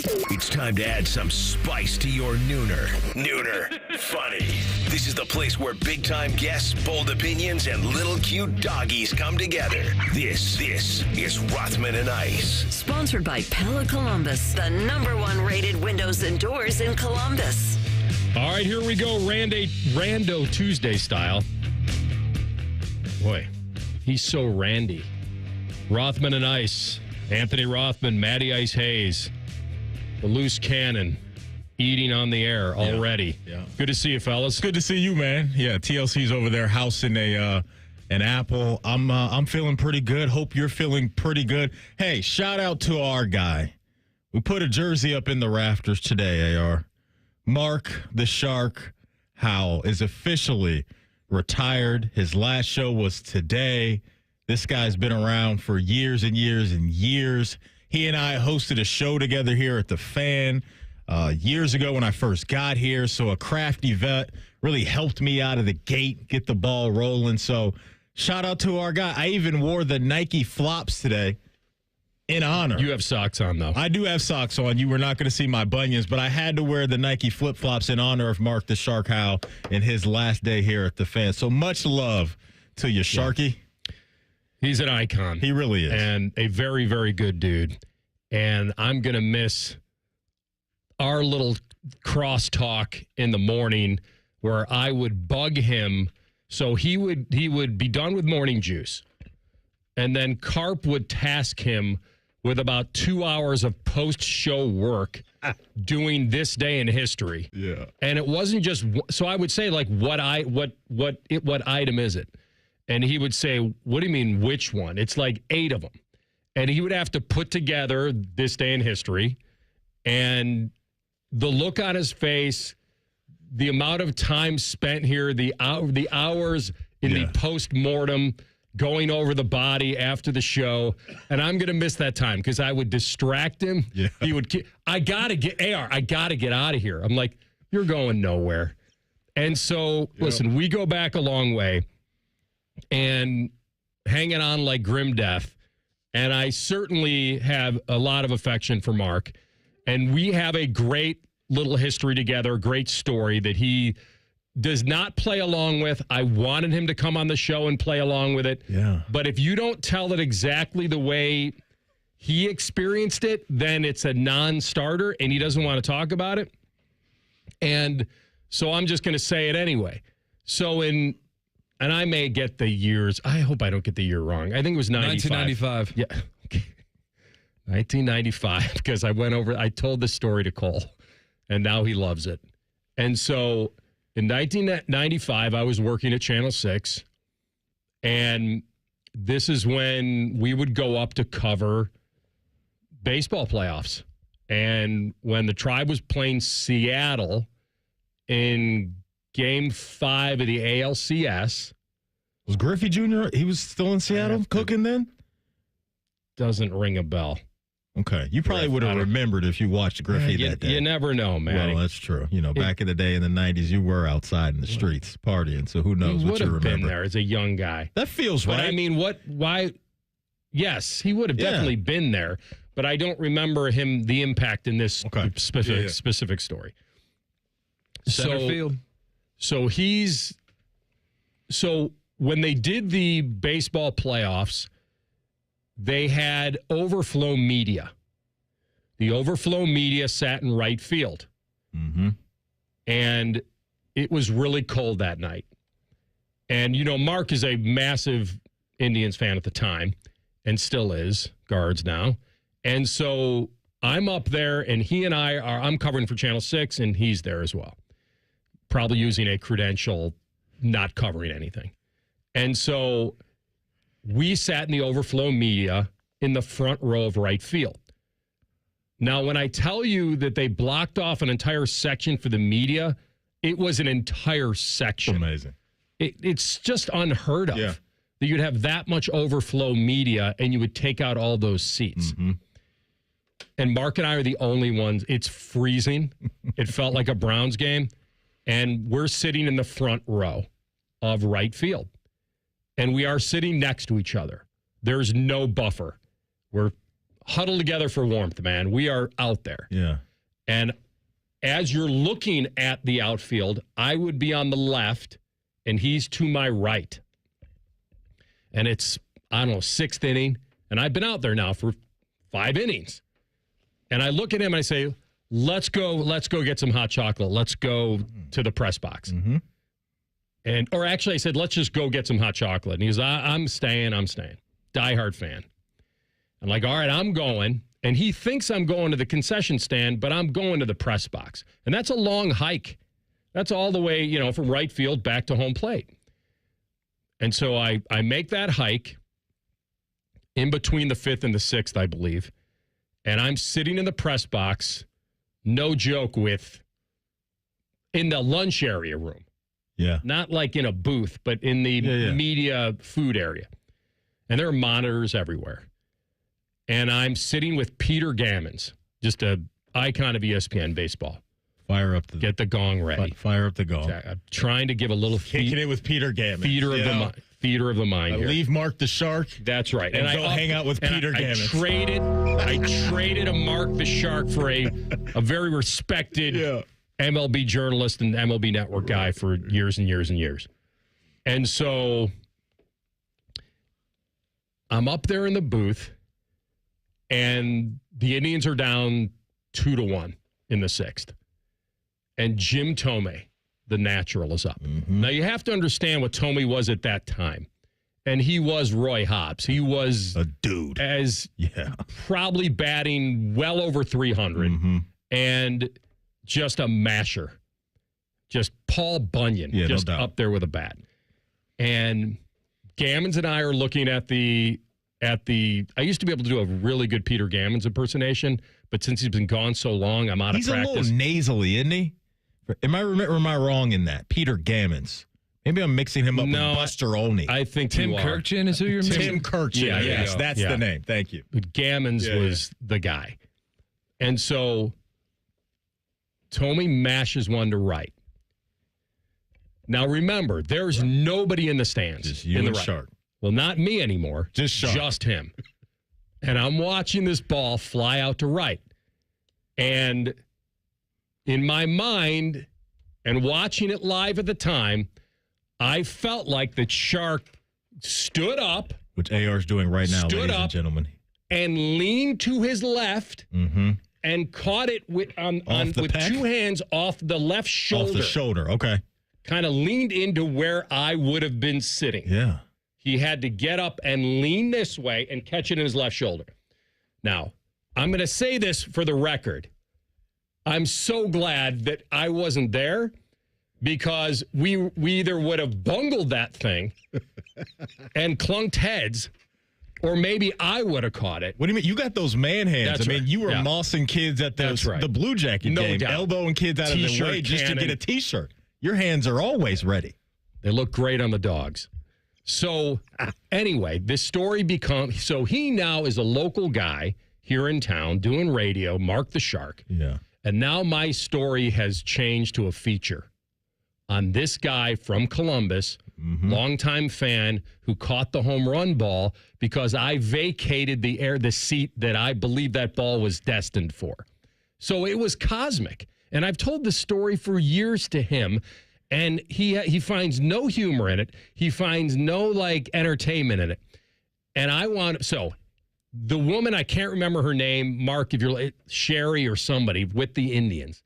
It's time to add some spice to your nooner. Nooner funny. This is the place where big-time guests, bold opinions, and little cute doggies come together. This is Rothman and Ice. Sponsored by Pella Columbus, the #1 rated windows and doors in Columbus. All right, here we go. Rando Tuesday style. Boy, he's so randy. Rothman and Ice. Anthony Rothman, Matty Ice Hayes. The loose cannon. Eating on the air already. Yeah. Good to see you, fellas. Good to see you, man. Yeah, TLC's over there housing an apple. I'm feeling pretty good. Hope you're feeling pretty good. Hey, shout out to our guy. We put a jersey up in the rafters today, AR. Mark the Shark Howell is officially retired. His last show was today. This guy's been around for years and years and years. He and I hosted a show together here at the Fan years ago when I first got here. So a crafty vet really helped me out of the gate, get the ball rolling. So shout out to our guy. I even wore the Nike flops today in honor. You have socks on, though. I do have socks on. You were not going to see my bunions, but I had to wear the Nike flip-flops in honor of Mark the Shark Howell in his last day here at the Fan. So much love to you, Sharky. He's an icon. He really is. And a very, very good dude. And I'm going to miss our little crosstalk in the morning where I would bug him. So he would be done with morning juice. And then Carp would task him with about 2 hours of post-show work doing this day in history. Yeah. And it wasn't just so I would say, like, what item is it? And he would say, what do you mean, which one? It's like 8 of them. And he would have to put together this day in history. And the look on his face, the amount of time spent here, the hours in the post-mortem, going over the body after the show. And I'm going to miss that time because I would distract him. Yeah. He would, I got to get out of here. I'm like, you're going nowhere. And so, listen, we go back a long way. And hanging on like grim death. And I certainly have a lot of affection for Mark. And we have a great little history together, a great story that he does not play along with. I wanted him to come on the show and play along with it. Yeah. But if you don't tell it exactly the way he experienced it, then it's a non-starter and he doesn't want to talk about it. And so I'm just going to say it anyway. And I may get the years. I hope I don't get the year wrong. I think it was 1995. Yeah. Okay. 1995, because I told this story to Cole, and now he loves it. And so in 1995, I was working at Channel 6, and this is when we would go up to cover baseball playoffs. And when the Tribe was playing Seattle in Game 5 of the ALCS. Was Griffey Jr., he was still in Seattle cooking then? Doesn't ring a bell. Okay. You probably would have remembered if you watched Griffey that day. You never know, man. Well, that's true. Back in the day in the 90s, you were outside in the streets partying, so who knows what you remember. He would have been there as a young guy. That feels right. But I mean, why? Yes, he would have definitely been there, but I don't remember the impact in this specific story. Center field. So when they did the baseball playoffs, they had overflow media. The overflow media sat in right field. Mm-hmm. And it was really cold that night. And, Mark is a massive Indians fan at the time and still is, Guards now. And so I'm up there and he and I'm covering for Channel 6 and he's there as well. Probably using a credential, not covering anything. And so we sat in the overflow media in the front row of right field. Now, when I tell you that they blocked off an entire section for the media, it was an entire section. Amazing. It's just unheard of that you'd have that much overflow media and you would take out all those seats. Mm-hmm. And Mark and I are the only ones. It's freezing. It felt like a Browns game. And we're sitting in the front row of right field. And we are sitting next to each other. There's no buffer. We're huddle together for warmth, man. We are out there. Yeah. And as you're looking at the outfield, I would be on the left, and he's to my right. And it's, I don't know, 6th inning. And I've been out there now for 5 innings. And I look at him and I say, let's go get some hot chocolate. Let's go to the press box. Mm-hmm. Or actually I said, let's just go get some hot chocolate. And he goes, I'm staying. Diehard fan. I'm like, all right, I'm going. And he thinks I'm going to the concession stand, but I'm going to the press box. And that's a long hike. That's all the way, from right field back to home plate. And so I make that hike in between the 5th and the 6th, I believe. And I'm sitting in the press box, no joke, in the lunch area room. Yeah. Not like in a booth, but in the media food area. And there are monitors everywhere. And I'm sitting with Peter Gammons, just an icon of ESPN baseball. Get the gong ready. Fire up the gong. I'm trying to give a little kicking it with Peter Gammons. Theater of the mind. Leave Mark the Shark. That's right. And go hang out with Peter Gammons. I traded a Mark the Shark for a very respected MLB journalist and MLB Network guy for years and years and years. And so I'm up there in the booth, and the Indians are down 2-1 in the 6th. And Jim Thome, the natural, is up. Mm-hmm. Now, you have to understand what Thome was at that time. And he was Roy Hobbs. He was a dude. Probably batting well over 300 and just a masher. Just Paul Bunyan, just up there with a bat. And Gammons and I are looking at the I used to be able to do a really good Peter Gammons impersonation, but since he's been gone so long, I'm out of practice. He's a little nasally, isn't he? Am I wrong in that? Peter Gammons. Maybe I'm mixing him up with Buster Olney. I think Tim Kirkchin is who you're mixing? Tim Kirkchin. Yes, that's the name. Thank you. But Gammons was the guy. And so Thome mashes one to right. Now remember, there's nobody in the stands. Just you in the and right. Shark. Well, not me anymore. Just Shark. Just him. And I'm watching this ball fly out to right. And in my mind, and watching it live at the time, I felt like the Shark stood up. Which AR's doing right now, ladies and gentlemen. And leaned to his left and caught it with 2 hands off the left shoulder. Off the shoulder, okay. Kind of leaned into where I would have been sitting. Yeah. He had to get up and lean this way and catch it in his left shoulder. Now, I'm going to say this for the record. I'm so glad that I wasn't there, because we either would have bungled that thing and clunked heads, or maybe I would have caught it. What do you mean? You got those man hands. That's right. You were mossing kids at the Blue Jacket game, doubt. elbowing kids out of the way just to get a T-shirt. Your hands are always ready. They look great on the dogs. So anyway, this story becomes, so he now is a local guy here in town doing radio, Mark the Shark. Yeah. And now my story has changed to a feature on this guy from Columbus, longtime fan, who caught the home run ball because I vacated the seat that I believe that ball was destined for. So it was cosmic. And I've told this story for years to him, and he finds no humor in it. He finds no entertainment in it. And so the woman, I can't remember her name, Mark, if you're Sherry or somebody with the Indians,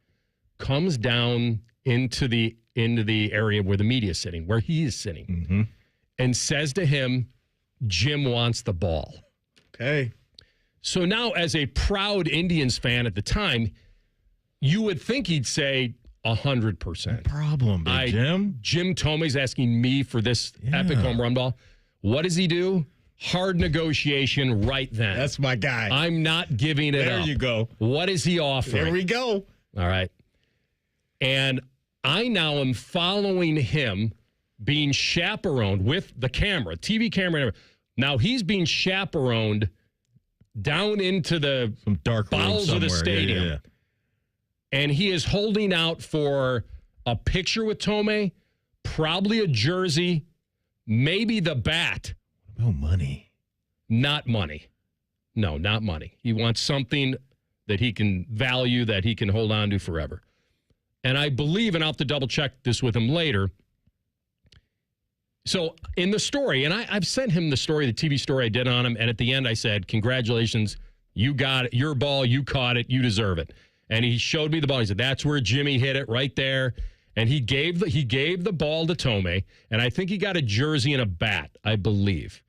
comes down into the area where the media is sitting, where he is sitting, and says to him, Jim wants the ball. Okay. So now, as a proud Indians fan at the time, you would think he'd say 100%. No problem, big Jim. Jim Thome's asking me for this epic home run ball. What does he do? Hard negotiation right then. That's my guy. I'm not giving it up. There you go. What is he offering? There we go. All right. And I now am following him, being chaperoned with the camera, TV camera. Now he's being chaperoned down into the some dark bowels of the stadium. Yeah. And he is holding out for a picture with Thome, probably a jersey, maybe the bat. No money. Not money. No, not money. He wants something that he can value, that he can hold on to forever. And I believe, and I'll have to double check this with him later. So in the story, and I've sent him the story, the TV story I did on him, and at the end I said, congratulations, you got it, your ball, you caught it, you deserve it. And he showed me the ball. He said, that's where Jimmy hit it, right there. And he gave the ball to Tomei, and I think he got a jersey and a bat, I believe.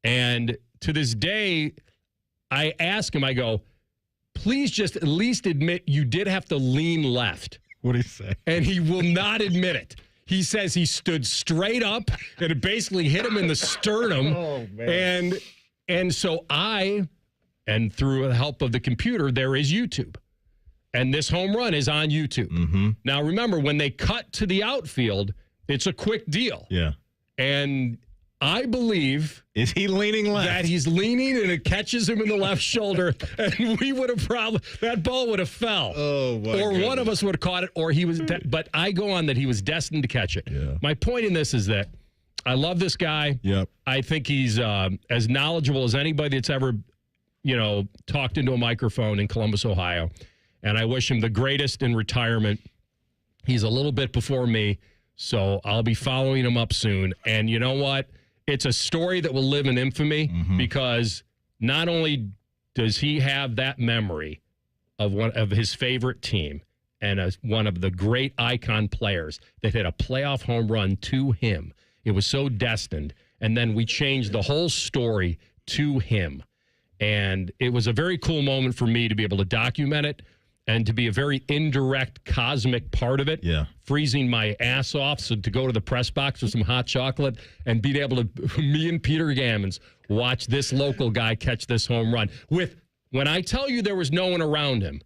And to this day, I ask him, I go, please just at least admit you did have to lean left. What did he say? And he will not admit it. He says he stood straight up and it basically hit him in the sternum. Oh, man. And so and through the help of the computer, there is YouTube. And this home run is on YouTube. Mm-hmm. Now, remember, when they cut to the outfield, it's a quick deal. Yeah. And I believe... Is he leaning left? That he's leaning and it catches him in the left shoulder. And we would have that ball would have fell. Oh, my Or goodness. one of us would have caught it, or he was... but I go on that he was destined to catch it. Yeah. My point in this is that I love this guy. Yep. I think he's as knowledgeable as anybody that's ever, talked into a microphone in Columbus, Ohio. And I wish him the greatest in retirement. He's a little bit before me, so I'll be following him up soon. And you know what? It's a story that will live in infamy because not only does he have that memory of one of his favorite team and as one of the great icon players that hit a playoff home run to him. It was so destined. And then we changed the whole story to him. And it was a very cool moment for me to be able to document it and to be a very indirect cosmic part of it. Yeah. Freezing my ass off so to go to the press box with some hot chocolate and being able to, me and Peter Gammons, watch this local guy catch this home run. When I tell you there was no one around him,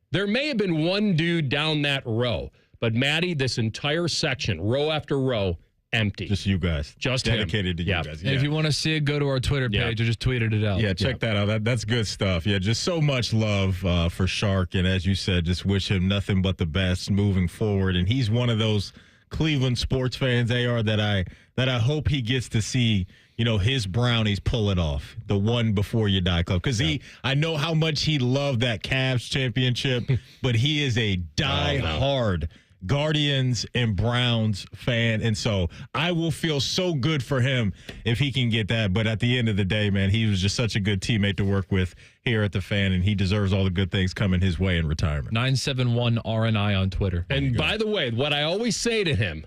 there may have been one dude down that row, but Maddie, this entire section, row after row, empty. Just you guys. Just dedicated him. to you guys. And if you want to see it, go to our Twitter page or just tweeted it out. Yeah, check that out. That's good stuff. Yeah, just so much love for Shark. And as you said, just wish him nothing but the best moving forward. And he's one of those Cleveland sports fans, AR, that I hope he gets to see, his Brownies pull it off. The one before you die club. Because I know how much he loved that Cavs championship, but he is a die-hard Guardians and Browns fan, and so I will feel so good for him if he can get that. But at the end of the day, man, he was just such a good teammate to work with here at the Fan, and he deserves all the good things coming his way in retirement. 971 RNI on Twitter. And by the way, what I always say to him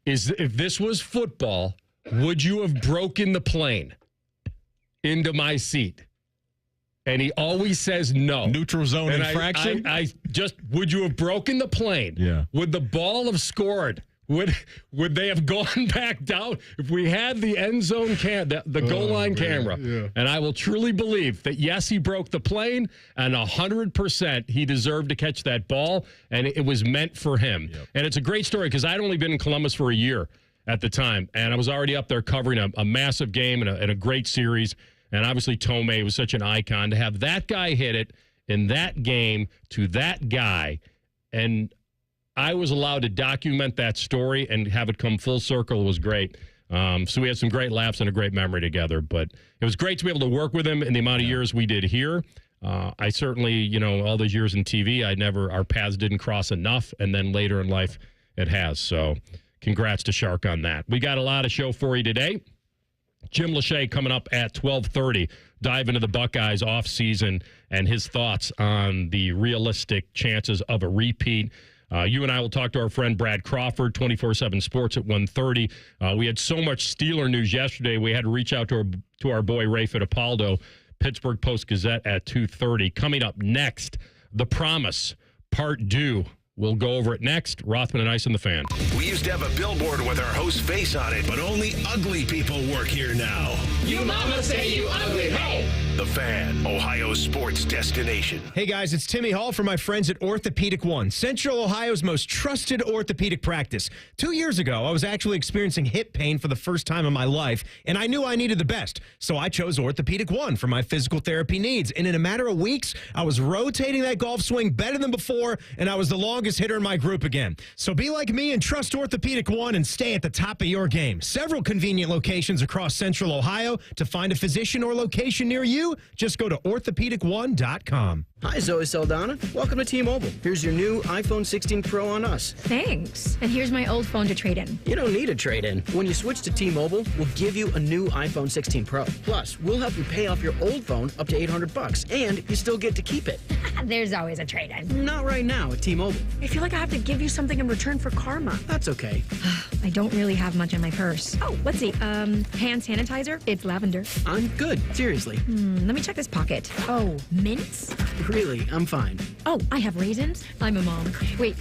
is, if this was football, would you have broken the plane into my seat? And he always says no. Neutral zone and infraction? I just, would you have broken the plane? Yeah. Would the ball have scored? Would they have gone back down if we had the end zone the goal line camera? Yeah. And I will truly believe that, yes, he broke the plane, and 100% he deserved to catch that ball, and it was meant for him. Yep. And it's a great story because I'd only been in Columbus for a year at the time, and I was already up there covering a massive game and a great series. And obviously, Tomei was such an icon. To have that guy hit it in that game to that guy, and I was allowed to document that story and have it come full circle was great. So we had some great laughs and a great memory together. But it was great to be able to work with him in the amount of years we did here. I certainly, all those years in TV, our paths didn't cross enough. And then later in life, it has. So congrats to Shark on that. We got a lot of show for you today. Jim Lache coming up at 12:30. Dive into the Buckeyes offseason and his thoughts on the realistic chances of a repeat. You and I will talk to our friend Brad Crawford, 24/7 Sports at 1:30. We had so much Steeler news yesterday, we had to reach out to our boy Ray Fiedipalo, Pittsburgh Post-Gazette at 2:30. Coming up next, The Promise, Part 2. We'll go over it next. Rothman and Ice on the Fan. We used to have a billboard with our host's face on it, but only ugly people work here now. You mama say you ugly, hey! The Fan, Ohio's sports destination. Hey guys, it's Timmy Hall from my friends at Orthopedic One, Central Ohio's most trusted orthopedic practice. 2 years ago, I was actually experiencing hip pain for the first time in my life, and I knew I needed the best. So I chose Orthopedic One for my physical therapy needs. And in a matter of weeks, I was rotating that golf swing better than before, and I was the longest strongest hitter in my group again. So be like me and trust Orthopedic One and stay at the top of your game. Several convenient locations across Central Ohio. To find a physician or location near you, just go to orthopedic1.com. Hi, Zoe Saldana. Welcome to T-Mobile. Here's your new iPhone 16 Pro on us. Thanks. And here's my old phone to trade in. You don't need a trade-in. When you switch to T-Mobile, we'll give you a new iPhone 16 Pro. Plus, we'll help you pay off your old phone up to $800, and you still get to keep it. There's always a trade-in. Not right now at T-Mobile. I feel like I have to give you something in return for karma. That's okay. I don't really have much in my purse. Oh, let's see. Hand sanitizer? It's lavender. I'm good. Seriously. Let me check this pocket. Oh, mints? Really, I'm fine. Oh, I have raisins. I'm a mom. Wait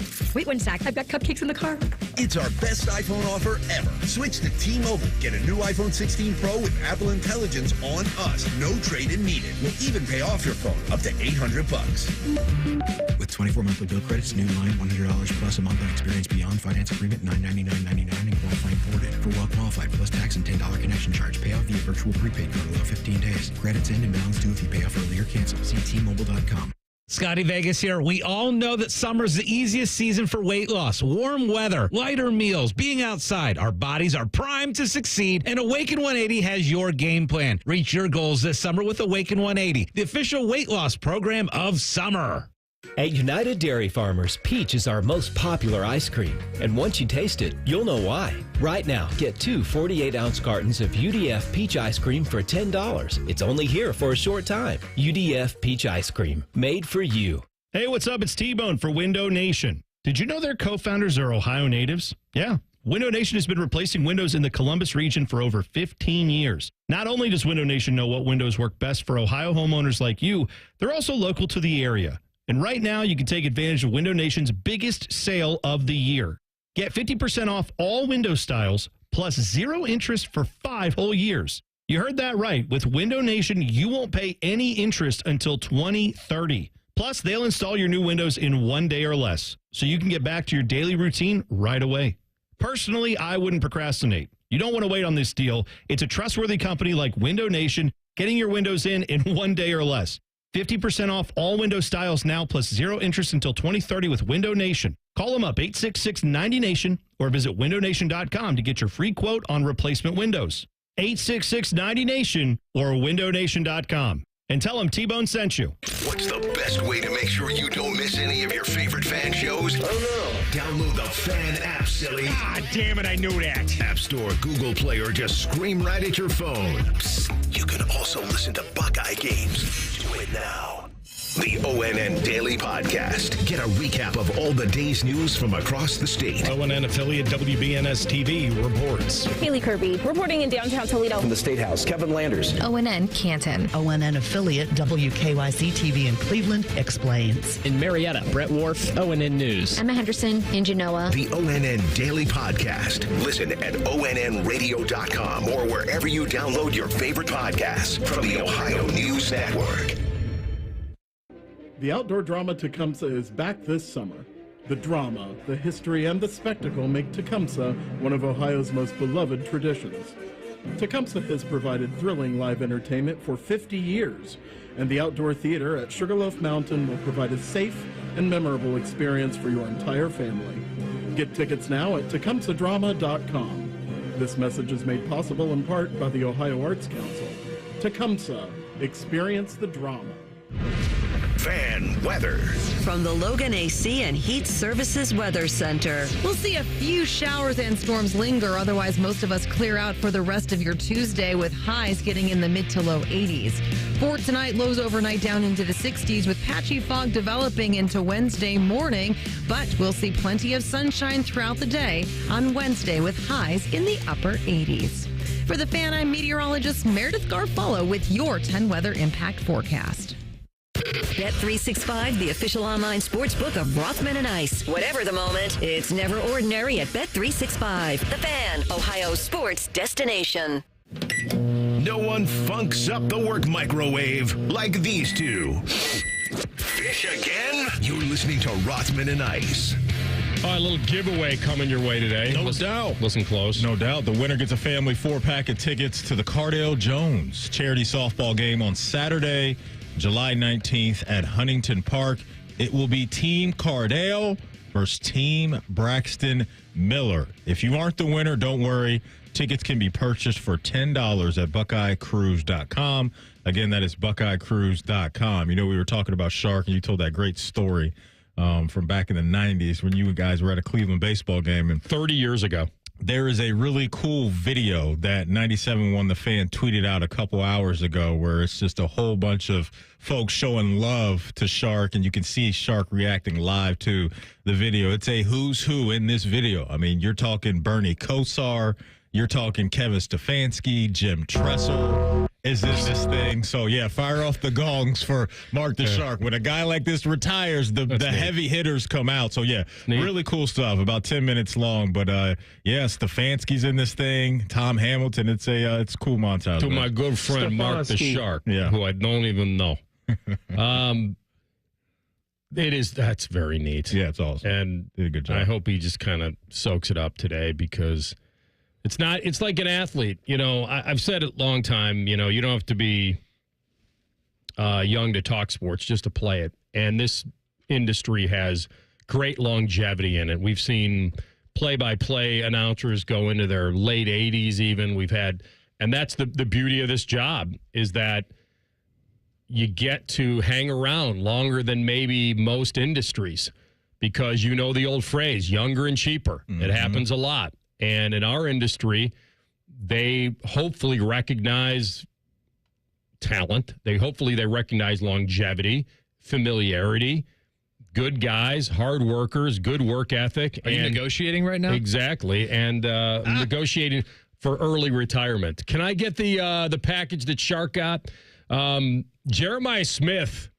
one sec. I've got cupcakes in the car. It's our best iPhone offer ever. Switch to T-Mobile. Get a new iPhone 16 Pro with Apple Intelligence on us. No trade-in needed. We'll even pay off your phone up to $800. With 24 monthly bill credits, new line, $100 plus a month on experience beyond finance agreement, $999.99 and qualifying ported. For well qualified, plus tax and $10 connection charge. Payoff via virtual prepaid card. Allow 15 days. Credits end and balance due if you pay off early or cancel. See T-Mobile.com. Scotty Vegas here. We all know that summer's the easiest season for weight loss. Warm weather, lighter meals, being outside. Our bodies are primed to succeed, and Awaken 180 has your game plan. Reach your goals this summer with Awaken 180, the official weight loss program of summer. At United Dairy Farmers, peach is our most popular ice cream. And once you taste it, you'll know why. Right now, get 2 48-ounce cartons of UDF peach ice cream for $10. It's only here for a short time. UDF peach ice cream, made for you. Hey, what's up? It's T-Bone for Window Nation. Did you know their co-founders are Ohio natives? Yeah. Window Nation has been replacing windows in the Columbus region for over 15 years. Not only does Window Nation know what windows work best for Ohio homeowners like you, they're also local to the area. And right now, you can take advantage of Window Nation's biggest sale of the year. Get 50% off all window styles, plus 0 interest for 5 whole years. You heard that right. With Window Nation, you won't pay any interest until 2030. Plus, they'll install your new windows in 1 day or less, so you can get back to your daily routine right away. Personally, I wouldn't procrastinate. You don't want to wait on this deal. It's a trustworthy company like Window Nation, getting your windows in 1 day or less. 50% off all window styles now, plus 0 interest until 2030 with Window Nation. Call them up, 866-90NATION, or visit windownation.com to get your free quote on replacement windows. 866-90NATION or windownation.com. And tell them T-Bone sent you. What's the best way to make sure you don't miss any of your favorite fan shows? Oh, no. Download the Fan app, silly. Ah, damn it, I knew that. App Store, Google Play, or just scream right at your phone. Psst, you can also listen to Buckeye games. Do it now. The ONN Daily Podcast. Get a recap of all the day's news from across the state. ONN affiliate WBNS TV reports. Haley Kirby reporting in downtown Toledo. From the State House, Kevin Landers. ONN Canton. ONN affiliate WKYC TV in Cleveland explains. In Marietta, Brett Wharf, ONN News. Emma Henderson in Genoa. The ONN Daily Podcast. Listen at ONNradio.com or wherever you download your favorite podcasts from the Ohio News Network. The outdoor drama Tecumseh is back this summer. The drama, the history, and the spectacle make Tecumseh one of Ohio's most beloved traditions. Tecumseh has provided thrilling live entertainment for 50 years, and the outdoor theater at Sugarloaf Mountain will provide a safe and memorable experience for your entire family. Get tickets now at tecumsehdrama.com. This message is made possible in part by the Ohio Arts Council. Tecumseh, experience the drama. Fan weather. From the Logan AC and Heat Services Weather Center. We'll see a few showers and storms linger. Otherwise, most of us clear out for the rest of your Tuesday with highs getting in the mid to low 80s. For tonight, lows overnight down into the 60s with patchy fog developing into Wednesday morning. But we'll see plenty of sunshine throughout the day on Wednesday with highs in the upper 80s. For the Fan, I'm meteorologist Meredith Garfolo with your 10 weather impact forecast. Bet365, the official online sports book of Rothman Ice. Whatever the moment, it's never ordinary at Bet365. The Fan, Ohio sports destination. No one funks up the work microwave like these two. Fish again? You're listening to Rothman and Ice. All right, a little giveaway coming your way today. No doubt. Listen close. No doubt. The winner gets a family 4-pack of tickets to the Cardale Jones charity softball game on Saturday, July 19th at Huntington Park. It will be Team Cardale versus Team Braxton Miller. If you aren't the winner, don't worry. Tickets can be purchased for $10 at BuckeyeCruise.com. Again, that is BuckeyeCruise.com. You know, we were talking about Shark, and you told that great story from back in the 90s when you guys were at a Cleveland baseball game. And 30 years ago. There is a really cool video that 97.1 The Fan tweeted out a couple hours ago where it's just a whole bunch of folks showing love to Shark, and you can see Shark reacting live to the video. It's a who's who in this video. I mean, you're talking Bernie Kosar, you're talking Kevin Stefanski, Jim Tressel is in this thing. So, yeah, fire off the gongs for Mark the Shark. When a guy like this retires, the heavy hitters come out. So, yeah, really cool stuff. About 10 minutes long. But, yeah, Stefanski's in this thing. Tom Hamilton. It's a cool montage. To my good friend Mark the Shark, who I don't even know. That's very neat. Yeah, it's awesome. And did a good job. I hope he just kind of soaks it up today because it's like an athlete. You know, I've said it a long time, you know, you don't have to be young to talk sports, just to play it. And this industry has great longevity in it. We've seen play-by-play announcers go into their late 80s even. And that's the beauty of this job is that you get to hang around longer than maybe most industries because you know the old phrase, younger and cheaper. Mm-hmm. It happens a lot. And in our industry, they hopefully recognize talent. They recognize longevity, familiarity, good guys, hard workers, good work ethic. Are you negotiating right now? Exactly. And negotiating for early retirement. Can I get the package that Shark got? Jeremiah Smith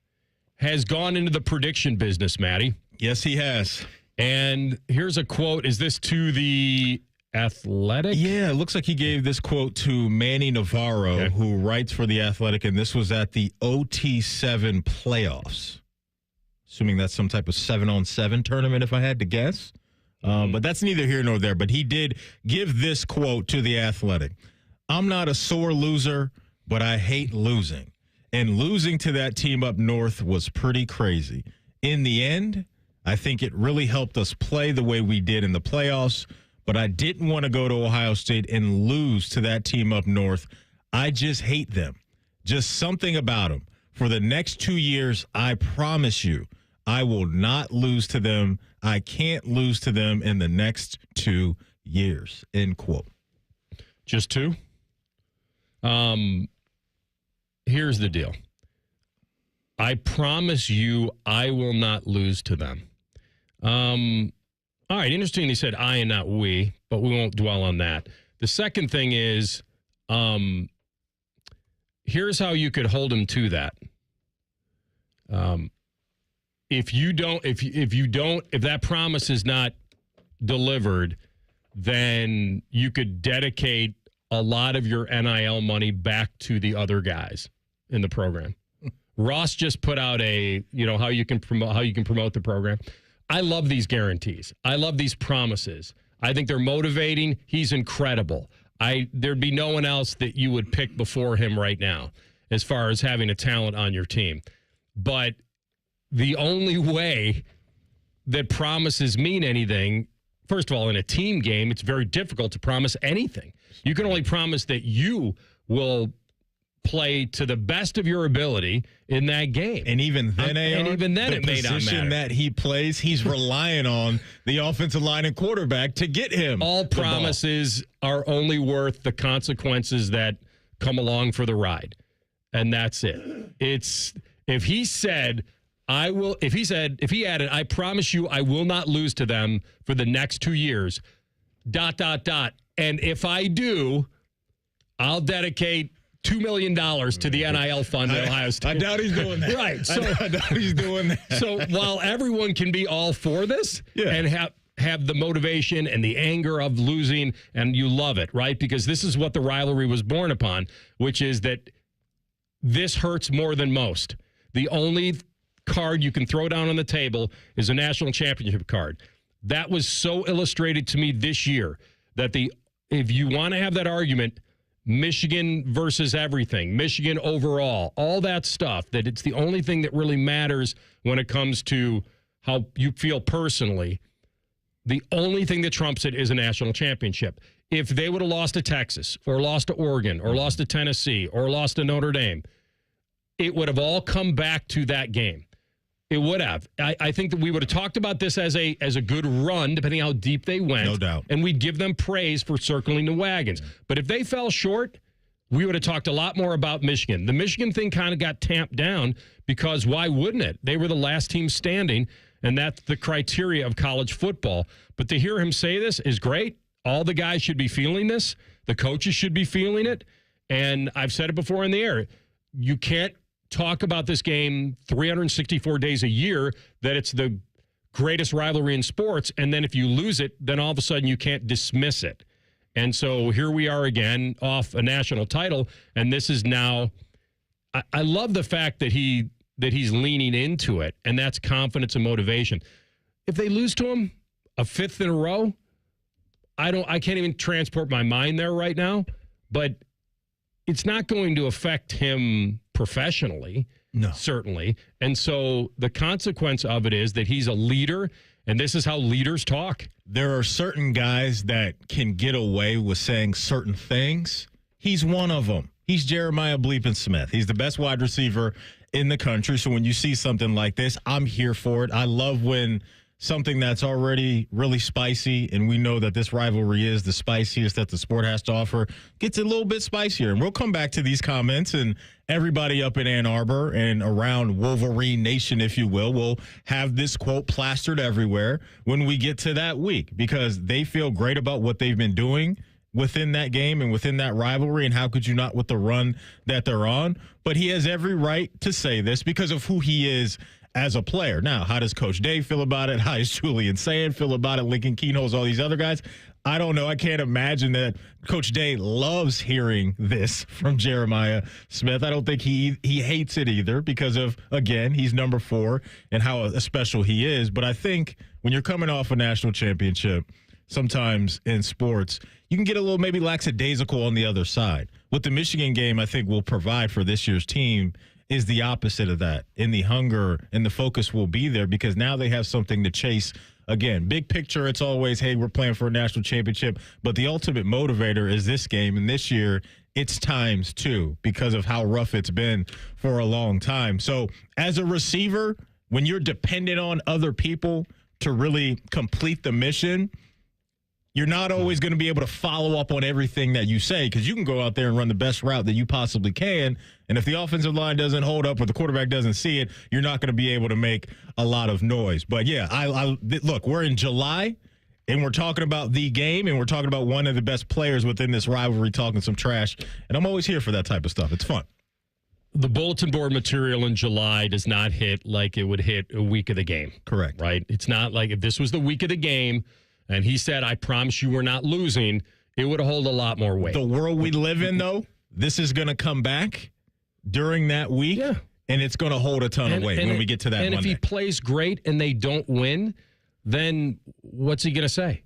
has gone into the prediction business, Matty. Yes, he has. And here's a quote. Is this to the Athletic? Yeah, it looks like he gave this quote to Manny Navarro, who writes for The Athletic, and this was at the OT7 playoffs. Assuming that's some type of 7-on-7 tournament, if I had to guess. But that's neither here nor there. But he did give this quote to The Athletic. I'm not a sore loser, but I hate losing. And losing to that team up north was pretty crazy. In the end, I think it really helped us play the way we did in the playoffs, but I didn't want to go to Ohio State and lose to that team up north. I just hate them. Just something about them. For the next 2 years, I promise you, I will not lose to them. I can't lose to them in the next 2 years. End quote. Just two? Here's the deal. I promise you I will not lose to them. All right, interesting he said I and not we, but we won't dwell on that. The second thing is, here's how you could hold him to that. If that promise is not delivered, then you could dedicate a lot of your NIL money back to the other guys in the program. Ross just put out how you can promote the program. I love these guarantees. I love these promises. I think they're motivating. He's incredible. There'd be no one else that you would pick before him right now as far as having a talent on your team. But the only way that promises mean anything, first of all, in a team game, it's very difficult to promise anything. You can only promise that you will play to the best of your ability in that game. And even then, it may not matter. The position that he plays, he's relying on the offensive line and quarterback to get him. All promises are only worth the consequences that come along for the ride. And that's it. If he added, I promise you I will not lose to them for the next 2 years, ... And if I do, I'll dedicate $2 million to the NIL fund at Ohio State. I doubt he's doing that. Right. So I doubt he's doing that. So while everyone can be all for this and have the motivation and the anger of losing, and you love it, right? Because this is what the rivalry was born upon, which is that this hurts more than most. The only card you can throw down on the table is a national championship card. That was so illustrated to me this year that if you want to have that argument, Michigan versus everything, Michigan overall, all that stuff, that it's the only thing that really matters when it comes to how you feel personally. The only thing that trumps it is a national championship. If they would have lost to Texas or lost to Oregon or lost to Tennessee or lost to Notre Dame, it would have all come back to that game. It would have. I think that we would have talked about this as a good run, depending how deep they went. No doubt. And we'd give them praise for circling the wagons. But if they fell short, we would have talked a lot more about Michigan. The Michigan thing kind of got tamped down because why wouldn't it? They were the last team standing, and that's the criteria of college football. But to hear him say this is great. All the guys should be feeling this. The coaches should be feeling it. And I've said it before in the air. You can't talk about this game 364 days a year, that it's the greatest rivalry in sports, and then if you lose it, then all of a sudden you can't dismiss it. And so here we are again off a national title, and this is now I love the fact that he's leaning into it, and that's confidence and motivation. If they lose to him a fifth in a row, I can't even transport my mind there right now, but it's not going to affect him professionally, certainly. And so the consequence of it is that he's a leader, and this is how leaders talk. There are certain guys that can get away with saying certain things. He's one of them. He's Jeremiah Bleepin Smith. He's the best wide receiver in the country. So when you see something like this, I'm here for it. I love when something that's already really spicy, and we know that this rivalry is the spiciest that the sport has to offer, gets a little bit spicier. And we'll come back to these comments, and everybody up in Ann Arbor and around Wolverine Nation, if you will have this quote plastered everywhere when we get to that week, because they feel great about what they've been doing within that game and within that rivalry, and how could you not with the run that they're on? But he has every right to say this because of who he is as a player. Now, how does Coach Dave feel about it? How does Julian Sand feel about it? Lincoln Keynoles, all these other guys? I don't know. I can't imagine that Coach Day loves hearing this from Jeremiah Smith. I don't think he hates it either because of, again, he's number 4 and how special he is. But I think when you're coming off a national championship, sometimes in sports, you can get a little maybe lackadaisical on the other side. What the Michigan game, I think, will provide for this year's team is the opposite of that. And the hunger and the focus will be there because now they have something to chase. Again, big picture, it's always, hey, we're playing for a national championship. But the ultimate motivator is this game. And this year, it's times 2 because of how rough it's been for a long time. So as a receiver, when you're dependent on other people to really complete the mission, you're not always going to be able to follow up on everything that you say because you can go out there and run the best route that you possibly can. And if the offensive line doesn't hold up or the quarterback doesn't see it, you're not going to be able to make a lot of noise. But, yeah, look, we're in July, and we're talking about the game, and we're talking about one of the best players within this rivalry talking some trash. And I'm always here for that type of stuff. It's fun. The bulletin board material in July does not hit like it would hit a week of the game. Correct. Right? It's not like if this was the week of the game, and he said, I promise you we're not losing, it would hold a lot more weight. The world we live in, though, this is going to come back during that week, and it's going to hold a ton of weight when we get to that Monday. And if he plays great and they don't win, then what's he going to say?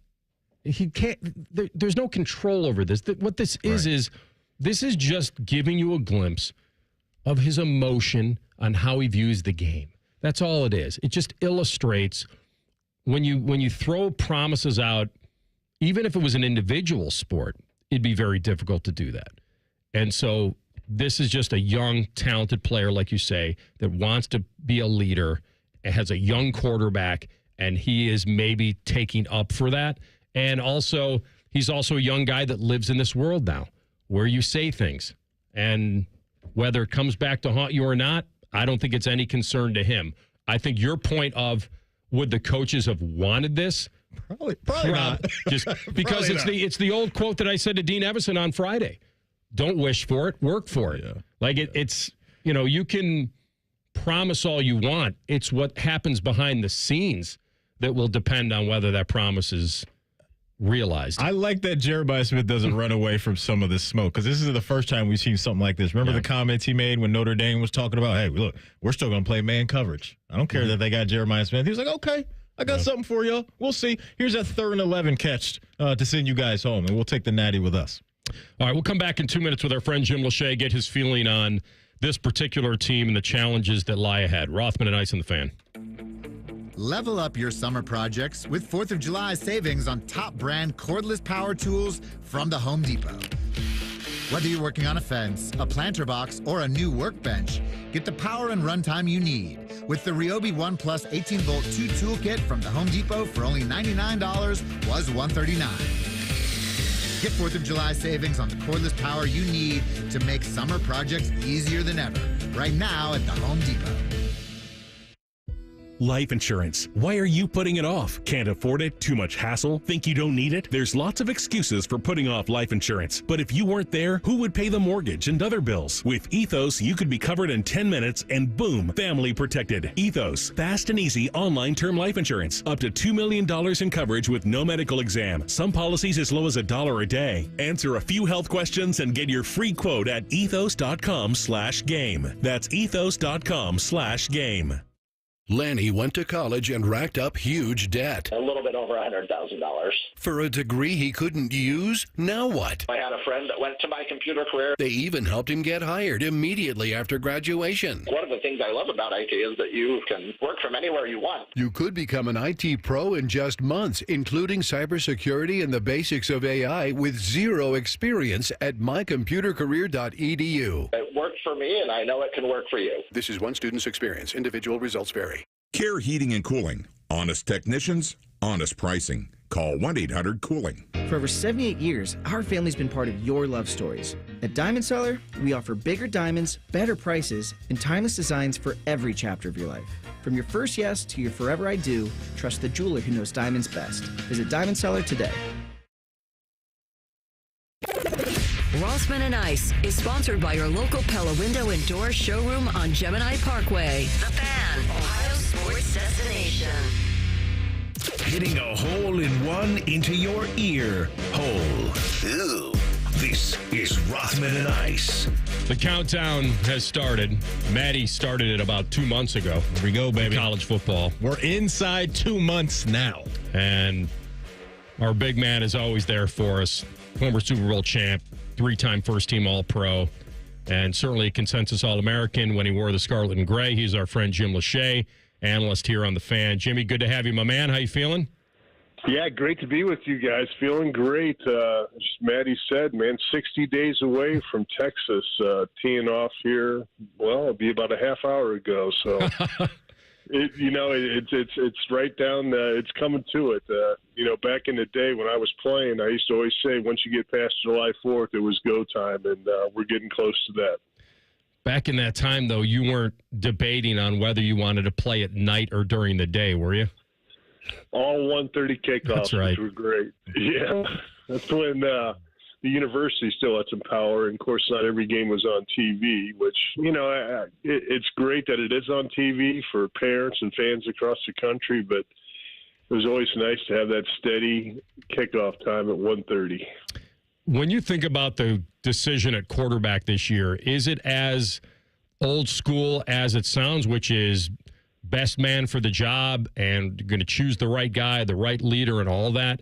He can't. There's no control over this. What this is this is just giving you a glimpse of his emotion on how he views the game. That's all it is. It just illustrates when you throw promises out, even if it was an individual sport, it'd be very difficult to do that. And so this is just a young, talented player, like you say, that wants to be a leader, has a young quarterback, and he is maybe taking up for that. And also, he's also a young guy that lives in this world now where you say things. And whether it comes back to haunt you or not, I don't think it's any concern to him. I think your point of, would the coaches have wanted this? Probably not. Just because it's the old quote that I said to Dean Evison on Friday. Don't wish for it, work for it. Yeah. Like it's, you can promise all you want. It's what happens behind the scenes that will depend on whether that promise is realized. I like that Jeremiah Smith doesn't run away from some of this smoke because this is the first time we've seen something like this. Remember the comments he made when Notre Dame was talking about, hey, look, we're still going to play man coverage. I don't care that they got Jeremiah Smith. He was like, okay, I got something for you. We'll see. Here's that 3rd and 11 catch to send you guys home, and we'll take the natty with us. All right, we'll come back in 2 minutes with our friend Jim Lache, get his feeling on this particular team and the challenges that lie ahead. Rothman and Ice and the Fan. Level up your summer projects with 4th of July savings on top brand cordless power tools from the Home Depot. Whether you're working on a fence, a planter box, or a new workbench, get the power and runtime you need with the Ryobi One Plus 18-volt 2 toolkit from the Home Depot for only $99, was $139. Get 4th of July savings on the cordless power you need to make summer projects easier than ever. Right now at the Home Depot. Life insurance. Why are you putting it off? Can't afford it? Too much hassle? Think you don't need it? There's lots of excuses for putting off life insurance. But if you weren't there, who would pay the mortgage and other bills? With Ethos, you could be covered in 10 minutes and boom, family protected. Ethos. Fast and easy online term life insurance. Up to $2 million in coverage with no medical exam. Some policies as low as $1 a day. Answer a few health questions and get your free quote at ethos.com/game. That's ethos.com/game. Lanny went to college and racked up huge debt. A little bit over $100,000. For a degree he couldn't use? Now what? I had a friend that went to my computer career. They even helped him get hired immediately after graduation. One of the things I love about IT is that you can work from anywhere you want. You could become an IT pro in just months, including cybersecurity and the basics of AI with zero experience at mycomputercareer.edu. It worked for me, and I know it can work for you. This is one student's experience. Individual results vary. Care Heating and Cooling. Honest technicians, honest pricing. Call 1-800-COOLING. For over 78 years, our family's been part of your love stories. At Diamond Seller, we offer bigger diamonds, better prices, and timeless designs for every chapter of your life. From your first yes to your forever I do, trust the jeweler who knows diamonds best. Visit Diamond Seller today. Rothman and Ice is sponsored by your local Pella Window and Door showroom on Gemini Parkway. The Fan, Ohio sports destination. Hitting a hole in one into your ear hole. Ew. This is Rothman and Ice. The countdown has started. Maddie started it about 2 months ago. Here we go, baby. College football. We're inside 2 months now. And our big man is always there for us. Former Super Bowl champ, 3-time first-team All-Pro, and certainly a consensus All-American when he wore the scarlet and gray. He's our friend Jim Lache, analyst here on The Fan. Jimmy, good to have you, my man. How you feeling? Yeah, great to be with you guys. Feeling great. As Maddie said, man, 60 days away from Texas, teeing off here. Well, it'll be about a half hour ago. So, it's right down. It's coming to it. Back in the day when I was playing, I used to always say, once you get past July 4th, it was go time, and we're getting close to that. Back in that time, though, you weren't debating on whether you wanted to play at night or during the day, were you? All 1:30 kickoffs, That's right. Which were great. Yeah, that's when the university still had some power. And of course, not every game was on TV, which, it's great that it is on TV for parents and fans across the country, but it was always nice to have that steady kickoff time at 1:30. When you think about the decision at quarterback this year, is it as old school as it sounds, which is best man for the job and going to choose the right guy, the right leader, and all that?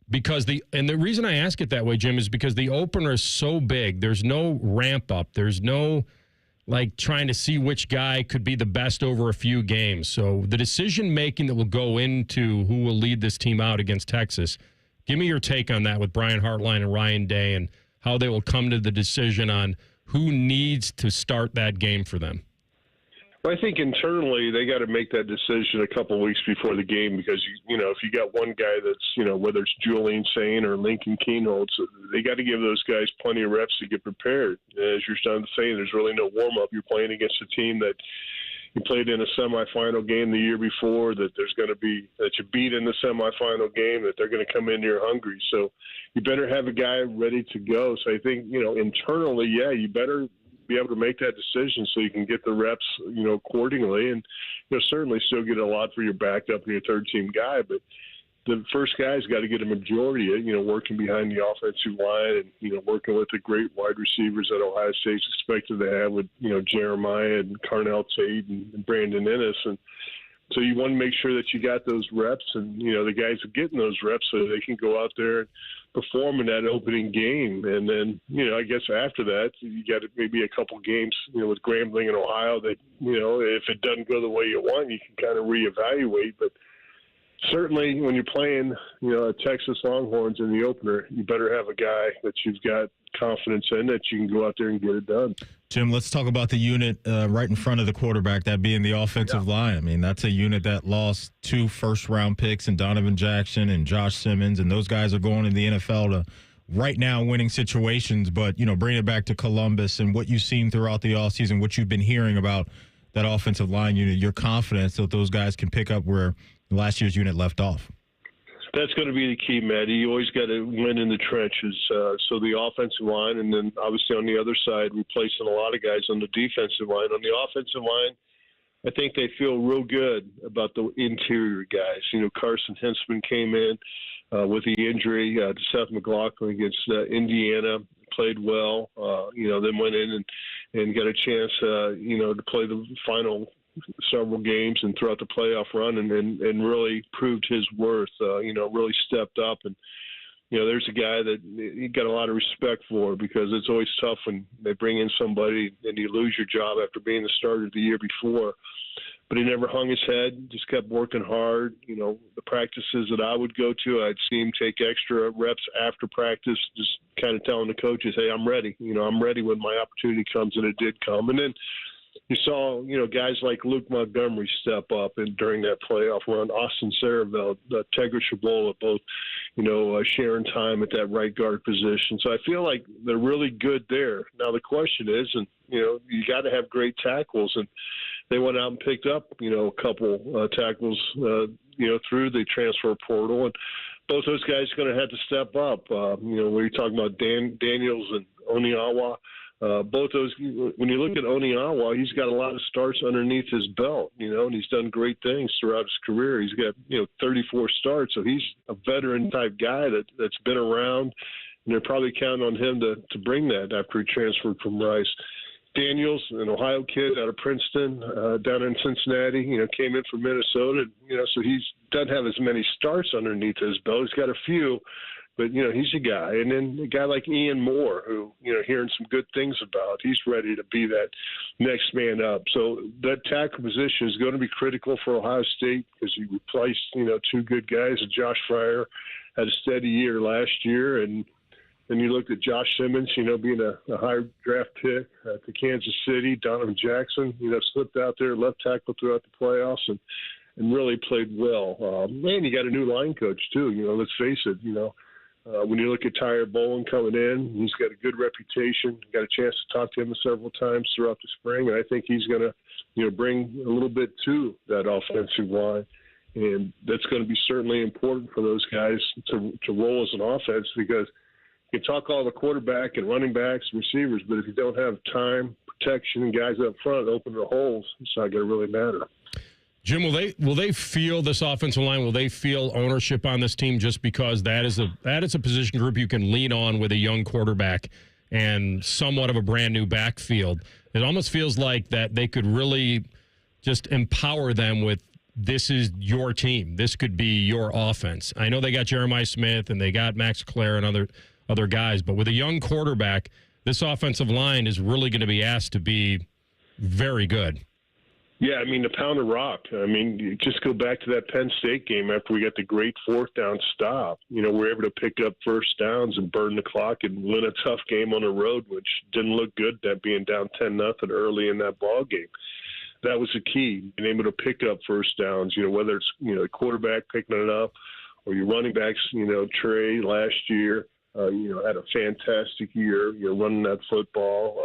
Because the reason I ask it that way, Jim, is because the opener is so big. There's no ramp up. There's no trying to see which guy could be the best over a few games. So the decision making that will go into who will lead this team out against Texas, give me your take on that with Brian Hartline and Ryan Day and how they will come to the decision on who needs to start that game for them. Well, I think internally they got to make that decision a couple of weeks before the game because, if you got one guy that's, whether it's Julian Sane or Lincoln Keenholz, they got to give those guys plenty of reps to get prepared. As you're starting to say, there's really no warm-up. You're playing against a team that you played in a semifinal game the year before, that you beat in the semifinal game, that they're going to come in here hungry. So you better have a guy ready to go. So I think, internally, you better be able to make that decision so you can get the reps, accordingly. And, certainly still get a lot for your backup and your third-team guy. But the first guy's got to get a majority of, working behind the offensive line and, working with the great wide receivers that Ohio State's expected to have with, Jeremiah and Carnell Tate and Brandon Ennis. And So you want to make sure that you got those reps, and the guys are getting those reps so they can go out there and perform in that opening game. And then I guess after that you got maybe a couple games with Grambling and Ohio that if it doesn't go the way you want, you can kind of reevaluate. But certainly when you're playing Texas Longhorns in the opener, you better have a guy that you've got confidence in that you can go out there and get it done. Jim, let's talk about the unit right in front of the quarterback, that being the offensive line. I mean, that's a unit that lost 2 first-round picks in Donovan Jackson and Josh Simmons, and those guys are going to the NFL to right now winning situations. But, bring it back to Columbus and what you've seen throughout the offseason, what you've been hearing about that offensive line unit, your confidence that those guys can pick up where last year's unit left off. That's going to be the key, Matty. You always got to win in the trenches. So the offensive line, and then obviously on the other side, replacing a lot of guys on the defensive line. On the offensive line, I think they feel real good about the interior guys. Carson Hintzman came in with the injury to Seth McLaughlin against Indiana, played well. Then went in and got a chance, to play the final several games and throughout the playoff run and really proved his worth, really stepped up. And, there's a guy that you got a lot of respect for because it's always tough when they bring in somebody and you lose your job after being the starter the year before. But he never hung his head, just kept working hard. The practices that I would go to, I'd see him take extra reps after practice, just kind of telling the coaches, hey, I'm ready. I'm ready when my opportunity comes, and it did come. And then you saw, guys like Luke Montgomery step up during that playoff run, Austin Saravelt, Tegra Shabola, both, sharing time at that right guard position. So I feel like they're really good there. Now the question is, and, you got to have great tackles. And they went out and picked up, a couple tackles, through the transfer portal. And both those guys are going to have to step up. When you're talking about Daniels and Oniawa, both those, when you look at Oniawa, he's got a lot of starts underneath his belt, and he's done great things throughout his career. He's got, 34 starts, so he's a veteran type guy that's been around, and they're probably counting on him to bring that after he transferred from Rice. Daniels, an Ohio kid out of Princeton, down in Cincinnati, came in from Minnesota, so he doesn't have as many starts underneath his belt. He's got a few. But, he's a guy. And then a guy like Ian Moore, who, hearing some good things about, he's ready to be that next man up. So that tackle position is going to be critical for Ohio State because he replaced, 2 good guys. And Josh Fryer had a steady year last year. And then you looked at Josh Simmons, being a high draft pick to Kansas City. Donovan Jackson, slipped out there, left tackle throughout the playoffs and really played well. And you got a new line coach, too. Let's face it, when you look at Tyre Bowen coming in, he's got a good reputation. Got a chance to talk to him several times throughout the spring, and I think he's going to, bring a little bit to that offensive line, and that's going to be certainly important for those guys to roll as an offense because you can talk all the quarterback and running backs and receivers, but if you don't have time, protection, and guys up front open the holes, it's not going to really matter. Jim, will they feel this offensive line? Will they feel ownership on this team just because that is a position group you can lean on with a young quarterback and somewhat of a brand new backfield? It almost feels like that they could really just empower them with this is your team. This could be your offense. I know they got Jeremiah Smith and they got Max Clare and other guys, but with a young quarterback, this offensive line is really going to be asked to be very good. Yeah, the pound of rock. You just go back to that Penn State game after we got the great 4th down stop. We're able to pick up first downs and burn the clock and win a tough game on the road, which didn't look good, that being down 10-0 early in that ball game. That was the key, being able to pick up first downs, whether it's, the quarterback picking it up or your running backs, Trey last year, had a fantastic year, running that football.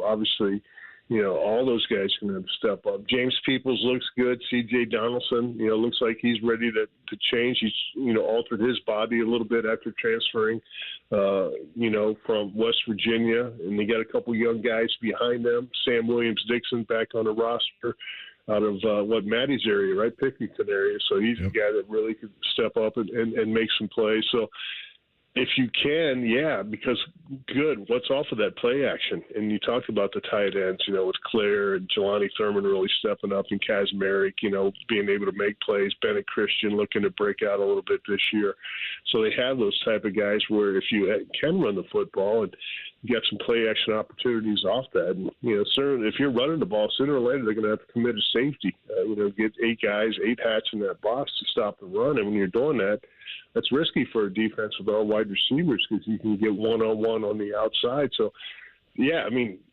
Obviously, all those guys can have to step up. James Peoples looks good. C.J. Donaldson, looks like he's ready to change. He's, altered his body a little bit after transferring, from West Virginia. And they got a couple young guys behind them. Sam Williams-Dixon back on the roster out of, Maddie's area, right? Pickerington area. So he's a guy that really could step up and make some plays. So if you can, yeah, because good. What's off of that play action? And you talked about the tight ends, with Claire and Jelani Thurman really stepping up, and Kazmarek, being able to make plays. Bennett Christian looking to break out a little bit this year. So they have those type of guys where if you can run the football and get some play action opportunities off that, and certainly if you're running the ball, sooner or later they're going to have to commit a safety. Get 8 guys, 8 hats in that box to stop the run, and when you're doing that, that's risky for a defense with all wide receivers because you can get one-on-one on the outside. So, yeah,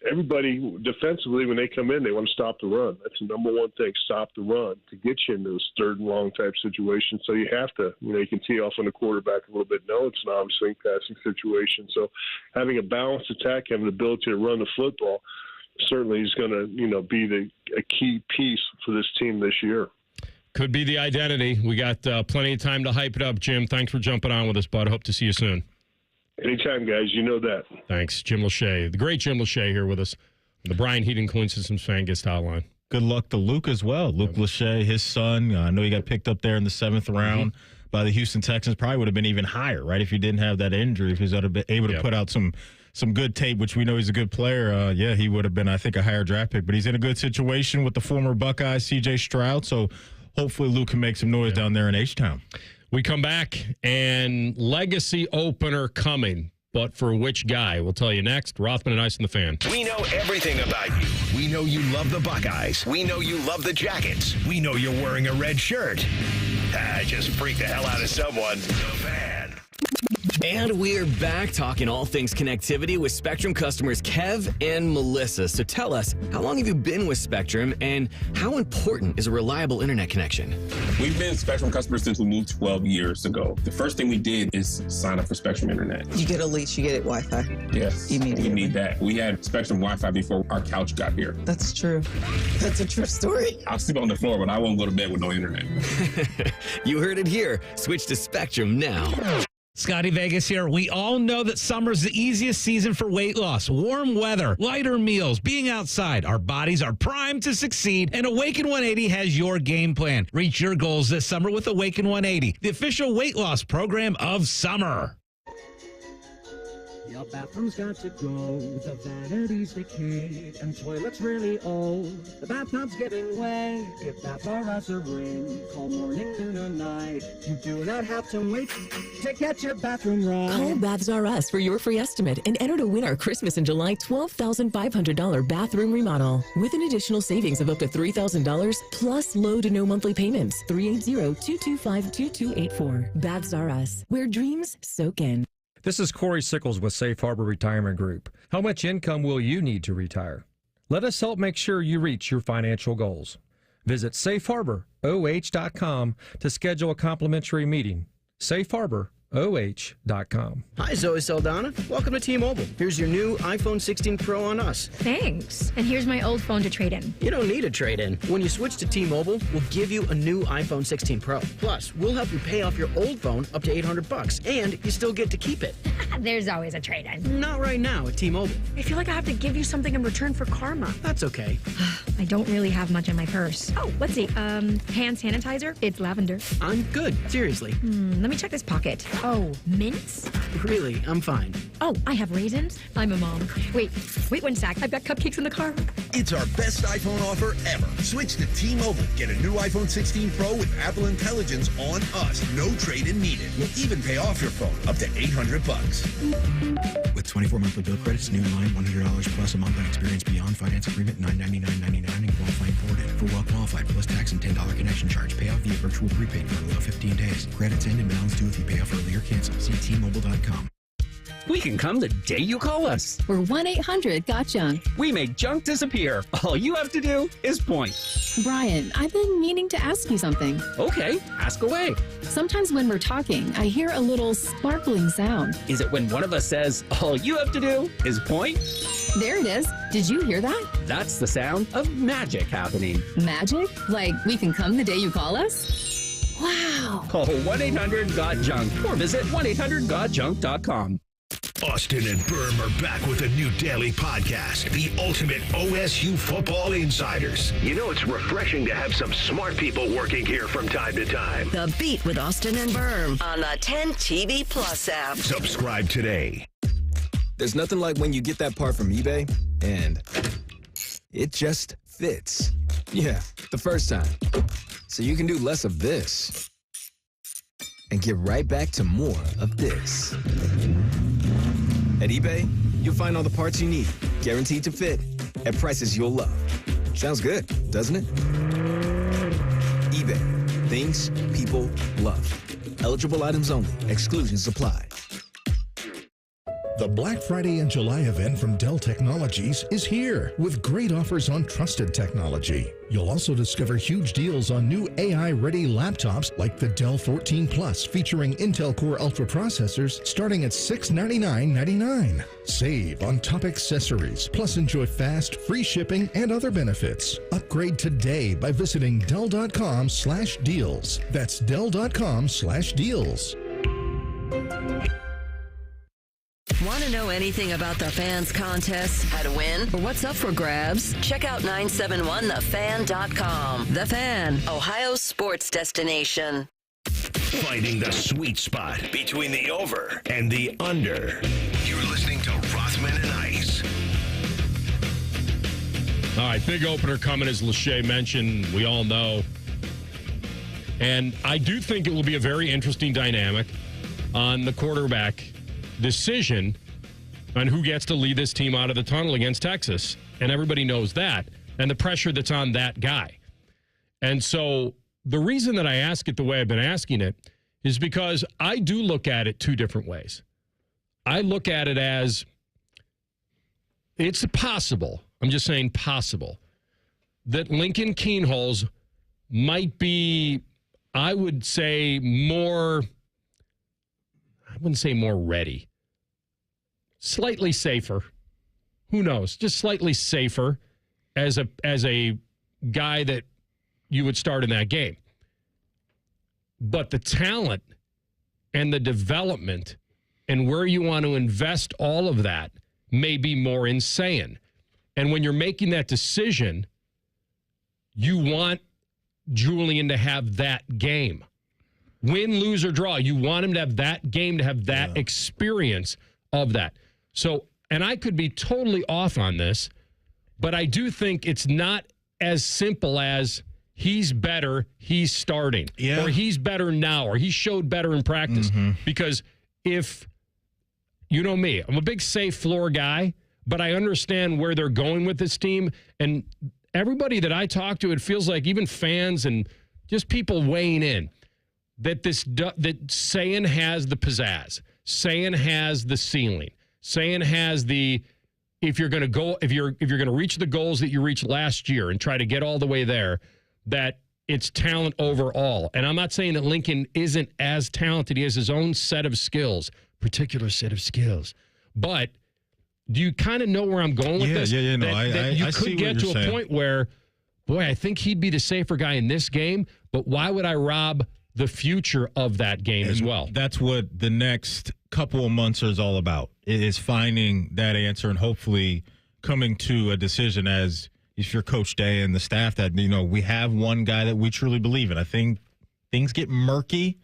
everybody defensively, when they come in, they want to stop the run. That's the number one thing, stop the run to get you into those third and long type situations. So you have to, you can tee off on the quarterback a little bit. No, it's an obviously passing situation. So having a balanced attack, having the ability to run the football certainly is going to, be a key piece for this team this year. Could be the identity. We got plenty of time to hype it up, Jim. Thanks for jumping on with us, bud. Hope to see you soon. Anytime, guys. You know that. Thanks. Jim Lache, the great Jim Lache here with us. The Brian Heating Cooling Systems Fan Guest Hotline. Good luck to Luke as well. Luke Lache, his son. I know he got picked up there in the 7th round by the Houston Texans. Probably would have been even higher, right, if he didn't have that injury. If he was able to put out some good tape, which we know he's a good player, he would have been, I think, a higher draft pick. But he's in a good situation with the former Buckeye, C.J. Stroud, so hopefully Luke can make some noise down there in H-Town. We come back, and legacy opener coming. But for which guy? We'll tell you next. Rothman and Ice and the Fan. We know everything about you. We know you love the Buckeyes. We know you love the Jackets. We know you're wearing a red shirt. Just freak the hell out of someone. The Fan. And we're back talking all things connectivity with Spectrum customers Kev and Melissa. So tell us, how long have you been with Spectrum, and how important is a reliable internet connection? We've been Spectrum customers since we moved 12 years ago. The first thing we did is sign up for Spectrum Internet. You get a lease, you get Wi-Fi. Yes, immediately. We need that. We had Spectrum Wi-Fi before our couch got here. That's true. That's a true story. I'll sleep on the floor, but I won't go to bed with no internet. You heard it here. Switch to Spectrum now. Scotty Vegas here. We all know that summer's the easiest season for weight loss. Warm weather, lighter meals, being outside. Our bodies are primed to succeed, and Awaken 180 has your game plan. Reach your goals this summer with Awaken 180, the official weight loss program of summer. Your bathroom's got to go, the vanity's decayed, and toilet's really old. The bathtub's giving way. Give Bath R Us a ring. Call morning, noon, or night. You do not have to wait to get your bathroom right. Call Baths R Us for your free estimate and enter to win our Christmas in July $12,500 bathroom remodel with an additional savings of up to $3,000 plus low to no monthly payments. 380-225-2284. Baths R Us, where dreams soak in. This is Corey Sickles with Safe Harbor Retirement Group. How much income will you need to retire? Let us help make sure you reach your financial goals. Visit safeharboroh.com to schedule a complimentary meeting. safeharboroh.com. Hi, Zoe Saldana. Welcome to T-Mobile. Here's your new iPhone 16 Pro on us. Thanks. And here's my old phone to trade in. You don't need a trade-in. When you switch to T-Mobile, we'll give you a new iPhone 16 Pro. Plus, we'll help you pay off your old phone up to $800, and you still get to keep it. There's always a trade-in. Not right now at T-Mobile. I feel like I have to give you something in return for karma. That's okay. I don't really have much in my purse. Oh, let's see. Hand sanitizer. It's lavender. I'm good. Seriously. Let me check this pocket. Oh, mints? Really, I'm fine. Oh, I have raisins. I'm a mom. Wait 1 sec. I've got cupcakes in the car. It's our best iPhone offer ever. Switch to T-Mobile. Get a new iPhone 16 Pro with Apple Intelligence on us. No trade-in needed. We'll even pay off your phone up to $800. With 24 monthly bill credits, new line, $100 plus a month on experience beyond finance agreement, $999.99 and qualifying ported. For well qualified plus tax and $10 connection charge. Pay off via virtual prepaid for allow 15 days. Credits end and balance due if you pay off early or cancel. See T-Mobile.com. We can come the day you call us. We're 1-800-GOT-JUNK. We make junk disappear. All you have to do is point. Brian, I've been meaning to ask you something. Okay, ask away. Sometimes when we're talking, I hear a little sparkling sound. Is it when one of us says, all you have to do is point? There it is. Did you hear that? That's the sound of magic happening. Magic? Like we can come the day you call us? Wow. Call 1-800-GOT-JUNK or visit 1-800-GOT-JUNK.com. Austin and Berm are back with a new daily podcast, the ultimate OSU football insiders. You know it's refreshing to have some smart people working here from time to time. The Beat with Austin and Berm on the 10 TV Plus app. Subscribe today. There's nothing like when you get that part from eBay and it just fits. Yeah, the first time. So you can do less of this and get right back to more of this. At eBay, you'll find all the parts you need, guaranteed to fit, at prices you'll love. Sounds good, doesn't it? eBay, things people love. Eligible items only. Exclusions apply. The Black Friday and July event from Dell Technologies is here with great offers on trusted technology. You'll also discover huge deals on new AI-ready laptops like the Dell 14 Plus featuring Intel Core Ultra processors starting at $699.99. Save on top accessories, plus enjoy fast, free shipping and other benefits. Upgrade today by visiting Dell.com/deals. That's Dell.com/deals. Want to know anything about the fans' contests, how to win, or what's up for grabs? Check out 971thefan.com. The Fan, Ohio's sports destination. Finding the sweet spot between the over and the under. You're listening to Rothman and Ice. All right, big opener coming, as Lache mentioned. We all know. And I do think it will be a very interesting dynamic on the quarterback decision on who gets to lead this team out of the tunnel against Texas. And everybody knows that. And the pressure that's on that guy. And so the reason that I ask it the way I've been asking it is because I do look at it two different ways. I look at it as it's possible, I'm just saying possible, that Lincoln Kienholz might be, I would say, more, I wouldn't say more ready. Slightly safer. Who knows? Just slightly safer as a guy that you would start in that game. But the talent and the development and where you want to invest all of that may be more insane. And when you're making that decision, you want Julian to have that game. Win, lose, or draw. You want him to have that game, to have that experience of that. So, and I could be totally off on this, but I do think it's not as simple as he's better, he's starting. Yeah. Or he's better now, or he showed better in practice. Mm-hmm. Because if, you know me, I'm a big safe floor guy, but I understand where they're going with this team. And everybody that I talk to, it feels like even fans and just people weighing in, that Sayan has the pizzazz. Sayan has the ceiling. Sayan has the, if you're going to reach the goals that you reached last year and try to get all the way there, that it's talent overall. And I'm not saying that Lincoln isn't as talented. He has his own set of skills, particular set of skills. But do you kind of know where I'm going with this? Yeah. No, that you could get to a point where, boy, I think he'd be the safer guy in this game, but why would I rob the future of that game as well? That's what the next couple of months is all about, is finding that answer and hopefully coming to a decision as if you're Coach Day and the staff that, you know, we have one guy that we truly believe in. I think things get murky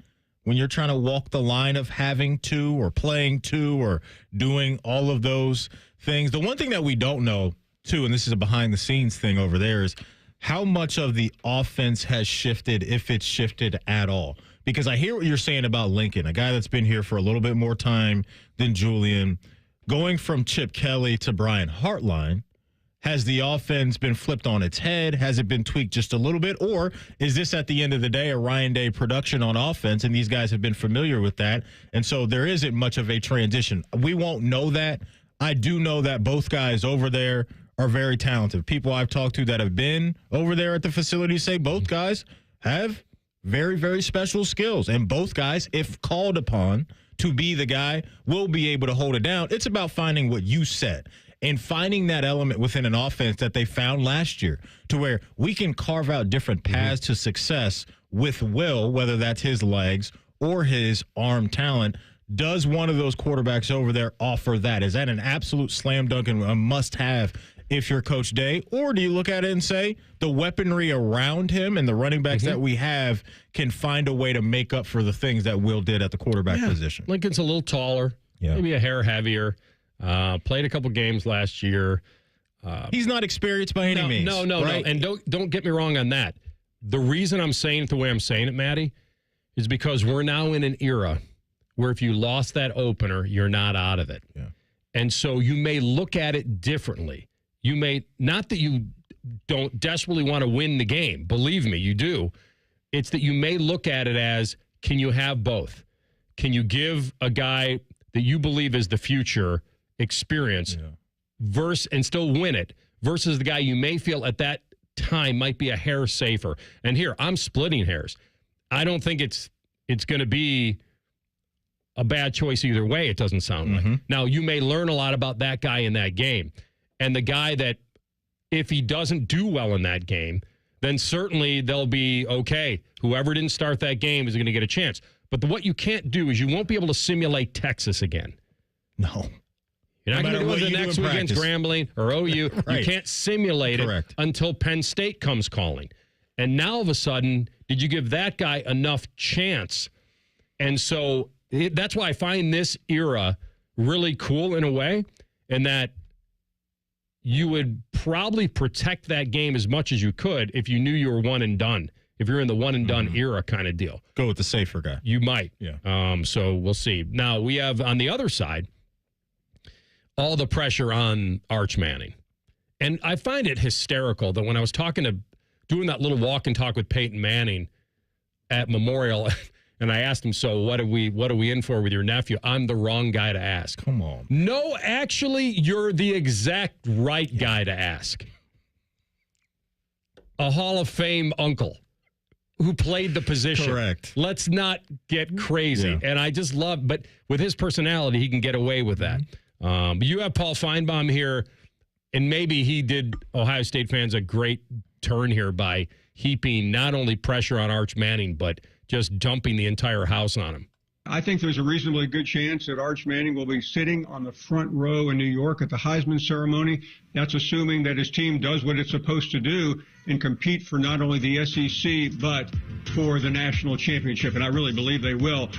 when you're trying to walk the line of having two or playing two or doing all of those things. The one thing that we don't know, too, and this is a behind-the-scenes thing over there, is how much of the offense has shifted, if it's shifted at all. Because I hear what you're saying about Lincoln, a guy that's been here for a little bit more time than Julian. Going from Chip Kelly to Brian Hartline, has the offense been flipped on its head? Has it been tweaked just a little bit? Or is this, at the end of the day, a Ryan Day production on offense, and these guys have been familiar with that, and so there isn't much of a transition? We won't know that. I do know that both guys over there are very talented. People I've talked to that have been over there at the facility say both guys have very, very special skills. And both guys, if called upon to be the guy, will be able to hold it down. It's about finding what you said and finding that element within an offense that they found last year, to where we can carve out different paths to success with Will, whether that's his legs or his arm talent, Does one of those quarterbacks over there offer that? Is that an absolute slam dunk and a must-have if you're Coach Day? Or do you look at it and say the weaponry around him and the running backs that we have can find a way to make up for the things that Will did at the quarterback position? Lincoln's a little taller, maybe a hair heavier, played a couple games last year. He's not experienced by any means. No. And don't get me wrong on that. The reason I'm saying it the way I'm saying it, Maddie, is because we're now in an era where if you lost that opener, you're not out of it. Yeah. And so you may look at it differently. You may, not that you don't desperately want to win the game. Believe me, you do. It's that you may look at it as, can you have both? Can you give a guy that you believe is the future experience and still win it versus the guy you may feel at that time might be a hair safer? And here, I'm splitting hairs. I don't think it's going to be a bad choice either way, it doesn't sound like. Now, you may learn a lot about that guy in that game. And the guy that, if he doesn't do well in that game, then certainly they'll be, okay, whoever didn't start that game is going to get a chance. But what you can't do is you won't be able to simulate Texas again. No. You're not going to do it the next week against Grambling or OU. Right. You can't simulate it until Penn State comes calling. And now, all of a sudden, did you give that guy enough chance? And so that's why I find this era really cool in a way, and that you would probably protect that game as much as you could if you knew you were one and done. If you're in the one and done era kind of deal. Go with the safer guy. You might. Yeah. So we'll see. Now, we have on the other side all the pressure on Arch Manning. And I find it hysterical that when I was doing that little walk and talk with Peyton Manning at Memorial, and I asked him, so what are we in for with your nephew? I'm the wrong guy to ask. Come on. No, actually, you're the exact right guy to ask. A Hall of Fame uncle who played the position. Correct. Let's not get crazy. Yeah. And I just love, but with his personality, he can get away with that. But you have Paul Feinbaum here, and maybe he did Ohio State fans a great turn here by heaping not only pressure on Arch Manning, but just dumping the entire house on him. I think there's a reasonably good chance that Arch Manning will be sitting on the front row in New York at the Heisman ceremony. That's assuming that his team does what it's supposed to do and compete for not only the SEC, but for the national championship. And I really believe they will.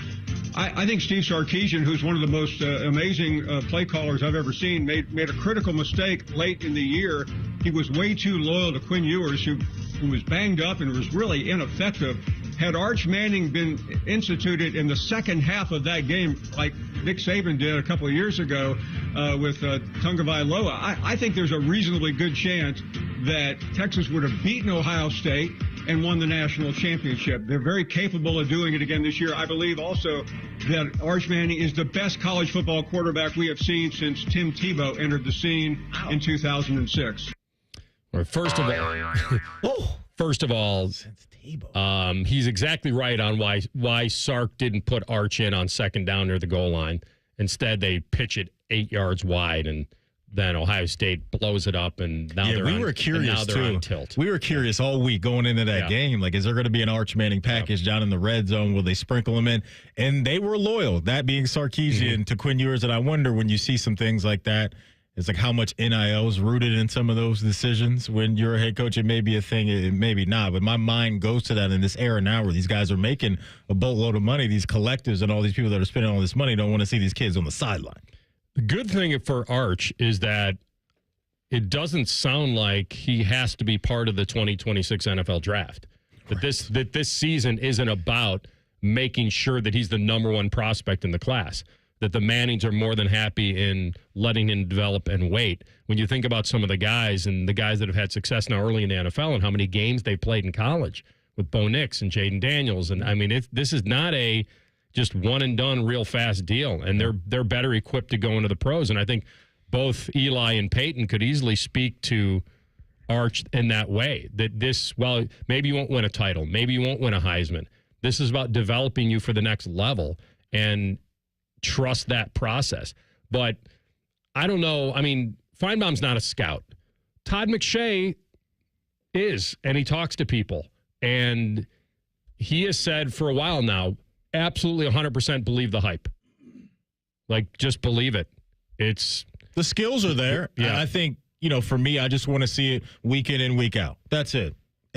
I think Steve Sarkisian, who's one of the most amazing play callers I've ever seen, made a critical mistake late in the year. He was way too loyal to Quinn Ewers, who was banged up and was really ineffective. Had Arch Manning been instituted in the second half of that game, like Nick Saban did a couple of years ago with Tagovailoa, I think there's a reasonably good chance that Texas would have beaten Ohio State and won the national championship. They're very capable of doing it again this year. I believe also that Arch Manning is the best college football quarterback we have seen since Tim Tebow entered the scene in 2006. Well, first of all, he's exactly right on why Sark didn't put Arch in on second down near the goal line. Instead, they pitch it 8 yards wide, and then Ohio State blows it up, and now they're on tilt. We were curious all week going into that game. Like, is there going to be an Arch Manning package down in the red zone? Will they sprinkle him in? And they were loyal, that being Sarkisian to Quinn Ewers. And I wonder when you see some things like that, it's like how much NIL is rooted in some of those decisions. When you're a head coach, it may be a thing, it may be not. But my mind goes to that in this era now where these guys are making a boatload of money. These collectives and all these people that are spending all this money don't want to see these kids on the sideline. The good thing for Arch is that it doesn't sound like he has to be part of the 2026 NFL draft. That this season isn't about making sure that he's the number one prospect in the class. That the Mannings are more than happy in letting him develop and wait. When you think about some of the guys and the guys that have had success now early in the NFL and how many games they played in college with Bo Nix and Jaden Daniels. And I mean, this is not a just one and done real fast deal. And they're better equipped to go into the pros. And I think both Eli and Peyton could easily speak to Arch in that way. That maybe you won't win a title. Maybe you won't win a Heisman. This is about developing you for the next level and trust that process. But I don't know. I mean, Feinbaum's not a scout. Todd McShay is, and he talks to people. And he has said for a while now, absolutely 100% believe the hype. Like, just believe it. The skills are there. Yeah. I think, for me, I just want to see it week in and week out. That's it.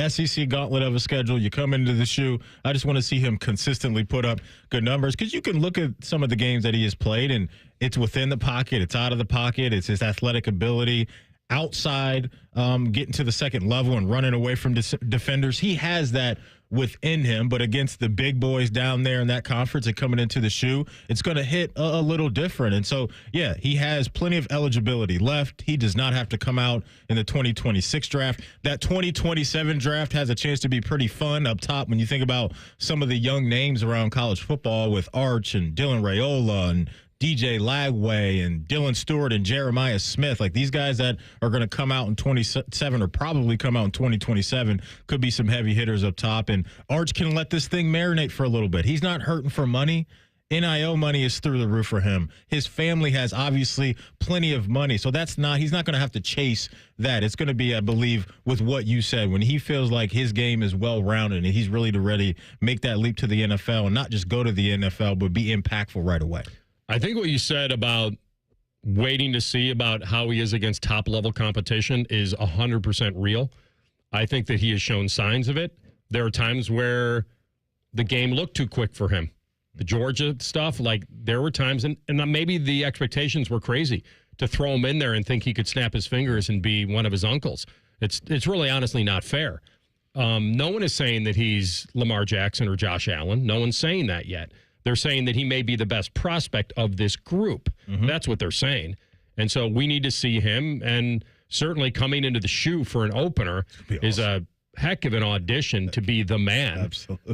SEC gauntlet of a schedule. You come into the shoe. I just want to see him consistently put up good numbers, because you can look at some of the games that he has played, and it's within the pocket. It's out of the pocket. It's his athletic ability. Outside, getting to the second level and running away from defenders. He has that within him, but against the big boys down there in that conference and coming into the shoe, it's going to hit a little different. And so, yeah, he has plenty of eligibility left. He does not have to come out in the 2026 draft. That 2027 draft has a chance to be pretty fun up top when you think about some of the young names around college football with Arch and Dylan Raiola and DJ Lagway and Dylan Stewart and Jeremiah Smith. Like, these guys that are going to come out in 27 or probably come out in 2027 could be some heavy hitters up top. And Arch can let this thing marinate for a little bit. He's not hurting for money. NIL money is through the roof for him. His family has obviously plenty of money. So he's not going to have to chase that. It's going to be, I believe, with what you said, when he feels like his game is well-rounded and he's really ready to make that leap to the NFL, and not just go to the NFL, but be impactful right away. I think what you said about waiting to see about how he is against top-level competition is 100% real. I think that he has shown signs of it. There are times where the game looked too quick for him. The Georgia stuff, like, there were times, and maybe the expectations were crazy to throw him in there and think he could snap his fingers and be one of his uncles. It's really honestly not fair. No one is saying that he's Lamar Jackson or Josh Allen. No one's saying that yet. They're saying that he may be the best prospect of this group. Mm-hmm. That's what they're saying. And so we need to see him. And certainly coming into the shoe for an opener is a heck of an audition to be the man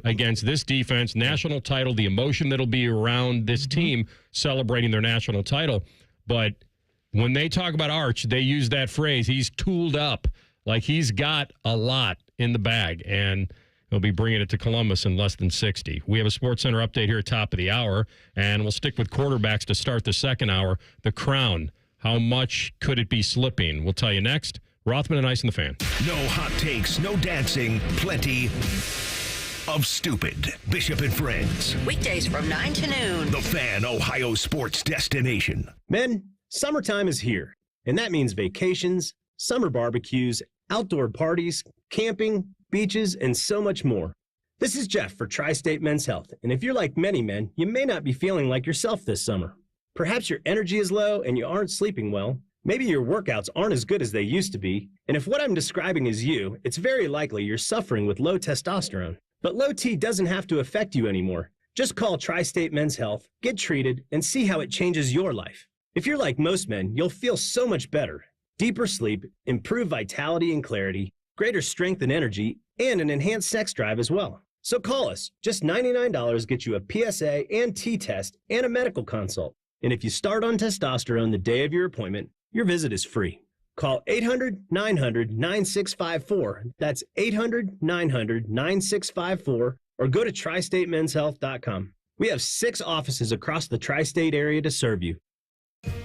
against this defense, national title, the emotion that'll be around this team celebrating their national title. But when they talk about Arch, they use that phrase, he's tooled up. Like, he's got a lot in the bag. And he'll be bringing it to Columbus in less than 60. We have a SportsCenter update here at top of the hour, and we'll stick with quarterbacks to start the second hour. The crown, how much could it be slipping? We'll tell you next. Rothman and Ice in the Fan. No hot takes, no dancing, plenty of stupid. Bishop and Friends. Weekdays from 9 to noon. The Fan, Ohio sports destination. Men, summertime is here, and that means vacations, summer barbecues, outdoor parties, camping, beaches, and so much more. This is Jeff for Tri-State Men's Health, and if you're like many men, you may not be feeling like yourself this summer. Perhaps your energy is low and you aren't sleeping well. Maybe your workouts aren't as good as they used to be, and if what I'm describing is you, it's very likely you're suffering with low testosterone. But low T doesn't have to affect you anymore. Just call Tri-State Men's Health, get treated, and see how it changes your life. If you're like most men, you'll feel so much better. Deeper sleep, improved vitality and clarity, greater strength and energy, and an enhanced sex drive as well. So call us. Just $99 gets you a PSA and T-test and a medical consult. And if you start on testosterone the day of your appointment, your visit is free. Call 800-900-9654. That's 800-900-9654. Or go to tristatemenshealth.com. We have 6 offices across the tri-state area to serve you.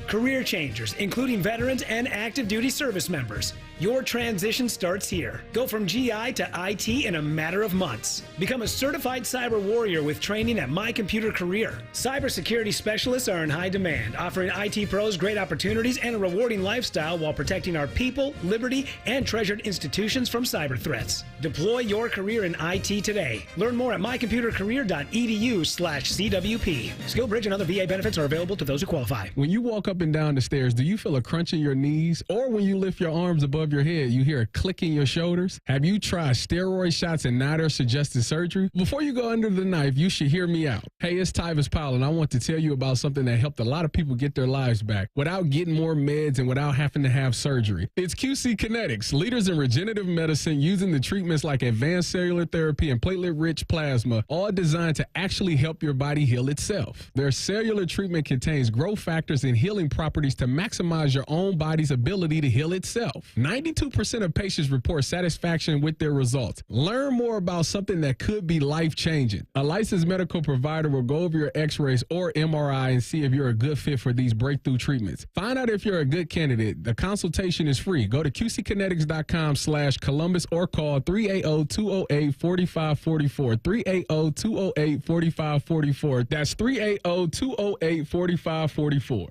Career changers, including veterans and active duty service members. Your transition starts here. Go from GI to IT in a matter of months. Become a certified cyber warrior with training at My Computer Career. Cybersecurity specialists are in high demand, offering IT pros great opportunities and a rewarding lifestyle while protecting our people, liberty, and treasured institutions from cyber threats. Deploy your career in IT today. Learn more at mycomputercareer.edu/CWP. SkillBridge and other VA benefits are available to those who qualify. When you walk up and down the stairs, do you feel a crunch in your knees? Or when you lift your arms above your head, you hear a click in your shoulders? Have you tried steroid shots and now they're suggesting surgery? Before you go under the knife, you should hear me out. Hey, it's Fiedipalo, and I want to tell you about something that helped a lot of people get their lives back without getting more meds and without having to have surgery. It's QC Kinetics, leaders in regenerative medicine using the treatments like advanced cellular therapy and platelet-rich plasma, all designed to actually help your body heal itself. Their cellular treatment contains growth factors and healing properties to maximize your own body's ability to heal itself. 92% of patients report satisfaction with their results. Learn more about something that could be life-changing. A licensed medical provider will go over your x-rays or MRI and see if you're a good fit for these breakthrough treatments. Find out if you're a good candidate. The consultation is free. Go to qckinetics.com/Columbus or call 380-208-4544. 380-208-4544. That's 380-208-4544.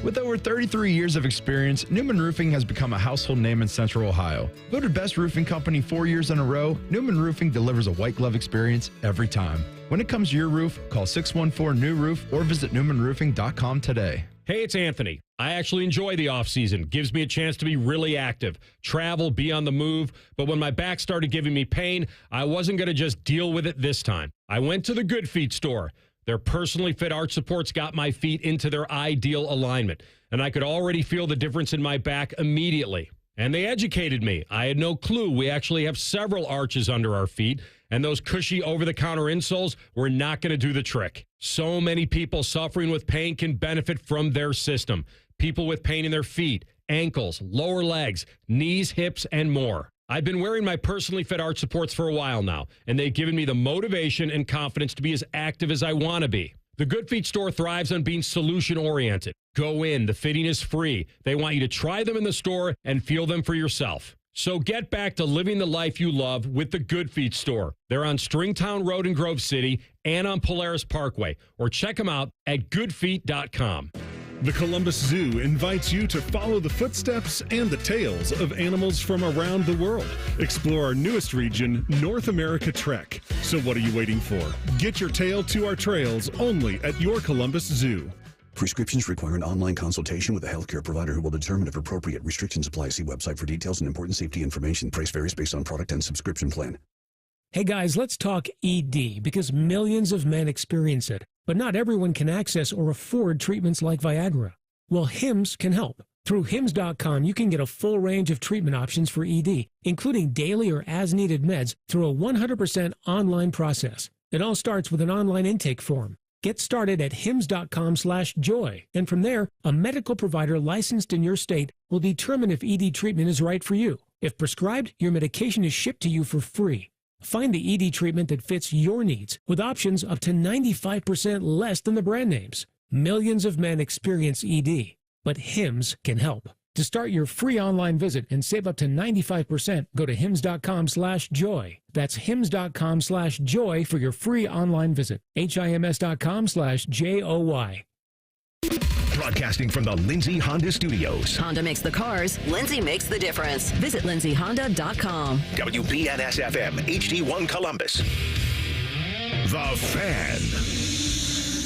With over 33 years of experience, Newman Roofing has become a household name in Central Ohio. Voted best roofing company 4 years in a row, Newman Roofing delivers a white glove experience every time. When it comes to your roof, call 614-NEW-ROOF or visit newmanroofing.com today. Hey, it's Anthony. I actually enjoy the offseason. Gives me a chance to be really active, travel, be on the move. But when my back started giving me pain, I wasn't going to just deal with it this time. I went to the Good Feet store. Their personally fit arch supports got my feet into their ideal alignment, and I could already feel the difference in my back immediately. And they educated me. I had no clue we actually have several arches under our feet, and those cushy over-the-counter insoles were not going to do the trick. So many people suffering with pain can benefit from their system. People with pain in their feet, ankles, lower legs, knees, hips, and more. I've been wearing my personally fit arch supports for a while now, and they've given me the motivation and confidence to be as active as I want to be. The Good Feet store thrives on being solution-oriented. Go in. The fitting is free. They want you to try them in the store and feel them for yourself. So get back to living the life you love with the Good Feet store. They're on Stringtown Road in Grove City and on Polaris Parkway, or check them out at goodfeet.com. The Columbus Zoo invites you to follow the footsteps and the tales of animals from around the world. Explore our newest region, North America Trek. So what are you waiting for? Get your tail to our trails only at your Columbus Zoo. Prescriptions require an online consultation with a healthcare provider who will determine if appropriate. Restrictions apply. See website for details and important safety information. Price varies based on product and subscription plan. Hey guys, let's talk ED because millions of men experience it, but not everyone can access or afford treatments like Viagra. Well, Hims can help. Through Hims.com, you can get a full range of treatment options for ED, including daily or as-needed meds through a 100% online process. It all starts with an online intake form. Get started at hims.com/joy, and from there, a medical provider licensed in your state will determine if ED treatment is right for you. If prescribed, your medication is shipped to you for free. Find the ED treatment that fits your needs with options up to 95% less than the brand names. Millions of men experience ED, but Hims can help. To start your free online visit and save up to 95%, go to hims.com/joy. That's hims.com/joy for your free online visit. HIMS.com/JOY. Broadcasting from the Lindsay Honda Studios. Honda makes the cars. Lindsay makes the difference. Visit lindsayhonda.com. WBNS-FM, HD1 Columbus. The Fan.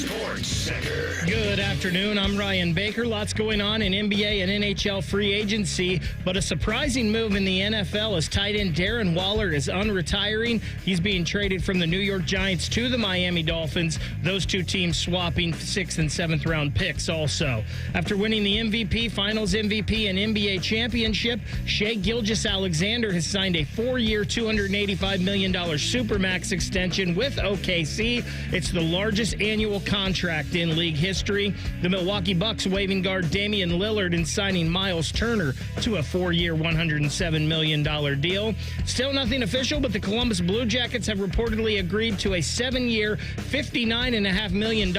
Sports Center. Good afternoon. I'm Ryan Baker. Lots going on in NBA and NHL free agency, but a surprising move in the NFL as tight end Darren Waller is unretiring. He's being traded from the New York Giants to the Miami Dolphins. Those two teams swapping 6th and 7th round picks also. After winning the MVP, Finals MVP, and NBA championship, Shai Gilgeous-Alexander has signed a 4-year, $285 million Supermax extension with OKC. It's the largest annual contract in league history. The Milwaukee Bucks waiving guard Damian Lillard and signing Miles Turner to a 4-year, $107 million deal. Still nothing official, but the Columbus Blue Jackets have reportedly agreed to a 7-year, $59.5 million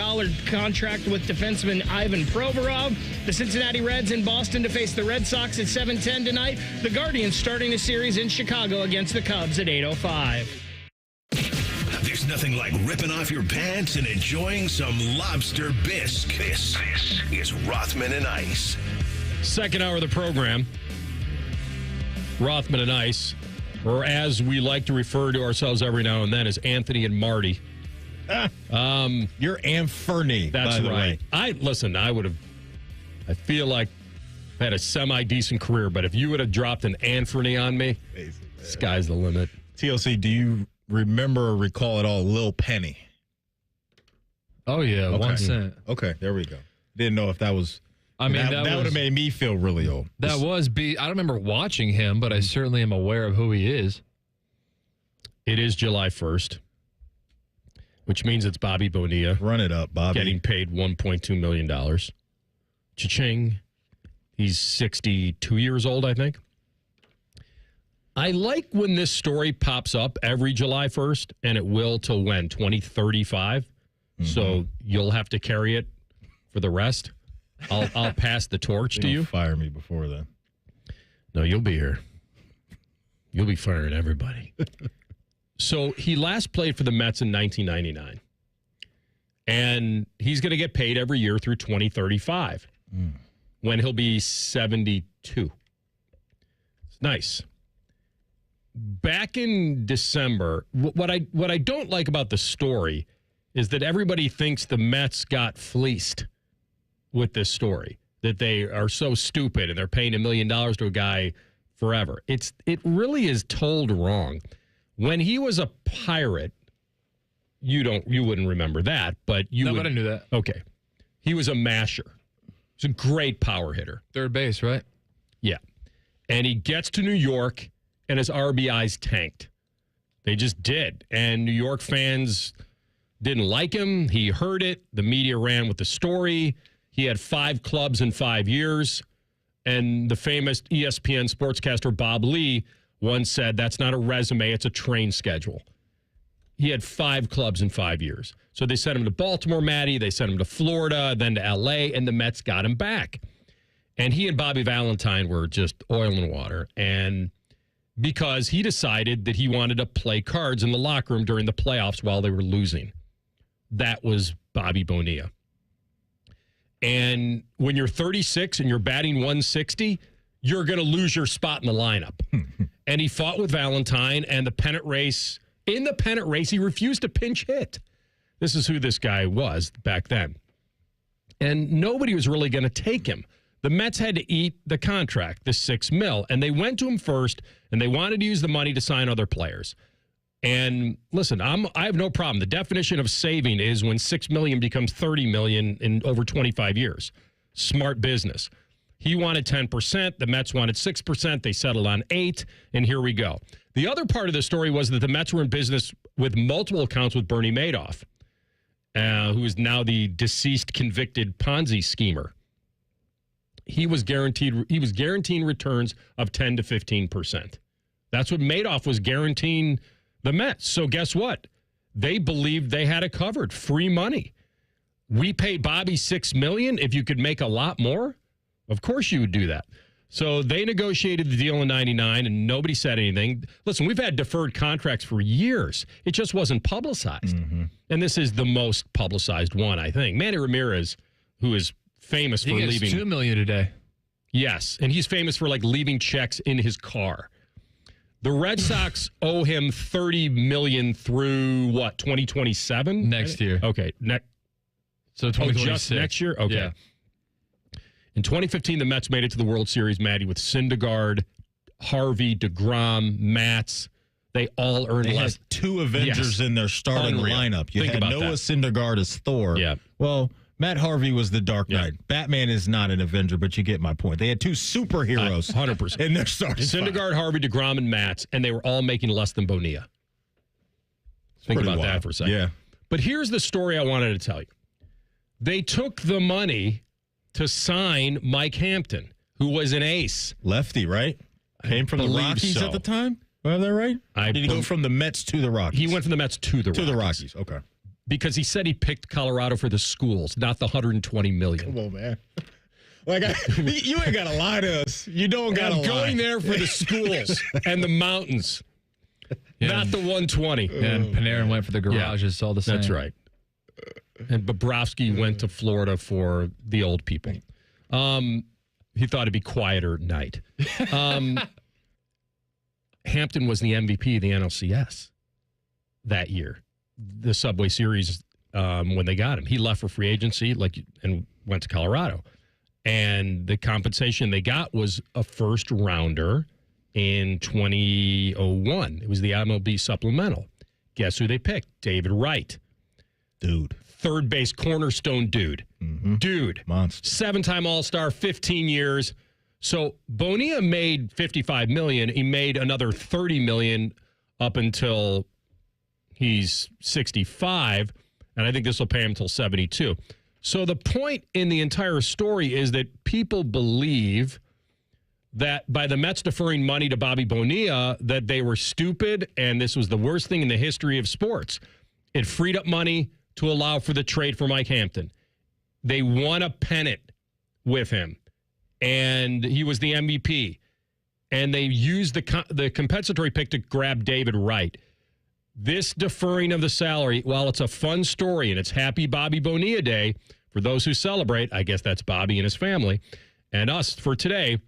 contract with defenseman Ivan Provorov. The Cincinnati Reds in Boston to face the Red Sox at 7:10 tonight. The Guardians starting a series in Chicago against the Cubs at 8:05. There's nothing like ripping off your pants and enjoying some lobster bisque. This is Rothman and Ice. Second hour of the program, Rothman and Ice, or as we like to refer to ourselves every now and then as Anthony and Marty. You're Anferny. That's right. I feel like I had a semi-decent career, but if you would have dropped an Anferny on me, sky's the limit. TLC, do you remember or recall at all Lil Penny? Oh, yeah, okay. 1 cent. Okay, there we go. Didn't know if that was... I mean, that would have made me feel really old. I don't remember watching him, but I certainly am aware of who he is. It is July 1st, which means it's Bobby Bonilla. Run it up, Bobby. Getting paid $1.2 million Cha-ching. He's 62 years old, I think. I like when this story pops up every July 1st, and it will till when? 2035? Mm-hmm. So you'll have to carry it for the rest. I'll pass the torch to you. Fire me before then. No, you'll be here. You'll be firing everybody. So he last played for the Mets in 1999. And he's going to get paid every year through 2035 when he'll be 72. It's nice. Back in December, what I don't like about the story is that everybody thinks the Mets got fleeced with this story, that they are so stupid and they're paying $1 million to a guy forever. It really is told wrong. When he was a Pirate, you wouldn't remember that, but but I knew that. Okay. He was a masher. He's a great power hitter. Third base, right? Yeah. And he gets to New York and his RBIs tanked. They just did. And New York fans didn't like him. He heard it. The media ran with the story. He had 5 clubs in 5 years. And the famous ESPN sportscaster Bob Lee once said, that's not a resume, it's a train schedule. He had 5 clubs in 5 years. So they sent him to Baltimore, Matty. They sent him to Florida, then to L.A., and the Mets got him back. And he and Bobby Valentine were just oil and water. And because he decided that he wanted to play cards in the locker room during the playoffs while they were losing. That was Bobby Bonilla. And when you're 36 and you're batting 160, you're going to lose your spot in the lineup. And he fought with Valentine and the pennant race. In the pennant race, he refused to pinch hit. This is who this guy was back then. And nobody was really going to take him. The Mets had to eat the contract, the $6 million, and they went to him first, and they wanted to use the money to sign other players. And listen, I have no problem. The definition of saving is when $6 million becomes $30 million in over 25 years. Smart business. He wanted 10%. The Mets wanted 6%. They settled on 8%, and here we go. The other part of the story was that the Mets were in business with multiple accounts with Bernie Madoff, who is now the deceased convicted Ponzi schemer. He was guaranteeing returns of 10 to 15%. That's what Madoff was guaranteeing the Mets. So guess what? They believed they had it covered. Free money. We paid Bobby $6 million. If you could make a lot more, of course you would do that. So they negotiated the deal in 99, and nobody said anything. Listen, we've had deferred contracts for years. It just wasn't publicized. Mm-hmm. And this is the most publicized one, I think. Manny Ramirez, who is famous for leaving $2 million a day. Yes, and he's famous for leaving checks in his car. The Red Sox owe him $30 million through 2027 next year. Okay, so 2026. Just next year. Okay. Yeah. In 2015, the Mets made it to the World Series, Maddie, with Syndergaard, Harvey, DeGrom, Matz. They all earned less. Had 2 Avengers in their starting lineup. You had Noah Syndergaard as Thor. Yeah. Well, Matt Harvey was the Dark Knight. Yeah. Batman is not an Avenger, but you get my point. They had 2 superheroes 100% in their starting Syndergaard, Harvey, DeGrom, and Matz, and they were all making less than Bonilla. Think about that for a second. Yeah. But here's the story I wanted to tell you. They took the money to sign Mike Hampton, who was an ace. Lefty, right? Came from the Rockies at the time? Am I right? Did he go from the Mets to the Rockies? He went from the Mets to the Rockies. To the Rockies, okay. Because he said he picked Colorado for the schools, not the $120 million. Come on, man. You ain't got to lie to us. You don't got to lie. I'm going there for the schools and the mountains, not the 120. And Panarin went for the garages, all the same. That's right. And Bobrovsky went to Florida for the old people. He thought it'd be quieter at night. Hampton was the MVP of the NLCS that year, the Subway Series, when they got him. He left for free agency and went to Colorado. And the compensation they got was a first rounder in 2001. It was the MLB supplemental. Guess who they picked? David Wright. Dude. Third base cornerstone dude. Mm-hmm. Dude. Monster. 7-time All-Star, 15 years. So Bonilla made $55 million. He made another $30 million up until he's 65, and I think this will pay him until 72. So the point in the entire story is that people believe that by the Mets deferring money to Bobby Bonilla, that they were stupid and this was the worst thing in the history of sports. It freed up money to allow for the trade for Mike Hampton. They won a pennant with him, and he was the MVP. And they used the compensatory pick to grab David Wright. This deferring of the salary, while it's a fun story and it's Happy Bobby Bonilla Day for those who celebrate, I guess that's Bobby and his family, and us for today,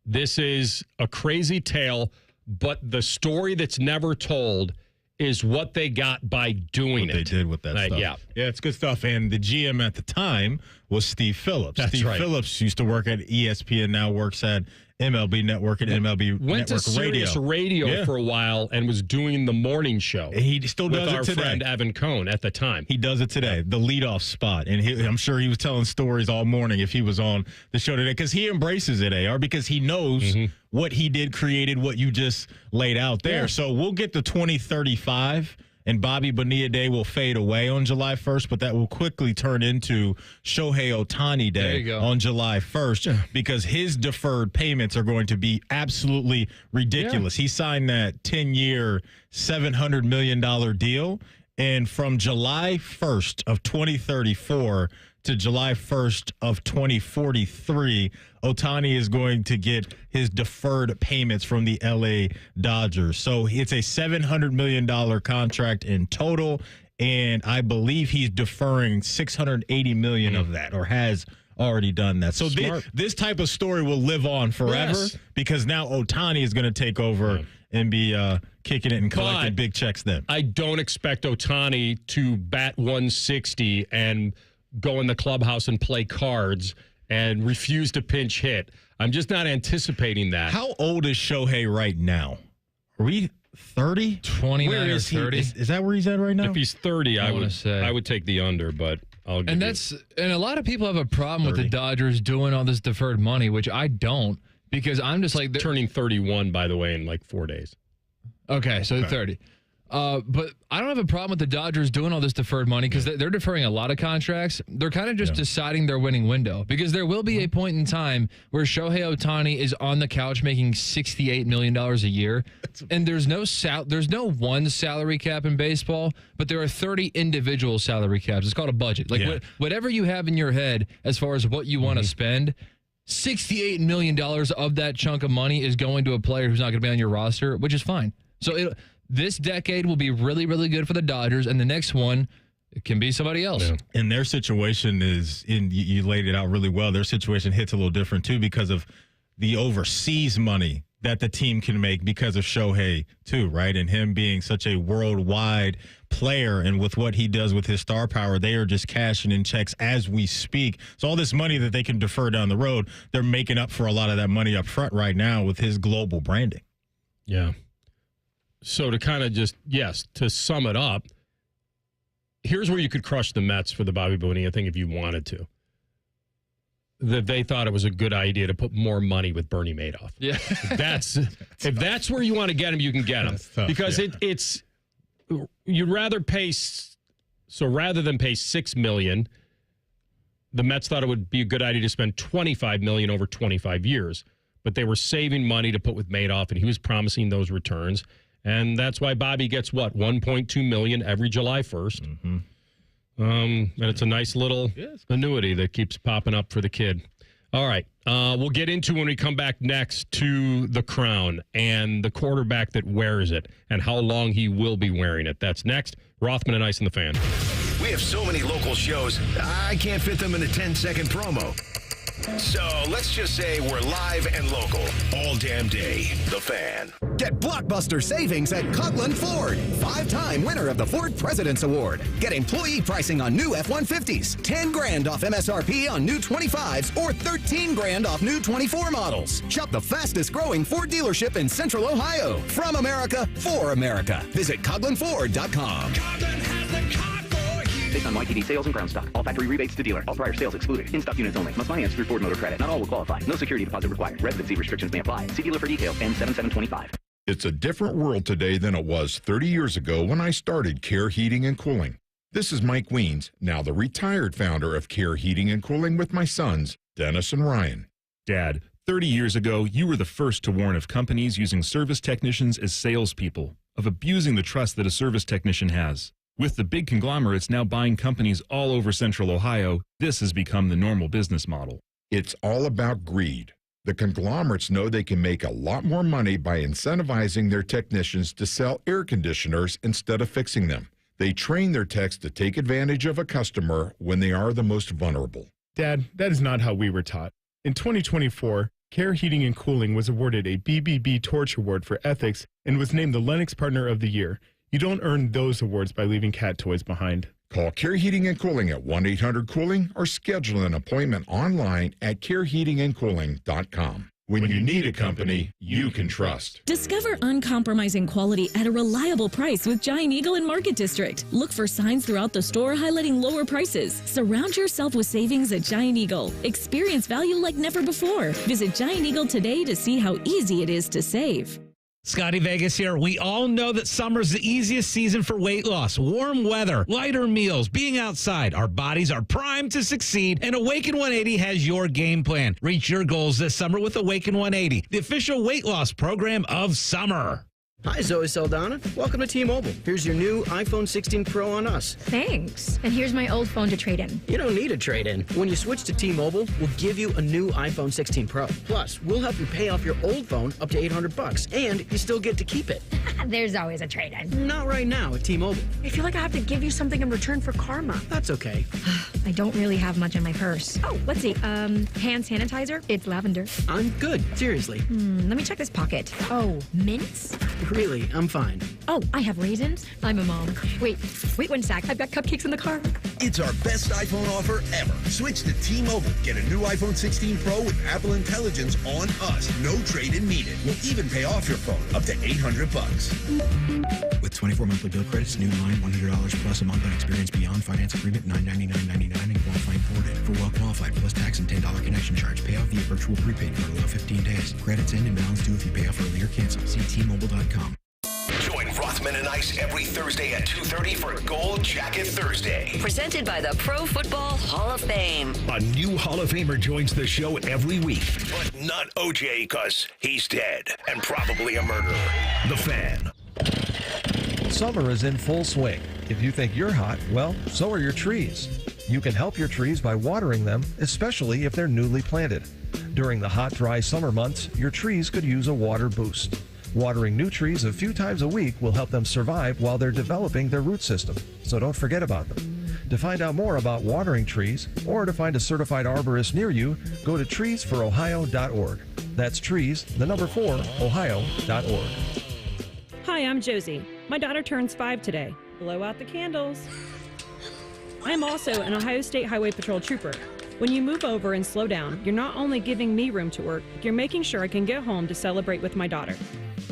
this is a crazy tale, but the story that's never told is what they got by doing what it. They did with that stuff. Yeah, it's good stuff. And the GM at the time was Steve Phillips. That's Steve right. Phillips used to work at ESPN, now works at MLB Network and MLB Went Network to Sirius Radio for a while and was doing the morning show. He still does with it our today. friend Evan Cohn at the time. He does it today, the leadoff spot. And I'm sure he was telling stories all morning if he was on the show today, because he embraces it, AR, because he knows what he did, created what you just laid out there. Yeah. So we'll get to 2035. And Bobby Bonilla Day will fade away on July 1st, but that will quickly turn into Shohei Ohtani Day on July 1st because his deferred payments are going to be absolutely ridiculous. He signed that 10-year, $700 million deal, and from July 1st of 2034 to July 1st of 2043, Ohtani is going to get his deferred payments from the LA Dodgers. So it's a $700 million contract in total, and I believe he's deferring $680 million of that, or has already done that. So this type of story will live on forever because now Ohtani is going to take over and be kicking it and collecting big checks then. I don't expect Ohtani to bat 160 and go in the clubhouse and play cards and refuse to pinch hit. I'm just not anticipating that. How old is Shohei right now? Are we 30? 29 or 30. Is that where he's at right now? If he's 30, I would take the under, but I'll give and a lot of people have a problem with the Dodgers doing all this deferred money, which I don't, because I'm just like turning 31, by the way, in like 4 days. Okay, so 30. But I don't have a problem with the Dodgers doing all this deferred money because they're deferring a lot of contracts. They're kind of just deciding their winning window, because there will be a point in time where Shohei Ohtani is on the couch making $68 million a year, and there's no one salary cap in baseball, but there are 30 individual salary caps. It's called a budget. Like whatever you have in your head as far as what you want to spend, $68 million of that chunk of money is going to a player who's not going to be on your roster, which is fine. So this decade will be really, really good for the Dodgers, and the next one, it can be somebody else. Yeah. And their situation you laid it out really well. Their situation hits a little different, too, because of the overseas money that the team can make because of Shohei, too, right? And him being such a worldwide player, and with what he does with his star power, they are just cashing in checks as we speak. So all this money that they can defer down the road, they're making up for a lot of that money up front right now with his global branding. Yeah. So to kind of to sum it up, here's where you could crush the Mets for the Bobby Bonilla thing if you wanted to. That they thought it was a good idea to put more money with Bernie Madoff. Yeah. If that's where you want to get him, you can get him. Tough, because it's you'd rather pay, so rather than pay $6 million, the Mets thought it would be a good idea to spend $25 million over 25 years. But they were saving money to put with Madoff, and he was promising those returns. And that's why Bobby gets, $1.2 million every July 1st. And it's a nice little annuity that keeps popping up for the kid. All right. We'll get into, when we come back next, to the crown and the quarterback that wears it and how long he will be wearing it. That's next. Rothman and Ice in the Fan. We have so many local shows, I can't fit them in a 10-second promo. So let's just say we're live and local all damn day. The Fan. Get blockbuster savings at Coughlin Ford. 5-time winner of the Ford President's Award. Get employee pricing on new F-150s. $10,000 off MSRP on new 25s, or $13,000 off new 24 models. Shop the fastest growing Ford dealership in Central Ohio. From America, for America. Visit CoughlinFord.com. Based on YTD sales and ground stock. All factory rebates to dealer. All prior sales excluded. In-stock units only. Must finance through Ford Motor Credit. Not all will qualify. No security deposit required. Residency restrictions may apply. See dealer for details. N7725. It's a different world today than it was 30 years ago when I started Care Heating and Cooling. This is Mike Weens, now the retired founder of Care Heating and Cooling with my sons, Dennis and Ryan. Dad, 30 years ago, you were the first to warn of companies using service technicians as salespeople, of abusing the trust that a service technician has. With the big conglomerates now buying companies all over Central Ohio, this has become the normal business model. It's all about greed. The conglomerates know they can make a lot more money by incentivizing their technicians to sell air conditioners instead of fixing them. They train their techs to take advantage of a customer when they are the most vulnerable. Dad, that is not how we were taught. In 2024, Care Heating and Cooling was awarded a BBB Torch Award for ethics and was named the Lennox Partner of the Year. You don't earn those awards by leaving cat toys behind. Call Care Heating and Cooling at 1-800-COOLING or schedule an appointment online at careheatingandcooling.com. When you need a company you can trust. Discover uncompromising quality at a reliable price with Giant Eagle in Market District. Look for signs throughout the store highlighting lower prices. Surround yourself with savings at Giant Eagle. Experience value like never before. Visit Giant Eagle today to see how easy it is to save. Scotty Vegas here. We all know that summer's the easiest season for weight loss. Warm weather, lighter meals, being outside. Our bodies are primed to succeed, and Awaken 180 has your game plan. Reach your goals this summer with Awaken 180, the official weight loss program of summer. Hi, Zoe Saldana. Welcome to T-Mobile. Here's your new iPhone 16 Pro on us. Thanks. And here's my old phone to trade in. You don't need a trade-in. When you switch to T-Mobile, we'll give you a new iPhone 16 Pro. Plus, we'll help you pay off your old phone up to $800, and you still get to keep it. There's always a trade-in. Not right now at T-Mobile. I feel like I have to give you something in return for karma. That's okay. I don't really have much in my purse. Oh, let's see. Hand sanitizer. It's lavender. I'm good. Seriously. Let me check this pocket. Oh, mints? Really, I'm fine. Oh, I have raisins. I'm a mom. Wait 1 sec. I've got cupcakes in the car. It's our best iPhone offer ever. Switch to T-Mobile. Get a new iPhone 16 Pro with Apple Intelligence on us. No trade-in needed. We'll even pay off your phone up to $800. With 24 monthly bill credits, new line $100 plus a month on experience beyond finance agreement $999.99 and qualifying forwarded. For well qualified plus tax and $10 connection charge. Pay off via virtual prepaid for below 15 days. Credits end and balance due if you pay off early or cancel. See T-Mobile.com. Join Rothman and Ice every Thursday at 2:30 for Gold Jacket Thursday. Presented by the Pro Football Hall of Fame. A new Hall of Famer joins the show every week, but not OJ because he's dead and probably a murderer. The Fan. Summer is in full swing. If you think you're hot, well, so are your trees. You can help your trees by watering them, especially if they're newly planted. During the hot, dry summer months, your trees could use a water boost. Watering new trees a few times a week will help them survive while they're developing their root system, so don't forget about them. To find out more about watering trees or to find a certified arborist near you, go to treesforohio.org. That's trees, the number 4, ohio.org. Hi, I'm Josie. My daughter turns 5 today. Blow out the candles. I'm also an Ohio State Highway Patrol trooper. When you move over and slow down, you're not only giving me room to work, you're making sure I can get home to celebrate with my daughter.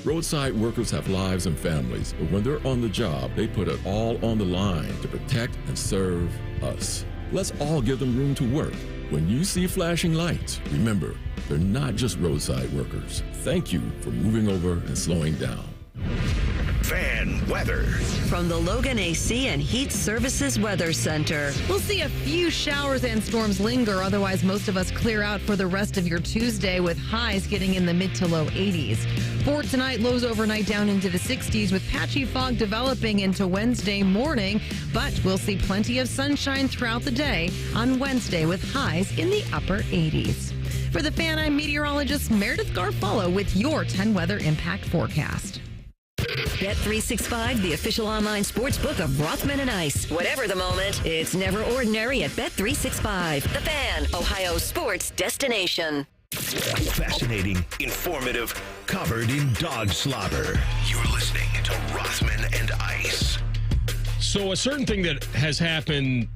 Roadside workers have lives and families, but when they're on the job, they put it all on the line to protect and serve us. Let's all give them room to work. When you see flashing lights, remember, they're not just roadside workers. Thank you for moving over and slowing down. Fan weather. From the Logan AC and Heat Services Weather Center. We'll see a few showers and storms linger. Otherwise, most of us clear out for the rest of your Tuesday with highs getting in the mid to low 80s. For tonight, lows overnight down into the 60s with patchy fog developing into Wednesday morning. But we'll see plenty of sunshine throughout the day on Wednesday with highs in the upper 80s. For the Fan, I'm meteorologist Meredith Garfalo with your 10 weather impact forecast. Bet365, the official online sports book of Rothman and Ice. Whatever the moment, it's never ordinary at Bet365. The Fan, Ohio's sports destination. Fascinating, informative, covered in dog slobber. You're listening to Rothman and Ice. So a certain thing that has happened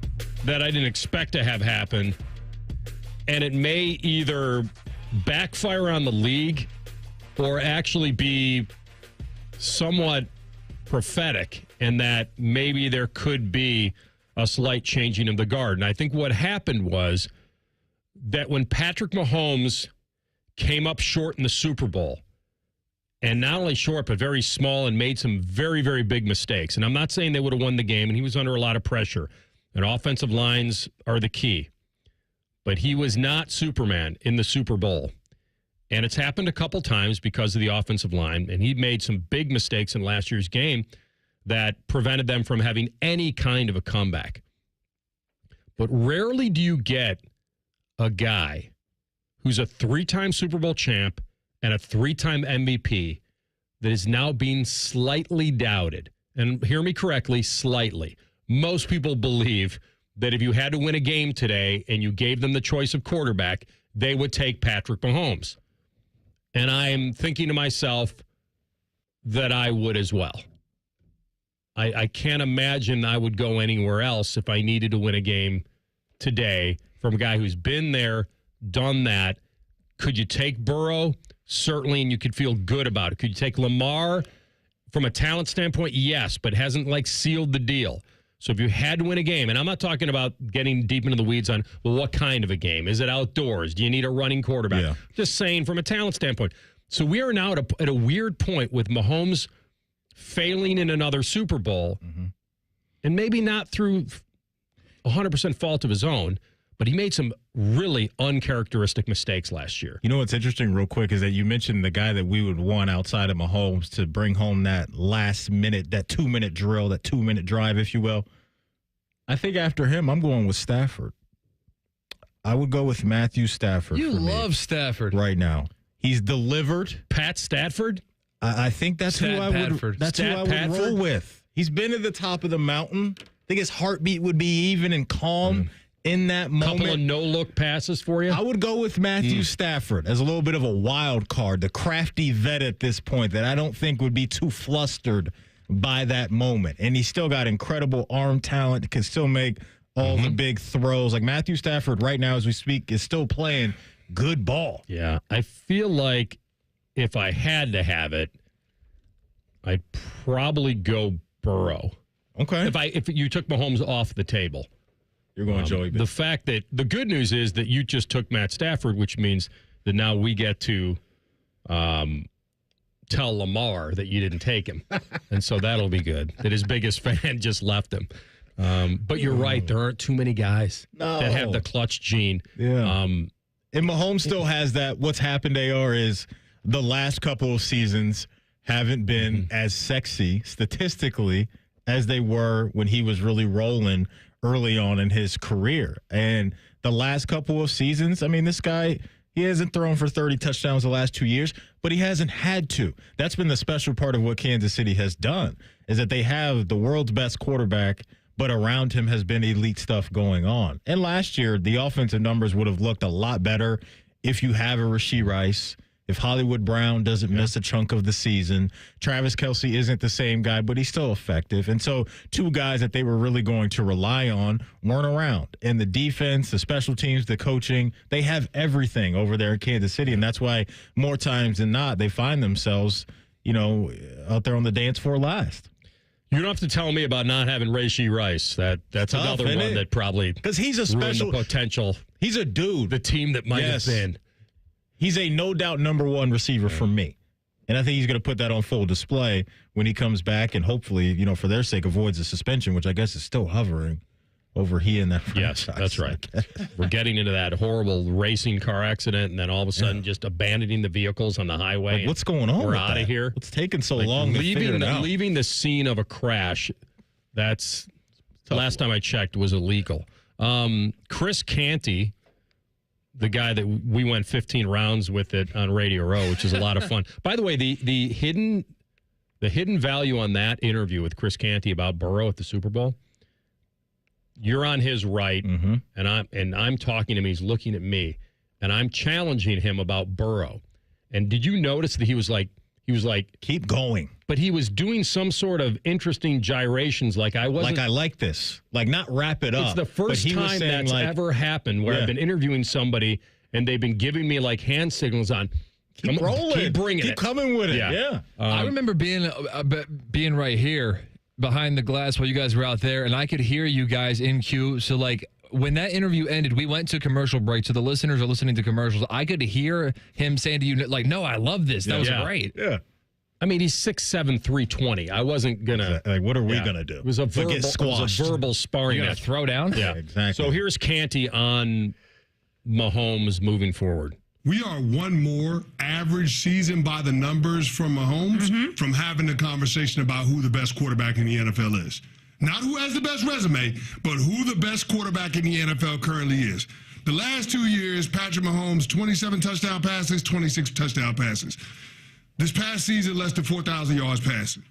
that I didn't expect to have happen, and it may either backfire on the league or actually be somewhat prophetic in that maybe there could be a slight changing of the guard. And I think what happened was that when Patrick Mahomes came up short in the Super Bowl And not only short, but very small and made some very, very big mistakes. And I'm not saying they would have won the game, and he was under a lot of pressure. And offensive lines are the key. But he was not Superman in the Super Bowl. And it's happened a couple times because of the offensive line. And he made some big mistakes in last year's game that prevented them from having any kind of a comeback. But rarely do you get a guy who's a 3-time Super Bowl champ and a 3-time MVP that is now being slightly doubted. And hear me correctly, slightly. Most people believe that if you had to win a game today and you gave them the choice of quarterback, they would take Patrick Mahomes. And I'm thinking to myself that I would as well. I can't imagine I would go anywhere else if I needed to win a game today from a guy who's been there, done that. Could you take Burrow? Certainly, and you could feel good about it. Could you take Lamar from a talent standpoint? Yes, but hasn't sealed the deal. So if you had to win a game, and I'm not talking about getting deep into the weeds on, well, what kind of a game? Is it outdoors? Do you need a running quarterback? Yeah. Just saying from a talent standpoint. So we are now at a weird point with Mahomes failing in another Super Bowl, and maybe not through 100% fault of his own, but he made some really uncharacteristic mistakes last year. You know what's interesting real quick is that you mentioned the guy that we would want outside of Mahomes to bring home that last minute, that 2-minute drill, that 2-minute drive, if you will. I think after him, I'm going with Stafford. I would go with Matthew Stafford. You love Stafford. Right now. He's delivered. Pat Stafford? I think that's who I would roll with. He's been at the top of the mountain. I think his heartbeat would be even and calm in that moment. Couple of no-look passes for you? I would go with Matthew Stafford as a little bit of a wild card, the crafty vet at this point that I don't think would be too flustered by that moment. And he's still got incredible arm talent, can still make all the big throws. Like Matthew Stafford right now as we speak is still playing good ball. Yeah, I feel like if I had to have it, I'd probably go Burrow. Okay. If you took Mahomes off the table. You're going Joey B. The fact that the good news is that you just took Matt Stafford, which means that now we get to tell Lamar that you didn't take him. And so that'll be good, that his biggest fan just left him. But you're right. There aren't too many guys that have the clutch gene. Yeah. And Mahomes still has that. What's happened, AR, is the last couple of seasons haven't been as sexy statistically as they were when he was really rolling early on in his career. And the last couple of seasons, I mean, this guy, he hasn't thrown for 30 touchdowns the last 2 years, but he hasn't had to. That's been the special part of what Kansas City has done, is that they have the world's best quarterback, but around him has been elite stuff going on. And last year, the offensive numbers would have looked a lot better if you have a Rashee Rice, if Hollywood Brown doesn't miss a chunk of the season. Travis Kelce isn't the same guy, but he's still effective. And so two guys that they were really going to rely on weren't around. And the defense, the special teams, the coaching, they have everything over there in Kansas City. And that's why more times than not, they find themselves, out there on the dance floor last. You don't have to tell me about not having Rashee Rice. That's tough, another one that probably because he's a special the potential. He's a dude. The team that might have been. He's a no doubt number one receiver for me, and I think he's going to put that on full display when he comes back, and hopefully, for their sake, avoids a suspension, which I guess is still hovering over he and that franchise. Yes, that's right. We're getting into that horrible racing car accident, and then all of a sudden just abandoning the vehicles on the highway. Like, what's going on? We're out of here. What's taking so long to figure it out? Leaving the scene of a crash, that's last time I checked was illegal. Chris Canty, the guy that we went 15 rounds with it on Radio Row, which is a lot of fun. By the way, the hidden value on that interview with Chris Canty about Burrow at the Super Bowl. You're on his right, and I'm talking to him. He's looking at me, and I'm challenging him about Burrow. And did you notice that he was like, keep going, but he was doing some sort of interesting gyrations, like I wasn't. Like I like this, like not wrap it up. It's the first time that's ever happened where I've been interviewing somebody and they've been giving me like hand signals on. Keep rolling, keep bringing keep coming with it. Yeah. I remember being right here behind the glass while you guys were out there, and I could hear you guys in queue. So, like, when that interview ended, we went to commercial break. So the listeners are listening to commercials. I could hear him saying to you, like, no, I love this. That was great. Yeah. I mean, he's 6'7", 320. I wasn't going to. Like, what are we going to do? It was a verbal sparring You match. throw down? Yeah, exactly. So here's Canty on Mahomes moving forward. We are one more average season by the numbers from Mahomes from having the conversation about who the best quarterback in the NFL is. Not who has the best resume, but who the best quarterback in the NFL currently is. The last 2 years, Patrick Mahomes, 27 touchdown passes, 26 touchdown passes. This past season, less than 4,000 yards passing.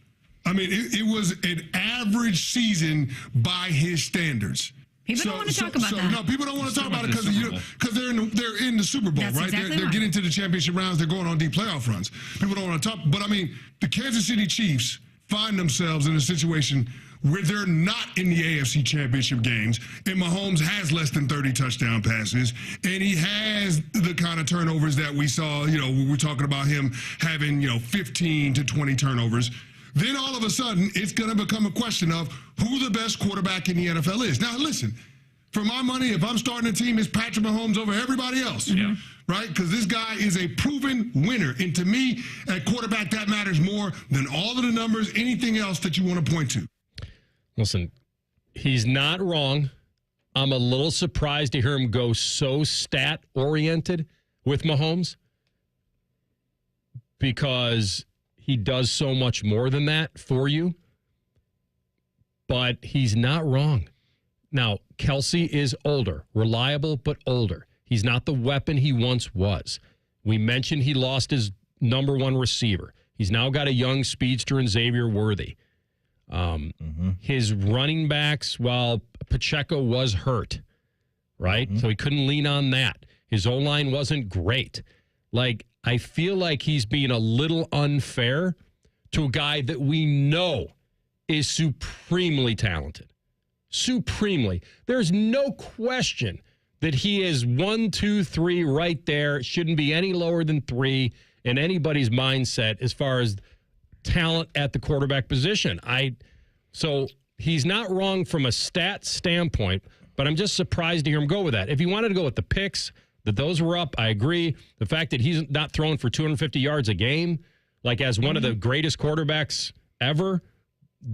I mean, it was an average season by his standards. People don't want to talk about that. No, people don't want to talk about it because they're in the Super Bowl, That's right? Exactly they're getting to the championship rounds. They're going on deep playoff runs. People don't want to talk. But, I mean, the Kansas City Chiefs find themselves in a situation where they're not in the AFC championship games, and Mahomes has less than 30 touchdown passes, and he has the kind of turnovers that we saw, we were talking about him having, 15 to 20 turnovers. Then all of a sudden, it's going to become a question of who the best quarterback in the NFL is. Now, listen, for my money, if I'm starting a team, it's Patrick Mahomes over everybody else. Yeah. Right? Because this guy is a proven winner. And to me, at quarterback, that matters more than all of the numbers, anything else that you want to point to. Listen, he's not wrong. I'm a little surprised to hear him go so stat-oriented with Mahomes because he does so much more than that for you. But he's not wrong. Now, Kelsey is older, reliable, but older. He's not the weapon he once was. We mentioned he lost his number one receiver. He's now got a young speedster in Xavier Worthy. His running backs, while Pacheco was hurt, right? So he couldn't lean on that. His O-line wasn't great. Like, I feel like he's being a little unfair to a guy that we know is supremely talented. Supremely. There's no question that he is 1, 2, 3 right there. Shouldn't be any lower than 3 in anybody's mindset as far as talent at the quarterback position. So he's not wrong from a stat standpoint, but I'm just surprised to hear him go with that. If he wanted to go with the picks, that those were up, I agree. The fact that he's not throwing for 250 yards a game, like as one of the greatest quarterbacks ever,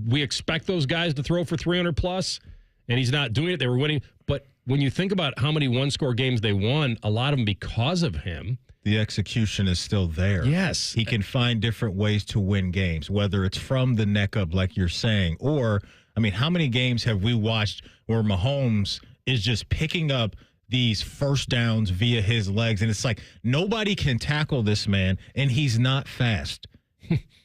we expect those guys to throw for 300 plus, and he's not doing it. They were winning. But when you think about how many one-score games they won, a lot of them because of him. The execution is still there. Yes. He can find different ways to win games, whether it's from the neck up, like you're saying, or, I mean, how many games have we watched where Mahomes is just picking up these first downs via his legs? And it's like, nobody can tackle this man, and he's not fast.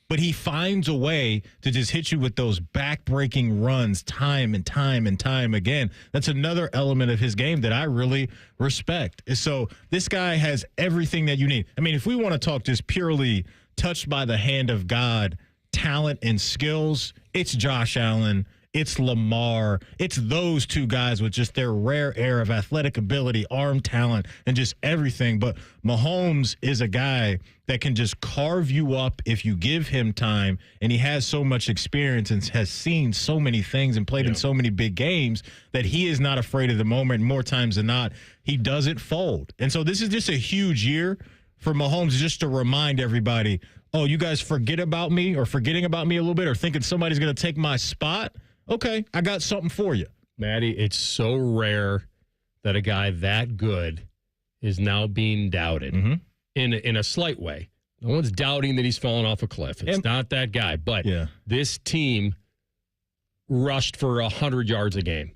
But he finds a way to just hit you with those back-breaking runs time and time and time again. That's another element of his game that I really respect. So this guy has everything that you need. I mean, if we want to talk just purely touched by the hand of God, talent and skills, it's Josh Allen, it's Lamar, it's those two guys with just their rare air of athletic ability, arm talent, and just everything. But Mahomes is a guy that can just carve you up if you give him time, and he has so much experience and has seen so many things and played in so many big games that he is not afraid of the moment. More times than not, he doesn't fold. And so this is just a huge year for Mahomes, just to remind everybody, oh, you guys forgetting about me a little bit or thinking somebody's going to take my spot? Okay, I got something for you. Maddie, it's so rare that a guy that good is now being doubted in a slight way. No one's doubting that he's fallen off a cliff. It's not that guy. But this team rushed for 100 yards a game.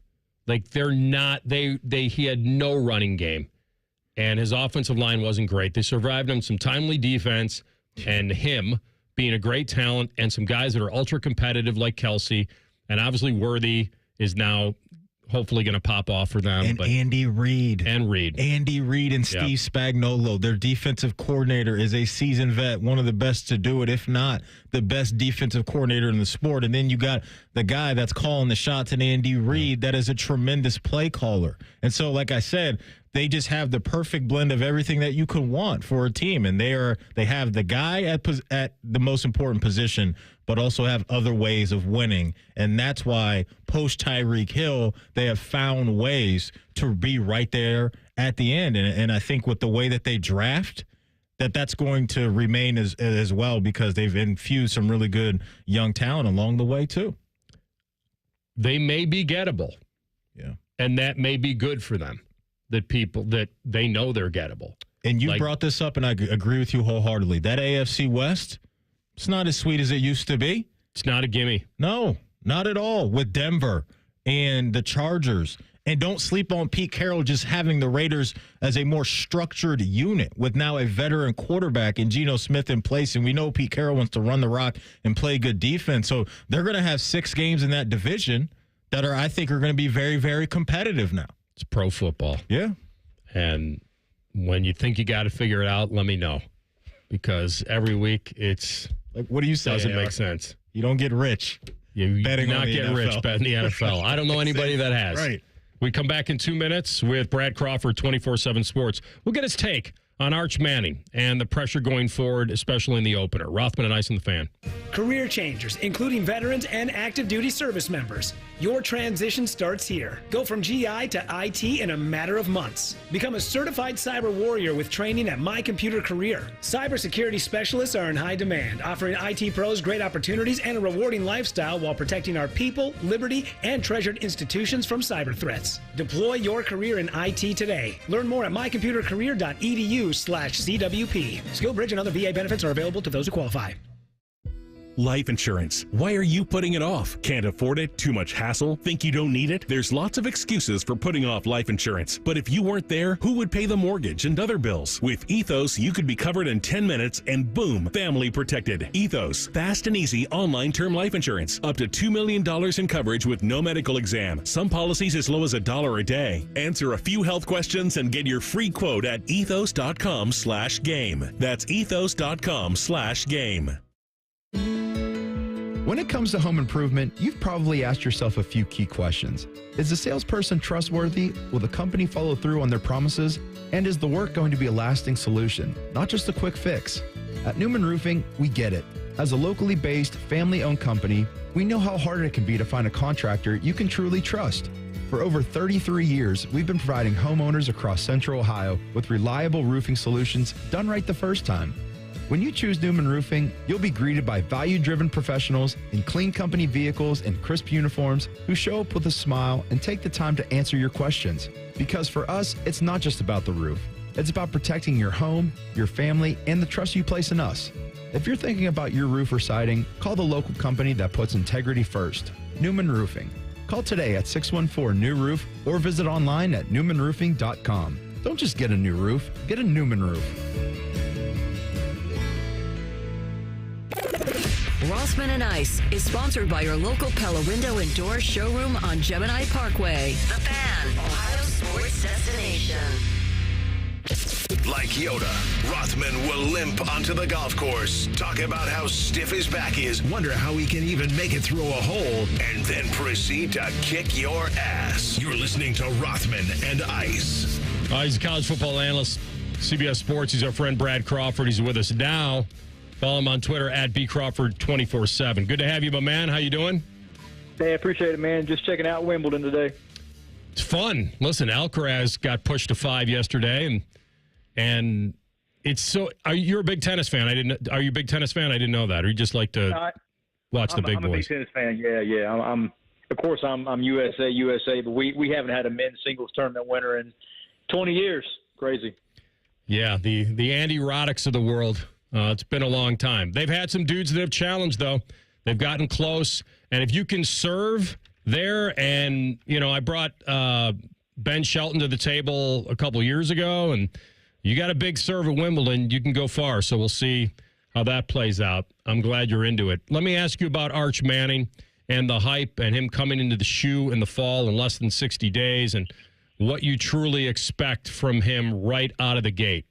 Like, they're not, he had no running game. And his offensive line wasn't great. They survived on some timely defense and him being a great talent and some guys that are ultra competitive like Kelsey. And obviously Worthy is now hopefully going to pop off for them. And Andy Reid. Andy Reid and Steve Spagnuolo, their defensive coordinator, is a seasoned vet, one of the best to do it, if not the best defensive coordinator in the sport. And then you got the guy that's calling the shots in Andy Reid that is a tremendous play caller. And so, like I said, they just have the perfect blend of everything that you could want for a team. And they have the guy at the most important position, but also have other ways of winning. And that's why post Tyreek Hill, they have found ways to be right there at the end. And I think with the way that they draft, that's going to remain as well because they've infused some really good young talent along the way too. They may be gettable. Yeah. And that may be good for them, that they know they're gettable. And you brought this up, and I agree with you wholeheartedly. That AFC West, it's not as sweet as it used to be. It's not a gimme. No, not at all. With Denver and the Chargers. And don't sleep on Pete Carroll just having the Raiders as a more structured unit with now a veteran quarterback and Geno Smith in place. And we know Pete Carroll wants to run the rock and play good defense. So they're going to have 6 games in that division that I think are going to be very, very competitive now. It's pro football. Yeah. And when you think you got to figure it out, let me know. Because every week it's like, what do you say? Doesn't make sense. You don't get rich. You betting not on the get NFL. rich betting the NFL. I don't know anybody that has. Right. We come back in 2 minutes with Brad Crawford, 24/7 Sports. We'll get his take on Arch Manning and the pressure going forward, especially in the opener. Rothman and Ice and the Fan. Career changers, including veterans and active duty service members. Your transition starts here. Go from GI to IT in a matter of months. Become a certified cyber warrior with training at My Computer Career. Cybersecurity specialists are in high demand, offering IT pros great opportunities and a rewarding lifestyle while protecting our people, liberty, and treasured institutions from cyber threats. Deploy your career in IT today. Learn more at mycomputercareer.edu/CWP. SkillBridge and other VA benefits are available to those who qualify. Life insurance. Why are you putting it off? Can't afford it? Too much hassle? Think you don't need it? There's lots of excuses for putting off life insurance. But if you weren't there, who would pay the mortgage and other bills? With Ethos, you could be covered in 10 minutes and boom, family protected. Ethos, fast and easy online term life insurance. Up to $2 million in coverage with no medical exam. Some policies as low as $1 a day. Answer a few health questions and get your free quote at ethos.com/game. That's ethos.com/game. When it comes to home improvement, you've probably asked yourself a few key questions. Is the salesperson trustworthy? Will the company follow through on their promises? And is the work going to be a lasting solution, not just a quick fix? At Newman Roofing, we get it. As a locally based, family-owned company, we know how hard it can be to find a contractor you can truly trust. For over 33 years, we've been providing homeowners across Central Ohio with reliable roofing solutions done right the first time. When you choose Newman Roofing, you'll be greeted by value-driven professionals in clean company vehicles and crisp uniforms who show up with a smile and take the time to answer your questions. Because for us, it's not just about the roof. It's about protecting your home, your family, and the trust you place in us. If you're thinking about your roof or siding, call the local company that puts integrity first. Newman Roofing. Call today at 614-NEW-ROOF or visit online at newmanroofing.com. Don't just get a new roof, get a Newman roof. Rothman and Ice is sponsored by your local Pella Window and Door showroom on Gemini Parkway. The Fan, Ohio sports destination. Like Yoda, Rothman will limp onto the golf course, talk about how stiff his back is, wonder how he can even make it through a hole, and then proceed to kick your ass. You're listening to Rothman and Ice. He's a college football analyst, CBS Sports. He's our friend Brad Crawford. He's with us now. Follow him on Twitter at bcrawford247. Good to have you, my man. How you doing? Hey, I appreciate it, man. Just checking out Wimbledon today. It's fun. Listen, Alcaraz got pushed to 5 yesterday, and it's so. You're a big tennis fan. Are you a big tennis fan? I didn't know that. Or you just like to watch the big boys? I'm a big tennis fan. Yeah. I'm of course I'm USA, but we haven't had a men's singles tournament winner in 20 years. Crazy. Yeah, the Andy Roddicks of the world. It's been a long time. They've had some dudes that have challenged, though. They've gotten close. And if you can serve there, and, I brought Ben Shelton to the table a couple years ago, and you got a big serve at Wimbledon, you can go far. So we'll see how that plays out. I'm glad you're into it. Let me ask you about Arch Manning and the hype and him coming into the shoe in the fall in less than 60 days and what you truly expect from him right out of the gate.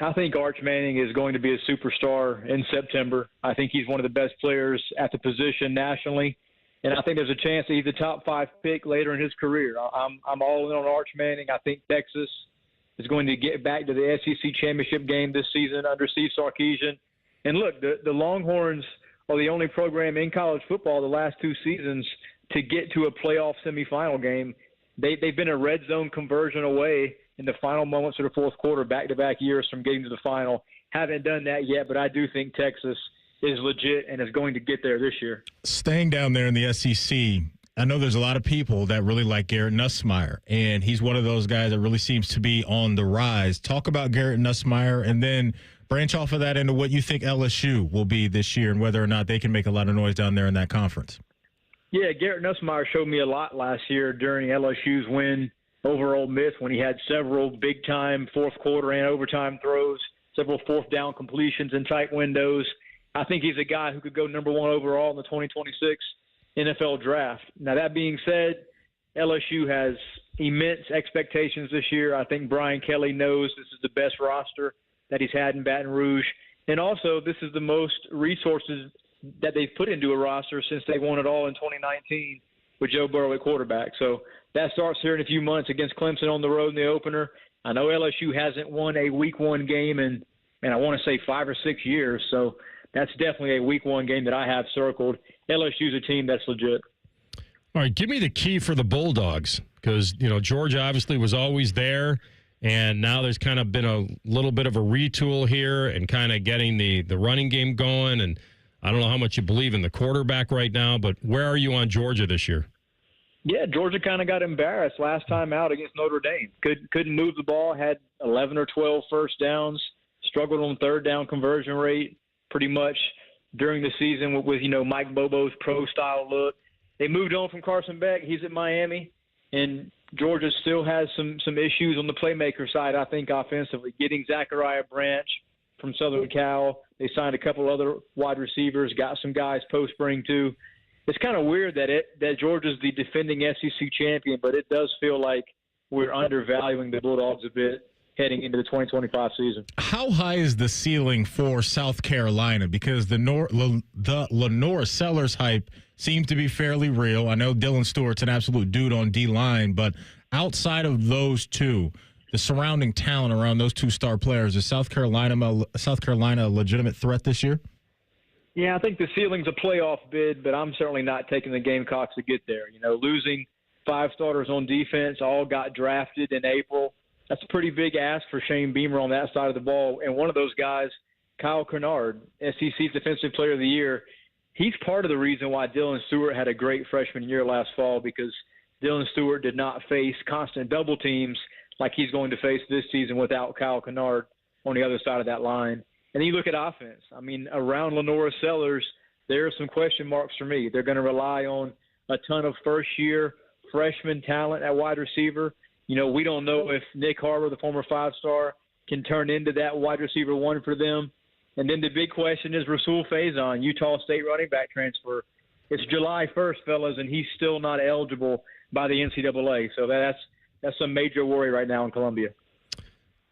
I think Arch Manning is going to be a superstar in September. I think he's one of the best players at the position nationally, and I think there's a chance that he's a top 5 pick later in his career. I'm all in on Arch Manning. I think Texas is going to get back to the SEC championship game this season under Steve Sarkisian. And look, the Longhorns are the only program in college football the last 2 seasons to get to a playoff semifinal game. they've been a red zone conversion away in the final moments of the fourth quarter, back-to-back years from getting to the final. Haven't done that yet, but I do think Texas is legit and is going to get there this year. Staying down there in the SEC, I know there's a lot of people that really like Garrett Nussmeier, and he's one of those guys that really seems to be on the rise. Talk about Garrett Nussmeier, and then branch off of that into what you think LSU will be this year and whether or not they can make a lot of noise down there in that conference. Yeah, Garrett Nussmeier showed me a lot last year during LSU's win over Ole Miss when he had several big-time fourth quarter and overtime throws, several fourth-down completions in tight windows. I think he's a guy who could go number 1 overall in the 2026 NFL draft. Now, that being said, LSU has immense expectations this year. I think Brian Kelly knows this is the best roster that he's had in Baton Rouge. And also, this is the most resources that they've put into a roster since they won it all in 2019 with Joe Burrow at quarterback. So that starts here in a few months against Clemson on the road in the opener. I know LSU hasn't won a week 1 game in I want to say 5 or 6 years. So that's definitely a week 1 game that I have circled. LSU's a team that's legit. All right, give me the key for the Bulldogs because, Georgia obviously was always there, and now there's kind of been a little bit of a retool here and kind of getting the running game going. And I don't know how much you believe in the quarterback right now, but where are you on Georgia this year? Yeah, Georgia kind of got embarrassed last time out against Notre Dame. Couldn't move the ball, had 11 or 12 first downs, struggled on third down conversion rate pretty much during the season with Mike Bobo's pro-style look. They moved on from Carson Beck. He's at Miami, and Georgia still has some issues on the playmaker side, I think, offensively. Getting Zachariah Branch from Southern Cal. They signed a couple other wide receivers, got some guys post-spring too. It's kind of weird that Georgia's the defending SEC champion, but it does feel like we're undervaluing the Bulldogs a bit heading into the 2025 season. How high is the ceiling for South Carolina? Because the Lenore Sellers hype seems to be fairly real. I know Dylan Stewart's an absolute dude on D-line, but outside of those two, the surrounding talent around those two star players, is South Carolina a legitimate threat this year? Yeah, I think the ceiling's a playoff bid, but I'm certainly not taking the Gamecocks to get there. Losing 5 starters on defense, all got drafted in April. That's a pretty big ask for Shane Beamer on that side of the ball. And one of those guys, Kyle Kennard, SEC's Defensive Player of the Year, he's part of the reason why Dylan Stewart had a great freshman year last fall, because Dylan Stewart did not face constant double teams like he's going to face this season without Kyle Kennard on the other side of that line. And then you look at offense. I mean, around Lenora Sellers, there are some question marks for me. They're going to rely on a ton of first-year freshman talent at wide receiver. We don't know if Nick Harbor, the former 5-star, can turn into that wide receiver 1 for them. And then the big question is Rasul Faison, Utah State running back transfer. It's July 1st, fellas, and he's still not eligible by the NCAA. So that's a major worry right now in Columbia.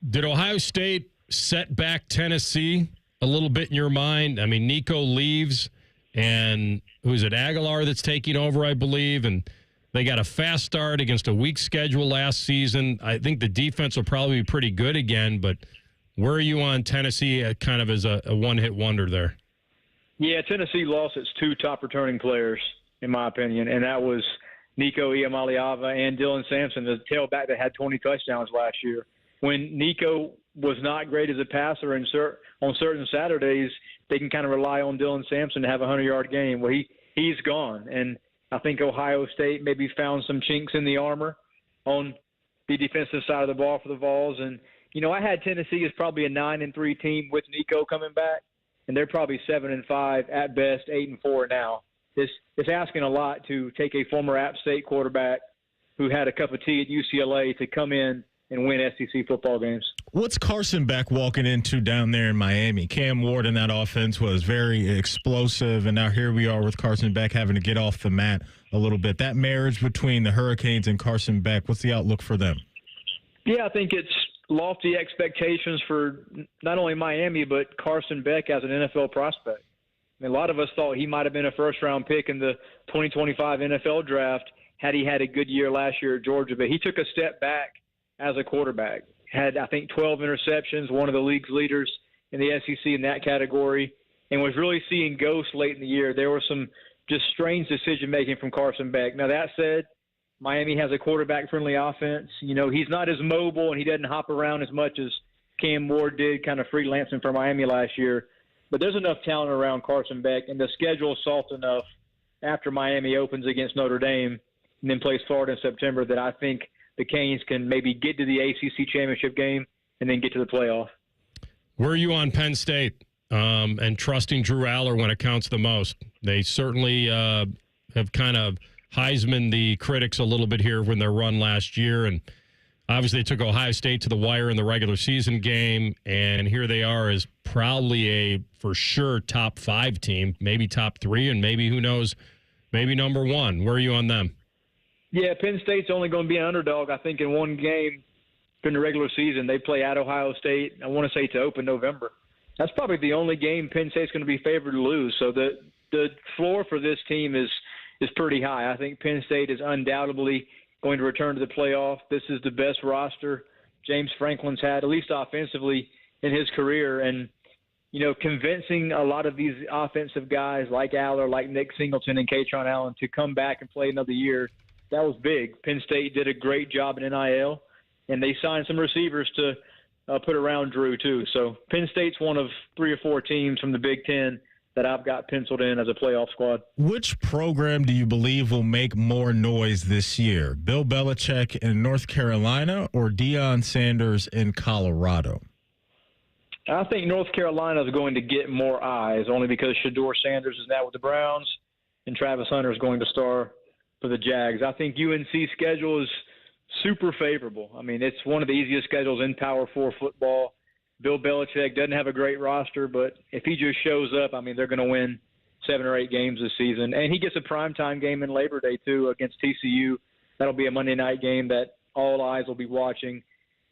Did Ohio State set back Tennessee a little bit in your mind? I mean, Nico leaves, and who's it, Aguilar that's taking over, I believe, and they got a fast start against a weak schedule last season. I think the defense will probably be pretty good again, but where are you on Tennessee kind of as a one-hit wonder there? Yeah, Tennessee lost its 2 top returning players, in my opinion, and that was Nico Iamaleava and Dylan Sampson, the tailback that had 20 touchdowns last year. When Nico was not great as a passer on certain Saturdays, they can kind of rely on Dylan Sampson to have a 100-yard game. Well, he's gone, and I think Ohio State maybe found some chinks in the armor on the defensive side of the ball for the Vols. And, I had Tennessee as probably a 9-3 team with Nico coming back, and they're probably 7-5 at best, 8-4 now. It's asking a lot to take a former App State quarterback who had a cup of tea at UCLA to come in and win SEC football games. What's Carson Beck walking into down there in Miami? Cam Ward in that offense was very explosive, and now here we are with Carson Beck having to get off the mat a little bit. That marriage between the Hurricanes and Carson Beck, what's the outlook for them? Yeah, I think it's lofty expectations for not only Miami but Carson Beck as an NFL prospect. I mean, a lot of us thought he might have been a first-round pick in the 2025 NFL draft had he had a good year last year at Georgia, but he took a step back as a quarterback. Had, I think, 12 interceptions, one of the league's leaders in the SEC in that category, and was really seeing ghosts late in the year. There was some just strange decision-making from Carson Beck. Now, that said, Miami has a quarterback-friendly offense. You know, he's not as mobile and he doesn't hop around as much as Cam Ward did, kind of freelancing for Miami last year. But there's enough talent around Carson Beck, and the schedule is soft enough after Miami opens against Notre Dame and then plays Florida in September that I think the Canes can maybe get to the ACC championship game and then get to the playoff. Where are you on Penn State and trusting Drew Aller when it counts the most? They certainly have kind of Heisman the critics a little bit here when their run last year, and obviously they took Ohio State to the wire in the regular season game, and here they are as probably a for sure top 5 team, maybe top 3, and maybe, who knows, maybe number 1. Where are you on them? Yeah, Penn State's only going to be an underdog, I think, in one game during the regular season. They play at Ohio State, I want to say to open November. That's probably the only game Penn State's going to be favored to lose. So the floor for this team is pretty high. I think Penn State is undoubtedly going to return to the playoff. This is the best roster James Franklin's had, at least offensively, in his career. And, you know, convincing a lot of these offensive guys like Aller, like Nick Singleton and Katron Allen to come back and play another year, that was big. Penn State did a great job in NIL, and they signed some receivers to put around Drew too. So Penn State's one of 3 or 4 teams from the Big Ten that I've got penciled in as a playoff squad. Which program do you believe will make more noise this year? Bill Belichick in North Carolina or Deion Sanders in Colorado? I think North Carolina is going to get more eyes, only because Shedeur Sanders is now with the Browns and Travis Hunter is going to star for the Jags. I think UNC's schedule is super favorable. I mean, it's one of the easiest schedules in Power 4 football. Bill Belichick doesn't have a great roster, but if he just shows up, I mean, they're going to win 7 or 8 games this season. And he gets a primetime game in Labor Day, too, against TCU. That'll be a Monday night game that all eyes will be watching.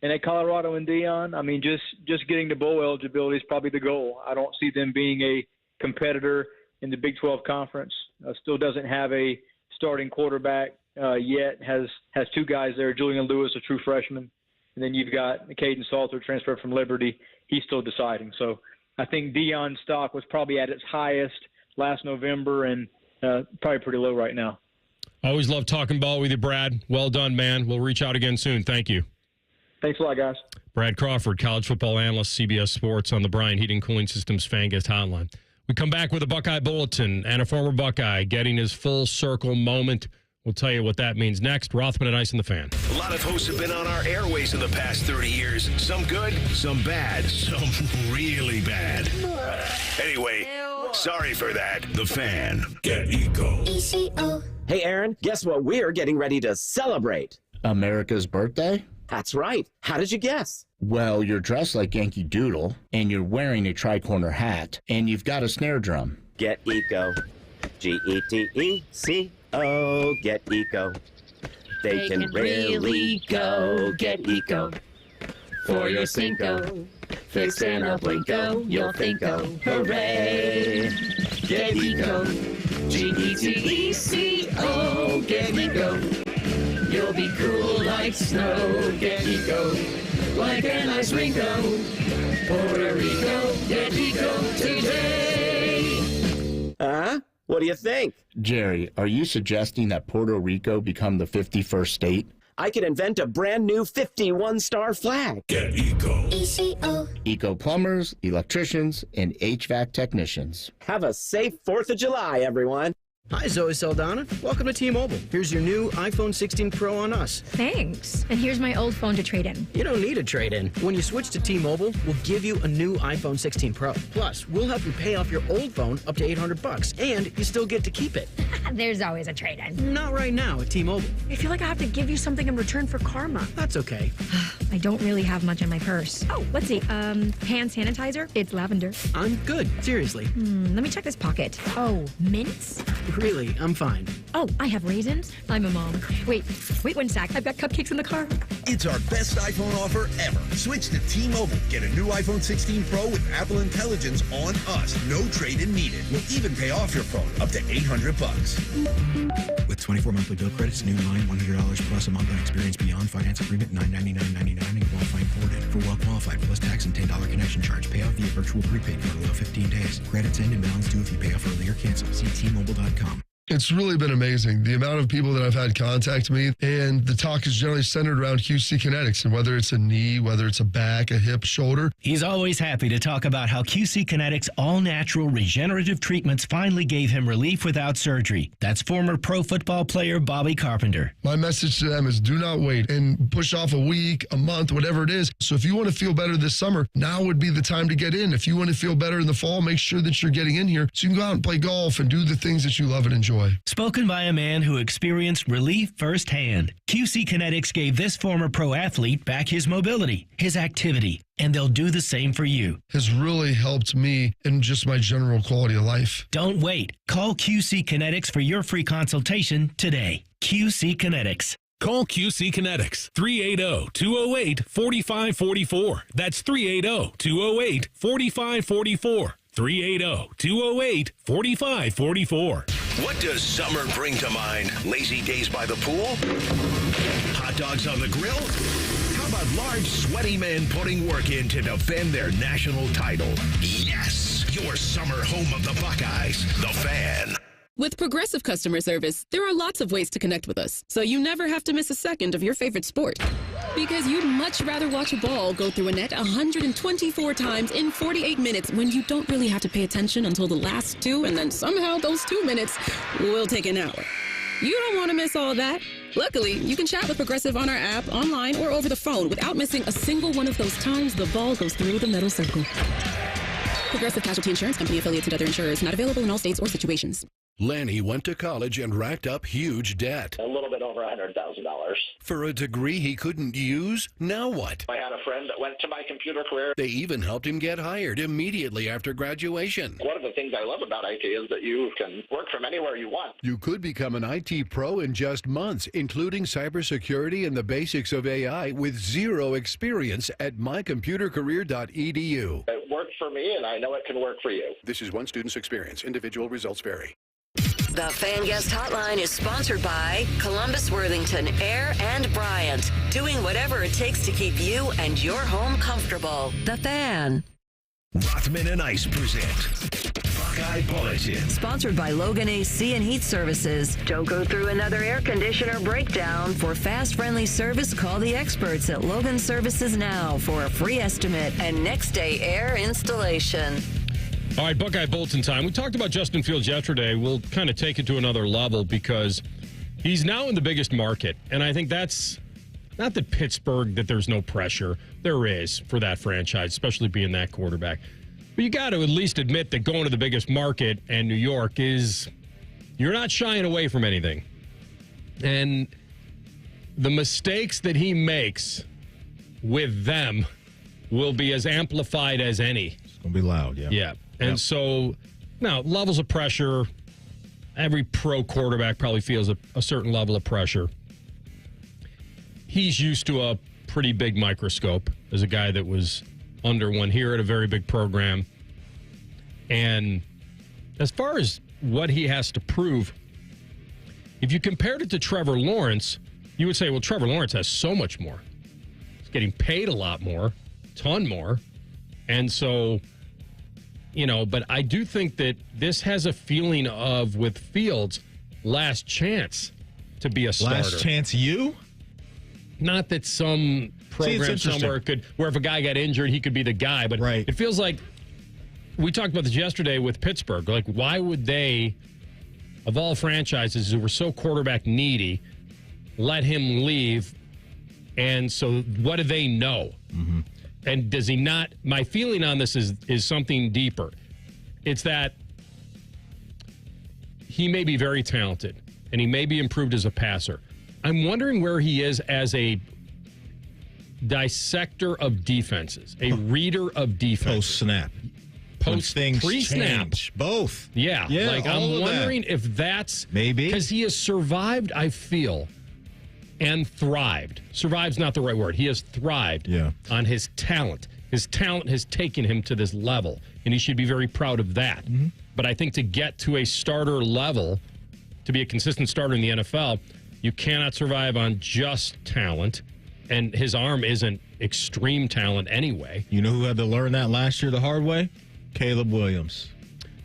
And at Colorado and Deion, I mean, just getting to bowl eligibility is probably the goal. I don't see them being a competitor in the Big 12 Conference. Still doesn't have a starting quarterback yet. Has 2 guys there, Julian Lewis, a true freshman. And then you've got Caden Salter transferred from Liberty. He's still deciding. So I think Deion's stock was probably at its highest last November and probably pretty low right now. Always love talking ball with you, Brad. Well done, man. We'll reach out again soon. Thank you. Thanks a lot, guys. Brad Crawford, college football analyst, CBS Sports on the Bryant Heating Cooling Systems Fan Guest Hotline. We come back with a Buckeye Bulletin and a former Buckeye getting his full circle moment. We'll tell you what that means next. Rothman and Ice in the Fan. A lot of hosts have been on our airways in the past 30 years. Some good, some bad, some really bad. Anyway, sorry for that. The Fan. Get Eco. Hey, Aaron, guess what we're getting ready to celebrate? America's birthday? That's right. How did you guess? Well, you're dressed like Yankee Doodle, and you're wearing a tri-corner hat, and you've got a snare drum. Get Eco. G-E-T-E-C-O. Get Eco. They can really go. Get Eco. For your Cinco. Fix and a Blinko. You'll think-o. Hooray. Get Eco. G-E-T-E-C-O. Get Eco. You'll be cool like snow. Get Eco. Like an ice Ringo. Puerto Rico. Get Eco today. Huh? What do you think? Jerry, are you suggesting that Puerto Rico become the 51st state? I could invent a brand new 51-star flag. Get Eco. ECO. Eco plumbers, electricians, and HVAC technicians. Have a safe 4th of July, everyone. Hi, Zoe Saldana. Welcome to T-Mobile. Here's your new iPhone 16 Pro on us. Thanks. And here's my old phone to trade in. You don't need a trade-in. When you switch to T-Mobile, we'll give you a new iPhone 16 Pro. Plus, we'll help you pay off your old phone up to $800, and you still get to keep it. There's always a trade-in. Not right now at T-Mobile. I feel like I have to give you something in return for karma. That's okay. I don't really have much in my purse. Oh, let's see. Hand sanitizer. It's lavender. I'm good. Seriously. Let me check this pocket. Oh, mints? Really, I'm fine. Oh, I have raisins. I'm a mom. Wait 1 sec. I've got cupcakes in the car. It's our best iPhone offer ever. Switch to T-Mobile. Get a new iPhone 16 Pro with Apple Intelligence on us. No trade-in needed. We'll even pay off your phone up to $800. With 24 monthly bill credits, new line, $100 plus a month on experience beyond finance agreement, $999.99 and qualifying forwarded. For well qualified plus tax and $10 connection charge. Pay off via virtual prepaid card below 15 days. Credits end and balance due if you pay off early or cancel. See T-Mobile.com. It's really been amazing. The amount of people that I've had contact me, and the talk is generally centered around QC Kinetics, and whether it's a knee, whether it's a back, a hip, shoulder. He's always happy to talk about how QC Kinetics all-natural regenerative treatments finally gave him relief without surgery. That's former pro football player Bobby Carpenter. My message to them is do not wait and push off a week, a month, whatever it is. So if you want to feel better this summer, now would be the time to get in. If you want to feel better in the fall, make sure that you're getting in here so you can go out and play golf and do the things that you love and enjoy. Spoken by a man who experienced relief firsthand. QC Kinetics gave this former pro athlete back his mobility, his activity, and they'll do the same for you. Has really helped me in just my general quality of life. Don't wait. Call QC Kinetics for your free consultation today. QC Kinetics. Call QC Kinetics, 380-208-4544. That's 380-208-4544. 380-208-4544. What does summer bring to mind? Lazy days by the pool? Hot dogs on the grill? How about large, sweaty men putting work in to defend their national title? Yes! Your summer home of the Buckeyes, The Fan. With Progressive customer service, there are lots of ways to connect with us, so you never have to miss a second of your favorite sport. Because you'd much rather watch a ball go through a net 124 times in 48 minutes when you don't really have to pay attention until the last two, and then somehow those 2 minutes will take an hour. You don't want to miss all that. Luckily, you can chat with Progressive on our app, online, or over the phone without missing a single one of those times the ball goes through the metal circle. Progressive Casualty Insurance Company, affiliates, and other insurers. Not available in all states or situations. Lanny went to college and racked up huge debt. A little bit over $100,000. For a degree he couldn't use? Now what? I had a friend that went to my computer career. They even helped him get hired immediately after graduation. One of the things I love about IT is that you can work from anywhere you want. You could become an IT pro in just months, including cybersecurity and the basics of AI with zero experience at mycomputercareer.edu. It worked for me, and I know it can work for you. This is one student's experience. Individual results vary. The Fan Guest Hotline is sponsored by Columbus, Worthington, Air, and Bryant. Doing whatever it takes to keep you and your home comfortable. The Fan. Rothman and Ice present Buckeye Bulletin. Sponsored by Logan AC and Heat Services. Don't go through another air conditioner breakdown. For fast, friendly service, call the experts at Logan Services now for a free estimate and next day air installation. All right, Buckeye Bulletin time. We talked about Justin Fields yesterday. We'll kind of take it to another level because he's now in the biggest market. And I think that's not that Pittsburgh, that there's no pressure. There is for that franchise, especially being that quarterback. But you got to at least admit that going to the biggest market and New York is, you're not shying away from anything. And the mistakes that he makes with them will be as amplified as any. It's going to be loud, yeah. Yeah. And so, now, levels of pressure, every pro quarterback probably feels a certain level of pressure. He's used to a pretty big microscope as a guy that was under one here at a very big program. And as far as what he has to prove, if you compared it to Trevor Lawrence, you would say, well, Trevor Lawrence has so much more. He's getting paid a lot more, ton more. And so, you know, but I do think that this has a feeling of, with Fields, last chance to be a starter. Last chance you? Not that some program somewhere could, where if a guy got injured, he could be the guy. But it feels like, we talked about this yesterday with Pittsburgh. Like, why would they, of all franchises who were so quarterback needy, let him leave? And so what do they know? Mm-hmm. And does he not? My feeling on this is something deeper. It's that he may be very talented and he may be improved as a passer. I'm wondering where he is as a dissector of defenses, a reader of defense. Post-snap. Pre-snap. Change. Both. Yeah. Like, I'm wondering if that's... Maybe. Because he has survived, I feel, and thrived. Survived's not the right word. He has thrived on his talent. His talent has taken him to this level, and he should be very proud of that. Mm-hmm. But I think to get to a starter level, to be a consistent starter in the NFL, you cannot survive on just talent, and his arm isn't extreme talent anyway. You know who had to learn that last year the hard way? Caleb Williams.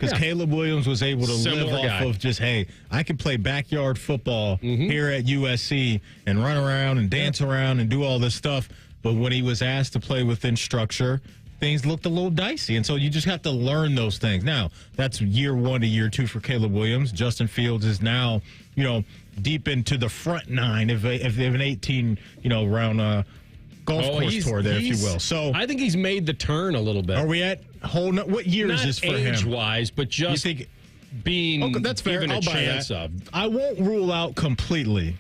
Because Caleb Williams was able to Similar live guy. off of just, hey, I can play backyard football here at USC and run around and dance around and do all this stuff. But when he was asked to play within structure, things looked a little dicey. And so you just have to learn those things. Now, that's year 1 to year 2 for Caleb Williams. Justin Fields is now, deep into the front 9 if they have an 18, round golf course tour there, if you will. So I think he's made the turn a little bit. Are we at what year is this for him? Not age-wise, but just being that's fair. given a I'll buy chance that. of. I won't rule out completely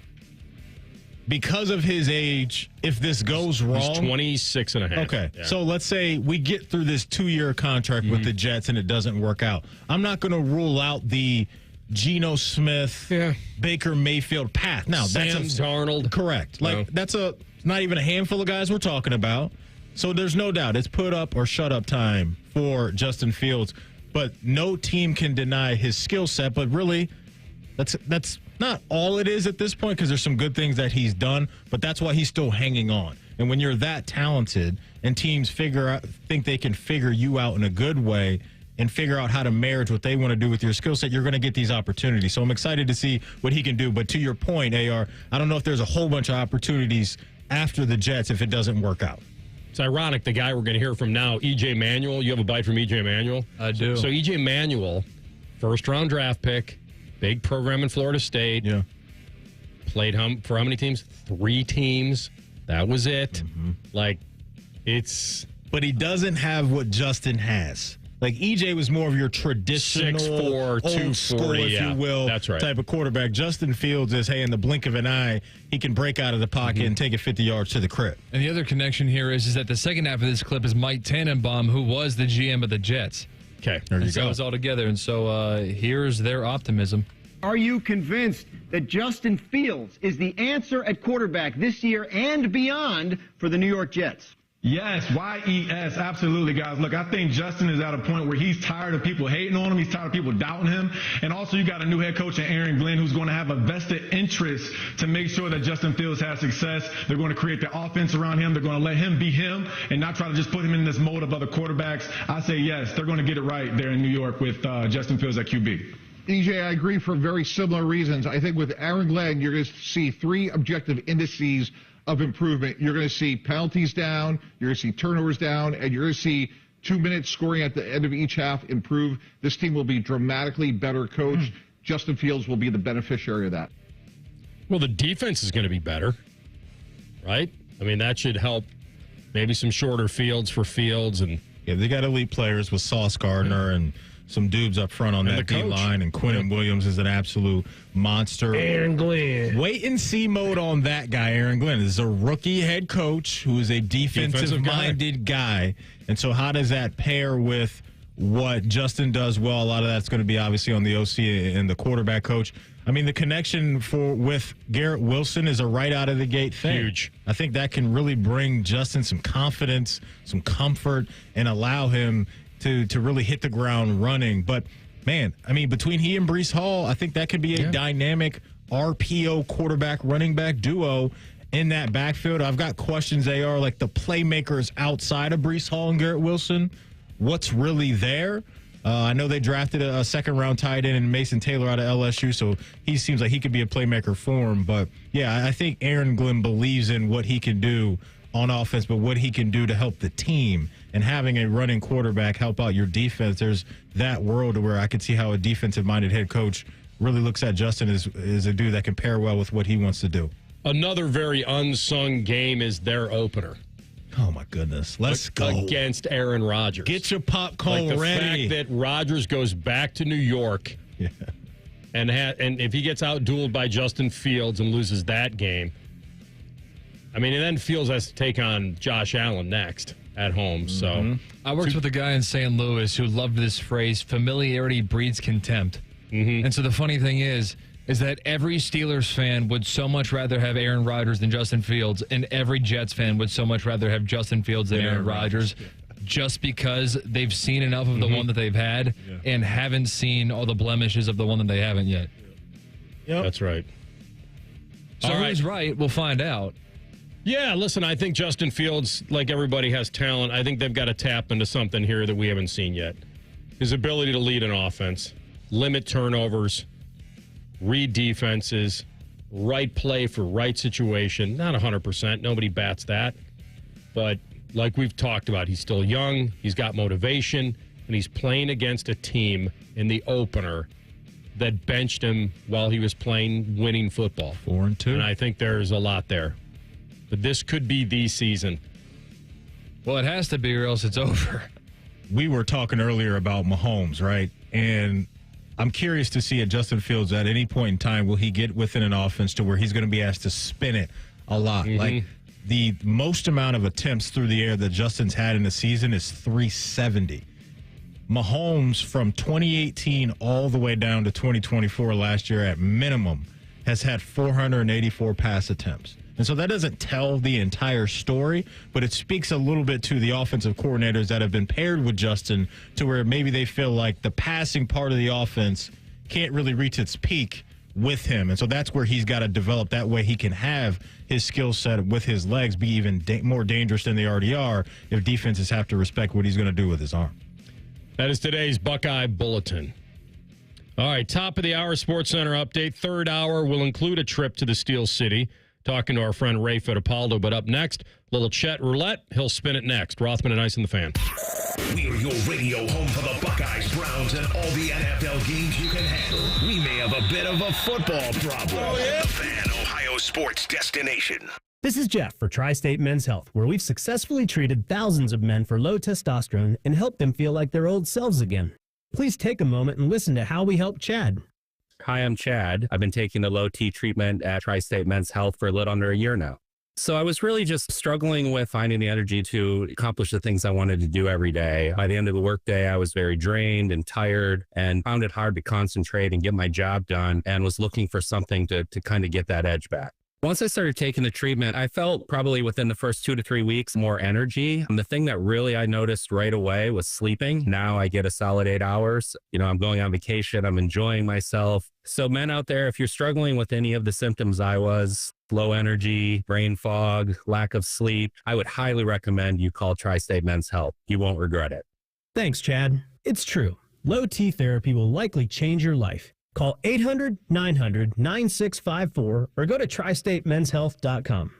because of his age if this goes wrong. He's 26 and a half. Okay, Yeah. so let's say we get through this 2-year contract with the Jets and it doesn't work out. I'm not going to rule out the Geno Smith, Baker Mayfield path. Now, Sam Darnold. Correct. That's not even a handful of guys we're talking about. So there's no doubt it's put up or shut up time for Justin Fields. But no team can deny his skill set. But really, that's not all it is at this point because there's some good things that he's done. But that's why he's still hanging on. And when you're that talented and teams think they can figure you out in a good way and figure out how to marriage what they want to do with your skill set, you're going to get these opportunities. So I'm excited to see what he can do. But to your point, AR, I don't know if there's a whole bunch of opportunities after the Jets if it doesn't work out. It's ironic, the guy we're going to hear from now, E.J. Manuel. You have a bite from E.J. Manuel? I do. So E.J. Manuel, first-round draft pick, big program in Florida State. Yeah. Played for how many teams? 3 teams. That was it. But he doesn't have what Justin has. Like, EJ was more of your traditional 6'4", old school, if you will, that's right, type of quarterback. Justin Fields is, hey, in the blink of an eye, he can break out of the pocket and take it 50 yards to the crib. And the other connection here is that the second half of this clip is Mike Tannenbaum, who was the GM of the Jets. Okay, there you so go. it's all together. And so here's their optimism. Are you convinced that Justin Fields is the answer at quarterback this year and beyond for the New York Jets? Yes, Y-E-S, absolutely, guys. Look, I think Justin is at a point where he's tired of people hating on him. He's tired of people doubting him. And also, you got a new head coach in Aaron Glenn who's going to have a vested interest to make sure that Justin Fields has success. They're going to create the offense around him. They're going to let him be him and not try to just put him in this mold of other quarterbacks. I say yes, they're going to get it right there in New York with Justin Fields at QB. DJ, I agree for very similar reasons. I think with Aaron Glenn, you're going to see 3 objective indices of improvement. You're going to see penalties down, you're going to see turnovers down, and you're going to see 2 minutes scoring at the end of each half improve. This team will be dramatically better coached. Justin Fields will be the beneficiary of that. Well, the defense is going to be better, right? I mean, that should help maybe some shorter fields for Fields. And yeah, they got elite players with Sauce Gardner and some dudes up front on that D-line, and Quinnen Williams is an absolute monster. Aaron Glenn. Wait and see mode on that guy, Aaron Glenn. This is a rookie head coach who is a defensive-minded guy. And so how does that pair with what Justin does well? A lot of that's going to be obviously on the OC and the quarterback coach. I mean, the connection with Garrett Wilson is a right out of the gate thing. Huge. I think that can really bring Justin some confidence, some comfort, and allow him to really hit the ground running. But, man, I mean, between he and Breece Hall, I think that could be a dynamic RPO quarterback running back duo in that backfield. I've got questions, AR, like the playmakers outside of Breece Hall and Garrett Wilson. What's really there? I know they drafted a second-round tight end in Mason Taylor out of LSU, so he seems like he could be a playmaker for him. But, yeah, I think Aaron Glenn believes in what he can do on offense, but what he can do to help the team. And having a running quarterback help out your defense, there's that world where I could see how a defensive-minded head coach really looks at Justin as a dude that can pair well with what he wants to do. Another very unsung game is their opener. Oh, my goodness. Let's go. Against Aaron Rodgers. Get your popcorn the ready. fact that Rodgers goes back to New York and if he gets out-dueled by Justin Fields and loses that game, I mean, and then Fields has to take on Josh Allen next at home. So I worked with a guy in St. Louis who loved this phrase, familiarity breeds contempt. And so the funny thing is that every Steelers fan would so much rather have Aaron Rodgers than Justin Fields, and every Jets fan would so much rather have Justin Fields than Aaron Rodgers, just because they've seen enough of the one that they've had and haven't seen all the blemishes of the one that they haven't yet. Yep. That's right. So who's right? We'll find out. Yeah, listen, I think Justin Fields, like everybody, has talent. I think they've got to tap into something here that we haven't seen yet. his ability to lead an offense, limit turnovers, read defenses, right play for right situation. Not 100%. Nobody bats that. But like we've talked about, he's still young. He's got motivation. And he's playing against a team in the opener that benched him while he was playing winning football. 4-2. And I think there's a lot there. But this could be the season. Well, it has to be or else it's over. We were talking earlier about Mahomes, right? And I'm curious to see at Justin Fields at any point in time, will he get within an offense to where he's going to be asked to spin it a lot? Mm-hmm. Like the most amount of attempts through the air that Justin's had in the season is 370. Mahomes from 2018 all the way down to 2024 last year at minimum has had 484 pass attempts. And so that doesn't tell the entire story, but it speaks a little bit to the offensive coordinators that have been paired with Justin to where maybe they feel like the passing part of the offense can't really reach its peak with him. And so that's where he's got to develop. That way he can have his skill set with his legs be even more dangerous than they already are if defenses have to respect what he's going to do with his arm. That is today's Buckeye Bulletin. All right, top of the hour Sports Center update. Third hour will include a trip to the Steel City, talking to our friend Ray Fiedipalo. But up next, little Chet Roulette. He'll spin it next. Rothman and Ice in the Fan. We're your radio home for the Buckeyes, Browns, and all the NFL games you can handle. We may have a bit of a football problem. Oh, yeah? The Fan, Ohio sports destination. This is Jeff for Tri-State Men's Health, where we've successfully treated thousands of men for low testosterone and helped them feel like their old selves again. Please take a moment and listen to how we help Chad. Hi, I'm Chad. I've been taking the low T treatment at Tri-State Men's Health for a little under a year now. So I was really just struggling with finding the energy to accomplish the things I wanted to do every day. By the end of the workday, I was very drained and tired and found it hard to concentrate and get my job done and was looking for something to kind of get that edge back. Once I started taking the treatment, I felt probably within the first 2 to 3 weeks more energy. And the thing that really I noticed right away was sleeping. Now I get a solid 8 hours. I'm going on vacation. I'm enjoying myself. So men out there, if you're struggling with any of the symptoms I was, low energy, brain fog, lack of sleep, I would highly recommend you call Tri-State Men's Health. You won't regret it. Thanks, Chad. It's true. Low T therapy will likely change your life. Call 800-900-9654 or go to tristatemenshealth.com.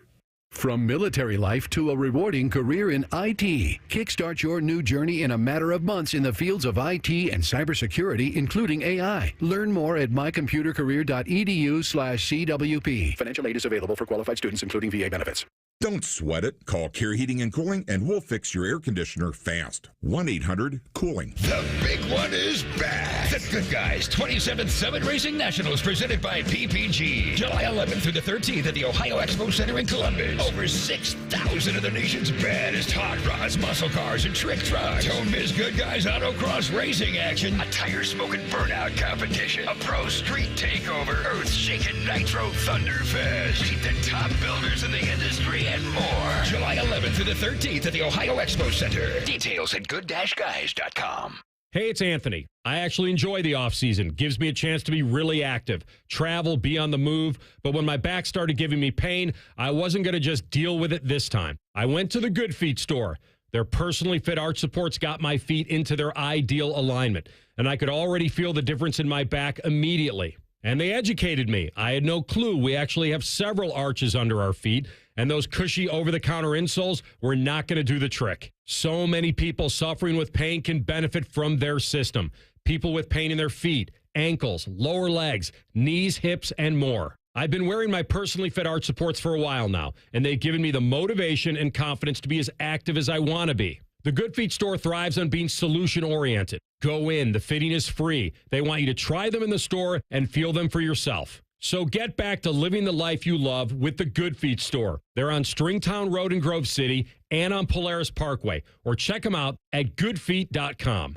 From military life to a rewarding career in IT, kickstart your new journey in a matter of months in the fields of IT and cybersecurity, including AI. Learn more at mycomputercareer.edu/CWP. Financial aid is available for qualified students, including VA benefits. Don't sweat it. Call Care Heating and Cooling, and we'll fix your air conditioner fast. 1-800-COOLING. The big one is back. The Good Guys 27th Summit Racing Nationals presented by PPG. July 11th through the 13th at the Ohio Expo Center in Columbus. Over 6,000 of the nation's baddest hot rods, muscle cars, and trick trucks. Don't miss Good Guys autocross racing action. A tire-smoking burnout competition. A pro street takeover. Earth-shaking nitro thunderfest. Meet the top builders in the industry and more. July 11th through the 13th at the Ohio Expo Center. Details at good-guys.com. Hey, it's Anthony. I actually enjoy the offseason. Gives me a chance to be really active, travel, be on the move. But when my back started giving me pain, I wasn't going to just deal with it this time. I went to the Good Feet store. Their personally fit arch supports got my feet into their ideal alignment, and I could already feel the difference in my back immediately. And they educated me. I had no clue. We actually have several arches under our feet, and those cushy over-the-counter insoles were not going to do the trick. So many people suffering with pain can benefit from their system. People with pain in their feet, ankles, lower legs, knees, hips, and more. I've been wearing my personally fit arch supports for a while now, and they've given me the motivation and confidence to be as active as I want to be. The Good Feet store thrives on being solution-oriented. Go in. The fitting is free. They want you to try them in the store and feel them for yourself. So get back to living the life you love with the Good Feet store. They're on Stringtown Road in Grove City and on Polaris Parkway. Or check them out at goodfeet.com.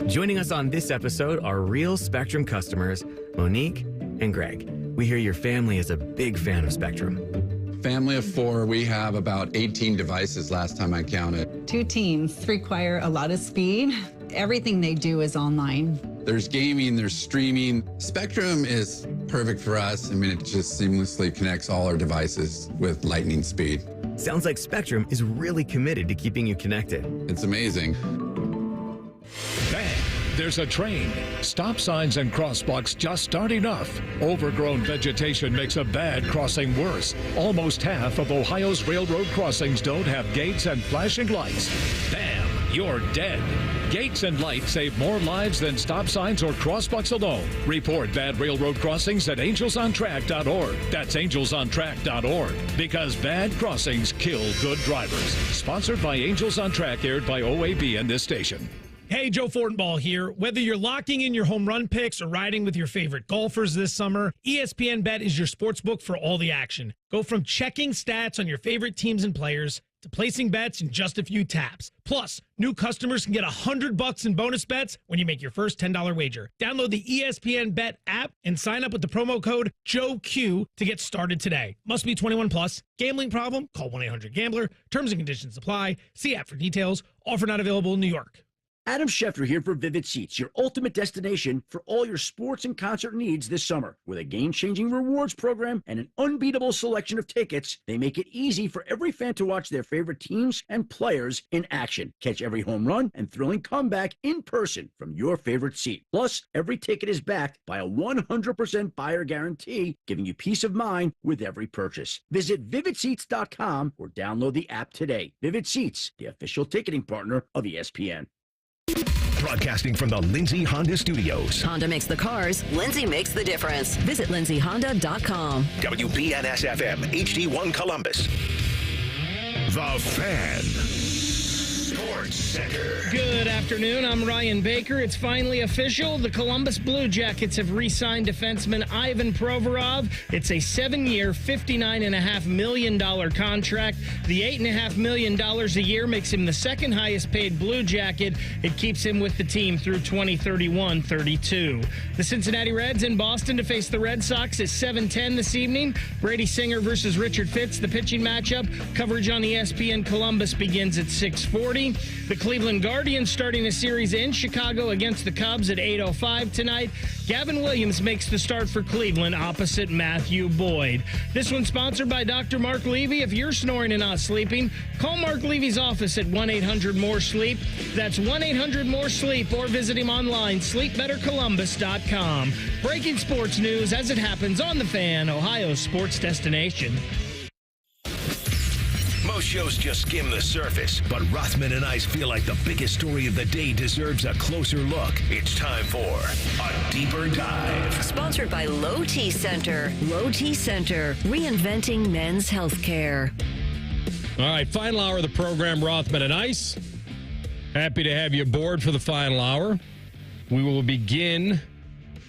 Joining us on this episode are real Spectrum customers, Monique and Greg. We hear your family is a big fan of Spectrum. Family of 4, we have about 18 devices last time I counted. 2 teams require a lot of speed. Everything they do is online. There's gaming, there's streaming. Spectrum is perfect for us. I mean, it just seamlessly connects all our devices with lightning speed. Sounds like Spectrum is really committed to keeping you connected. It's amazing. Bang! There's a train. Stop signs and crosswalks just aren't enough. Overgrown vegetation makes a bad crossing worse. Almost half of Ohio's railroad crossings don't have gates and flashing lights. Bam! You're dead. Gates and lights save more lives than stop signs or crosswalks alone. Report bad railroad crossings at angelsontrack.org. That's angelsontrack.org. Because bad crossings kill good drivers. Sponsored by Angels on Track, aired by OAB and this station. Hey, Joe Fortenbaugh here. Whether you're locking in your home run picks or riding with your favorite golfers this summer, ESPN Bet is your sportsbook for all the action. Go from checking stats on your favorite teams and players to placing bets in just a few taps. Plus, new customers can get $100 in bonus bets when you make your first $10 wager. Download the ESPN Bet app and sign up with the promo code JOEQ to get started today. Must be 21 plus. Gambling problem? Call 1-800-GAMBLER. Terms and conditions apply. See app for details. Offer not available in New York. Adam Schefter here for Vivid Seats, your ultimate destination for all your sports and concert needs this summer. With a game-changing rewards program and an unbeatable selection of tickets, they make it easy for every fan to watch their favorite teams and players in action. Catch every home run and thrilling comeback in person from your favorite seat. Plus, every ticket is backed by a 100% buyer guarantee, giving you peace of mind with every purchase. Visit VividSeats.com or download the app today. Vivid Seats, the official ticketing partner of ESPN. Broadcasting from the Lindsay Honda Studios. Honda makes the cars. Lindsay makes the difference. Visit lindsayhonda.com. WBNS-FM, HD1 Columbus. The Fan. Sports Center. Good afternoon. I'm Ryan Baker. It's finally official. The Columbus Blue Jackets have re-signed defenseman Ivan Provorov. It's a 7-year, $59.5 million contract. The $8.5 million a year makes him the second highest paid Blue Jacket. It keeps him with the team through 2031-32. The Cincinnati Reds in Boston to face the Red Sox at 7:10 this evening. Brady Singer versus Richard Fitz, the pitching matchup. Coverage on ESPN Columbus begins at 6:40. The Cleveland Guardians starting a series in Chicago against the Cubs at 8:05 tonight. Gavin Williams makes the start for Cleveland opposite Matthew Boyd. This one's sponsored by Dr. Mark Levy. If you're snoring and not sleeping, call Mark Levy's office at 1-800-MORE-SLEEP. That's 1-800-MORE-SLEEP, or visit him online, sleepbettercolumbus.com. Breaking sports news as it happens on The Fan, Ohio's sports destination. Most shows just skim the surface, but Rothman and Ice feel like the biggest story of the day deserves a closer look. It's time for a deeper dive. Sponsored by Low T Center. Low T Center, reinventing men's healthcare. All right, final hour of the program, Rothman and Ice. Happy to have you aboard for the final hour. We will begin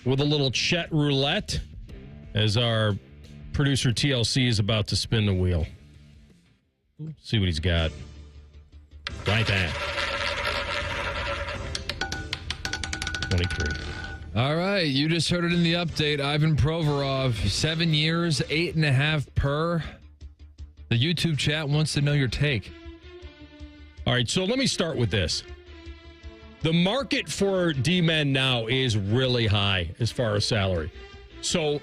with a little Chet roulette as our producer TLC is about to spin the wheel. See what he's got. Right there. 23. All right, you just heard it in the update. Ivan Provorov, 7 years, 8.5 per. The YouTube chat wants to know your take. All right, so let me start with this. The market for D-men now is really high as far as salary. So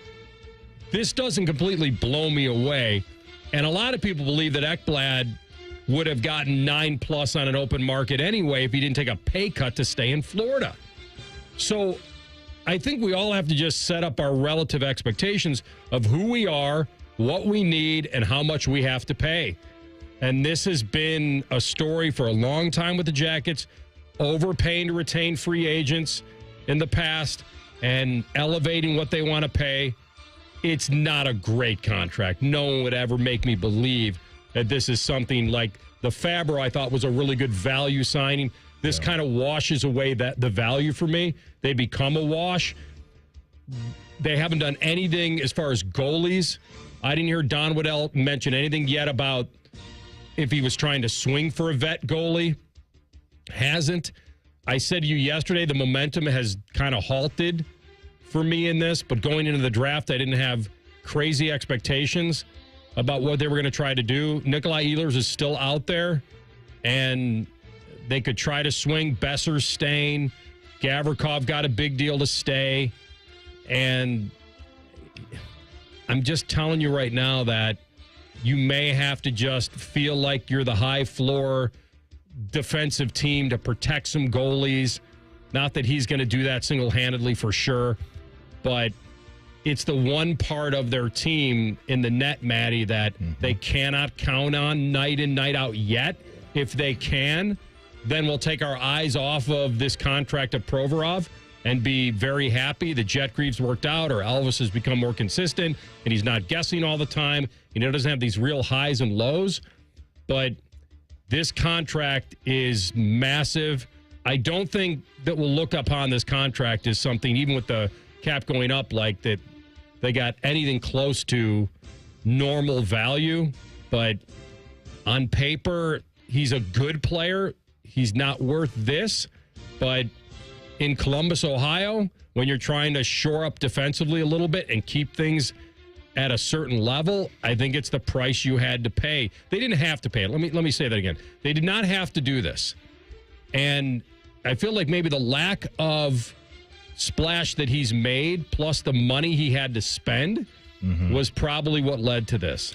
this doesn't completely blow me away. And a lot of people believe that Ekblad would have gotten 9+ on an open market anyway if he didn't take a pay cut to stay in Florida. So I think we all have to just set up our relative expectations of who we are, what we need, and how much we have to pay. And this has been a story for a long time with the Jackets, overpaying to retain free agents in the past and elevating what they want to pay. It's not a great contract. No one would ever make me believe that this is something like the Fabro I thought was a really good value signing. This kind of washes away the value for me. They become a wash. They haven't done anything as far as goalies. I didn't hear Don Waddell mention anything yet about if he was trying to swing for a vet goalie. Hasn't. I said to you yesterday, the momentum has kind of halted for me in this, but going into the draft, I didn't have crazy expectations about what they were going to try to do. Nikolai Ehlers is still out there, and they could try to swing. Besser's staying. Gavrikov got a big deal to stay. And I'm just telling you right now that you may have to just feel like you're the high floor defensive team to protect some goalies Not that he's going to do that single-handedly for sure, but it's the one part of their team in the net, Matty, that they cannot count on night in, night out yet. If they can, then we'll take our eyes off of this contract of Provorov and be very happy that Jet Greaves worked out, or Elvis has become more consistent and he's not guessing all the time. Doesn't have these real highs and lows. But this contract is massive. I don't think that we'll look upon this contract as something, even with the cap going up, like that they got anything close to normal value. But on paper, he's a good player. He's not worth this. But in Columbus, Ohio, when you're trying to shore up defensively a little bit and keep things at a certain level, I think it's the price you had to pay. They didn't have to pay it. Let me say that again. They did not have to do this. And I feel like maybe the lack of splash that he's made, plus the money he had to spend, was probably what led to this.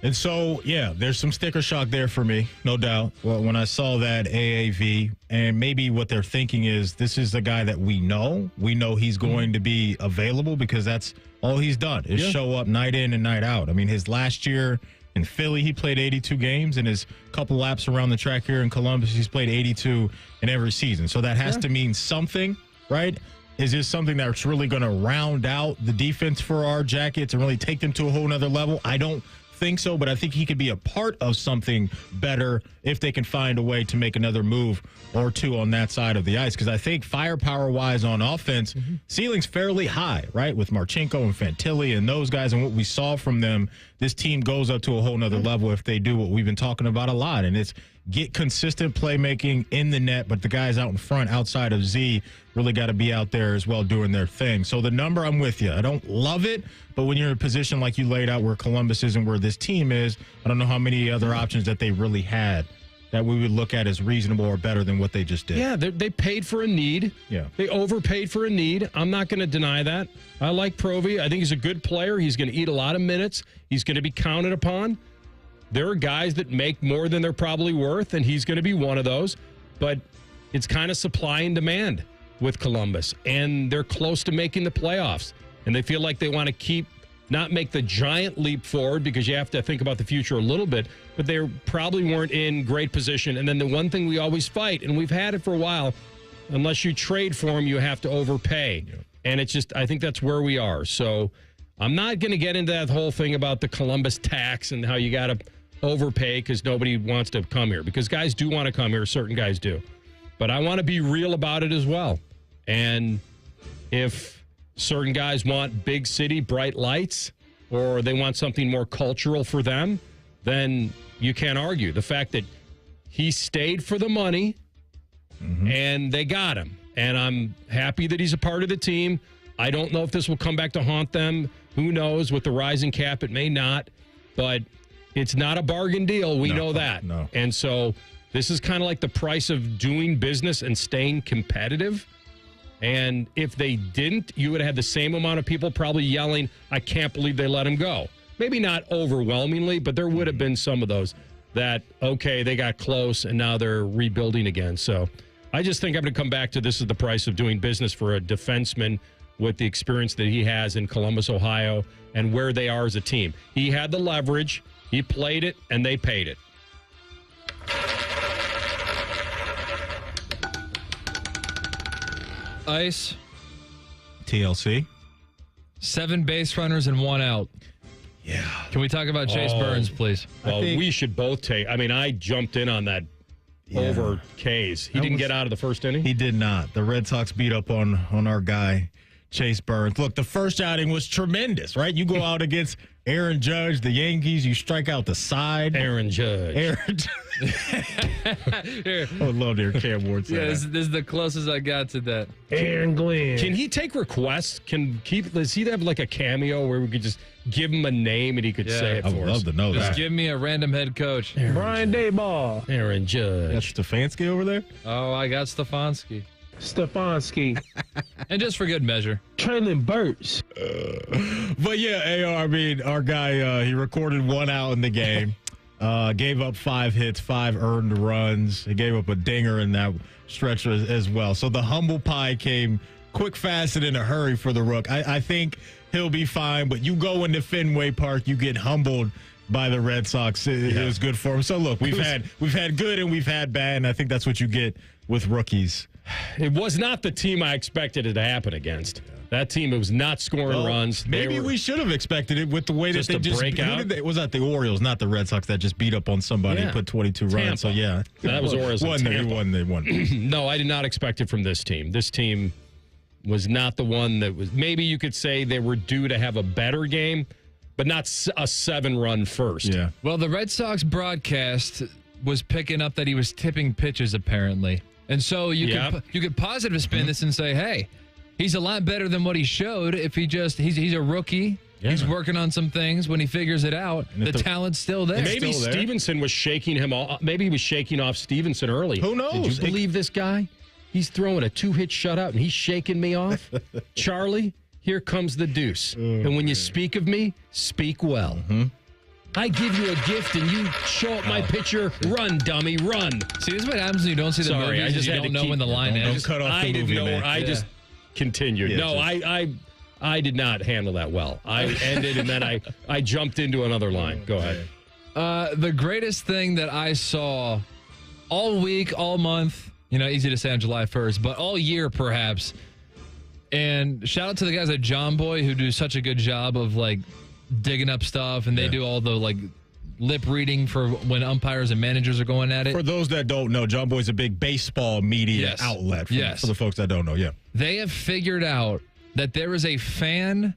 And so, yeah, there's some sticker shock there for me, no doubt. Well, when I saw that AAV, and maybe what they're thinking is this is the guy that we know. We know he's going to be available because that's all he's done is show up night in and night out. I mean, his last year in Philly, he played 82 games, and his couple laps around the track here in Columbus, he's played 82 in every season. So that has to mean something, right? Is this something that's really going to round out the defense for our Jackets and really take them to a whole nother level? I don't think so, but I think he could be a part of something better if they can find a way to make another move or two on that side of the ice. Because I think firepower-wise on offense, ceiling's fairly high, right? With Marchenko and Fantilli and those guys and what we saw from them, this team goes up to a whole nother level if they do what we've been talking about a lot. And it's get consistent playmaking in the net, but the guys out in front outside of Z really got to be out there as well doing their thing. So the number, I'm with you. I don't love it, but when you're in a position like you laid out where Columbus is and where this team is, I don't know how many other options that they really had that we would look at as reasonable or better than what they just did. Yeah, they paid for a need. Yeah. They overpaid for a need. I'm not going to deny that. I like Provi. I think he's a good player. He's going to eat a lot of minutes. He's going to be counted upon. There are guys that make more than they're probably worth, and he's going to be one of those. But it's kind of supply and demand with Columbus, and they're close to making the playoffs. And they feel like they want to not make the giant leap forward because you have to think about the future a little bit, but they probably weren't in great position. And then the one thing we always fight, and we've had it for a while, unless you trade for him, you have to overpay. Yeah. And it's just, I think that's where we are. So I'm not going to get into that whole thing about the Columbus tax and how you got to overpay because nobody wants to come here, because guys do want to come here. Certain guys do. But I want to be real about it as well. And if certain guys want big city, bright lights, or they want something more cultural for them, then you can't argue. The fact that he stayed for the money and they got him. And I'm happy that he's a part of the team. I don't know if this will come back to haunt them. Who knows? With the rising cap, it may not. But it's not a bargain deal. We know that. No. And so this is kind of like the price of doing business and staying competitive. And if they didn't, you would have had the same amount of people probably yelling, I can't believe they let him go. Maybe not overwhelmingly, but there would have been some of those that, okay, they got close and now they're rebuilding again. So I just think I'm going to come back to this is the price of doing business for a defenseman with the experience that he has in Columbus, Ohio, and where they are as a team. He had the leverage, he played it, and they paid it. Ice. TLC. 7 base runners and 1 out. Yeah. Can we talk about Chase Burns, please? Well, we should both take. I mean, I jumped in on that over K's. He didn't get out of the first inning? He did not. The Red Sox beat up on our guy, Chase Burns. Look, the first outing was tremendous, right? You go out against Aaron Judge, the Yankees, you strike out the side. Aaron Judge. Here. I would love to hear Cam Ward say this is the closest I got to that. Aaron Glenn. Can he take requests? Does he have like a cameo where we could just give him a name and he could say it for us? I would love to know Just that. give me a random head coach. Brian Dayball. Aaron Judge. That's Stefanski over there? Oh, I got Stefanski. Stefanski. And just for good measure. Traylon Burks. But yeah, AR, I mean, our guy, he recorded 1 out in the game. Gave up 5 hits, 5 earned runs. He gave up a dinger in that stretch as well. So the humble pie came quick, fast, and in a hurry for the Rook. I think he'll be fine, but you go into Fenway Park, you get humbled by the Red Sox. It was good for him. So look, we've had good and we've had bad, and I think that's what you get with rookies. It was not the team I expected it to happen against. That team, it was not scoring runs. Maybe we should have expected it with the way that they just break out. It was at the Orioles, not the Red Sox, that just beat up on somebody and put 22 runs. So yeah, that was Orioles. They won. No, I did not expect it from this team. This team was not the one that was. Maybe you could say they were due to have a better game, but not a 7-run first. Yeah. Well, the Red Sox broadcast was picking up that he was tipping pitches apparently, and so you could positive spin this and say, hey. He's a lot better than what he showed. If he's a rookie. Yeah. He's working on some things. When he figures it out, the talent's still there. Maybe Stevenson was shaking him off. Maybe he was shaking off Stevenson early. Who knows? Did you believe this guy? He's throwing a 2-hit shutout and he's shaking me off. Charlie, here comes the deuce. And when you speak of me, speak well. I give you a gift and you show up my pitcher. Run, dummy, run. See, this is what happens when you don't see the movie. You don't know when the line is. Don't cut off the movie, man. I just continued. I did not handle that well. I ended and then I jumped into another line. Go ahead. The greatest thing that I saw all week, all month, easy to say on July 1st, but all year perhaps. And shout out to the guys at John Boy who do such a good job of digging up stuff, and they do all the lip reading for when umpires and managers are going at it. For those that don't know, John Boy's a big baseball media outlet for the folks that don't know. Yeah. They have figured out that there is a fan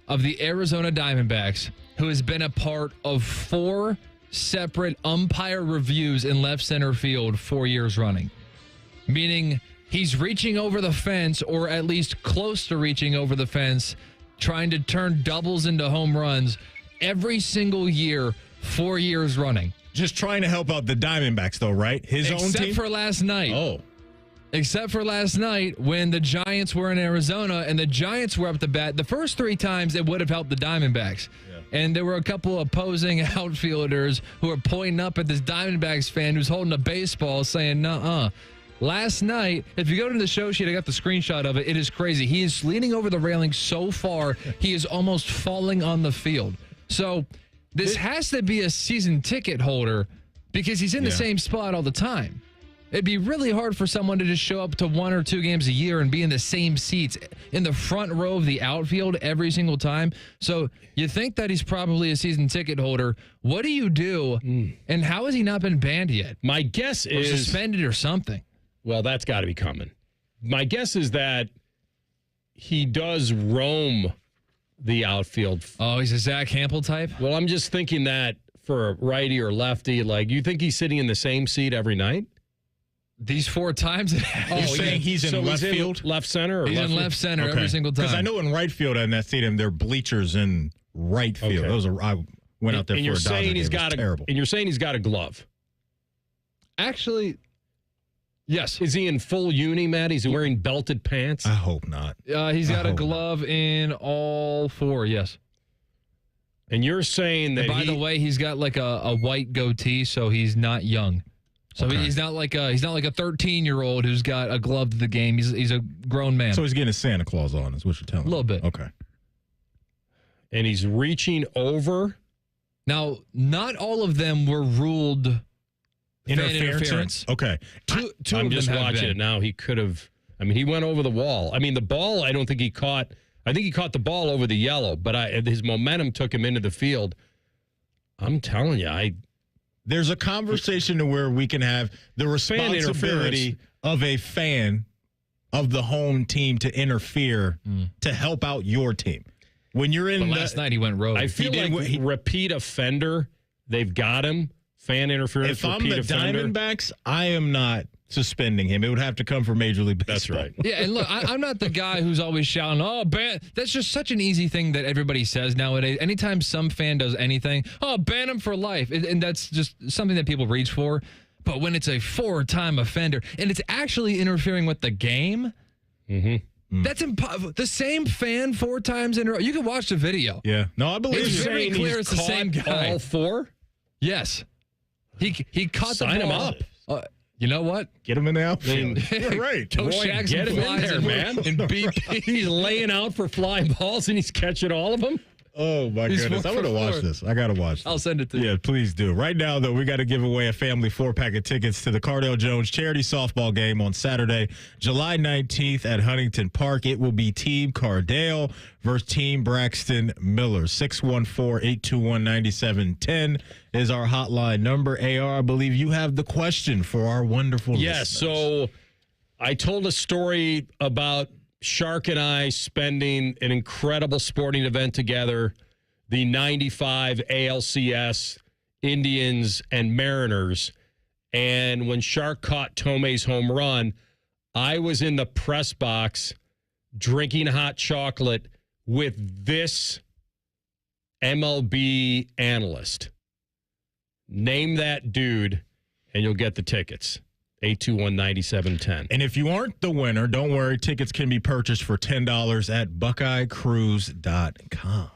of the Arizona Diamondbacks who has been a part of 4 separate umpire reviews in left center field 4 years running. Meaning he's reaching over the fence, or at least close to reaching over the fence, trying to turn doubles into home runs every single year, 4 years running. Just trying to help out the Diamondbacks, though, right? His own team? Except for last night. Oh. Except for last night when the Giants were in Arizona and the Giants were up to bat. The first 3 times it would have helped the Diamondbacks. Yeah. And there were a couple opposing outfielders who were pointing up at this Diamondbacks fan who's holding a baseball saying, nuh-uh. Last night, if you go to the show sheet, I got the screenshot of it. It is crazy. He is leaning over the railing so far, he is almost falling on the field. So this has to be a season ticket holder because he's in the same spot all the time. It'd be really hard for someone to just show up to 1 or 2 games a year and be in the same seats in the front row of the outfield every single time. So you think that he's probably a season ticket holder. What do you do? And how has he not been banned yet? My guess is suspended or something. Well, that's got to be coming. My guess is that he does roam the outfield. Oh, he's a Zach Hampel type? Well, I'm just thinking that for a righty or lefty, you think he's sitting in the same seat every night? These 4 times? You're saying he's in left field? Left center? Or he's in left center every single time. Because I know in right field in that stadium, there are bleachers in right field. I went out there for a Dodger game. It was terrible. And you're saying he's got a glove? Actually, yes. Is he in full uni, Matt? Is he wearing belted pants? I hope not. He's got a glove in all 4, yes. And you're saying that by the way, he's got a white goatee, so he's not young. So he's not like a 13-year-old who's got a glove to the game. He's a grown man. So he's getting a Santa Claus on, is what you're telling me. A little bit. Okay. And he's reaching over. Now, not all of them were ruled interference. Okay. Two I'm just watching it now. He could have. He went over the wall. The ball, I don't think he caught. I think he caught the ball over the yellow, but his momentum took him into the field. I'm telling you, there's a conversation to where we can have the responsibility of a fan of the home team to interfere to help out your team. When you're in last night, he went rogue. I feel repeat offender, they've got him. Fan interference. If I'm the Diamondbacks, I am not suspending him. It would have to come from Major League Baseball. That's right. Yeah, and look, I'm not the guy who's always shouting, oh, ban. That's just such an easy thing that everybody says nowadays. Anytime some fan does anything, oh, ban him for life. And that's just something that people reach for. But when it's a 4-time offender and it's actually interfering with the game, that's impossible. The same fan 4 times in a row. You can watch the video. Yeah. No, I believe it's very clear it's the same guy. All 4? Yes. He caught Sign the him ball. up. You know what? Get him in the outfield. Yeah, right. Go Boy, shags get and him in flies there, man. And BP. He's laying out for fly balls, and he's catching all of them. Oh, my He's goodness. I'm going to watch this. I got to watch this. I'll send it to you. Yeah, please do. Right now, though, we got to give away a family 4-pack of tickets to the Cardell Jones charity softball game on Saturday, July 19th at Huntington Park. It will be Team Cardell versus Team Braxton Miller. 614-821-9710 is our hotline number. AR, I believe you have the question for our wonderful Yes, so I told a story about Shark and I spending an incredible sporting event together, the 95 ALCS Indians and Mariners. And when Shark caught Tomei's home run, I was in the press box drinking hot chocolate with this MLB analyst. Name that dude, and you'll get the tickets. 821-9710. And if you aren't the winner, don't worry. Tickets can be purchased for $10 at BuckeyeCruise.com.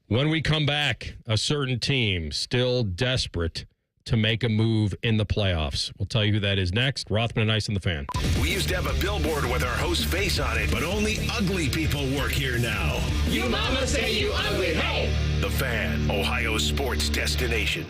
When we come back, a certain team still desperate to make a move in the playoffs. We'll tell you who that is next. Rothman Ice and the Fan. We used to have a billboard with our host's face on it, but only ugly people work here now. You mama say you ugly, hey! The Fan, Ohio's sports destination.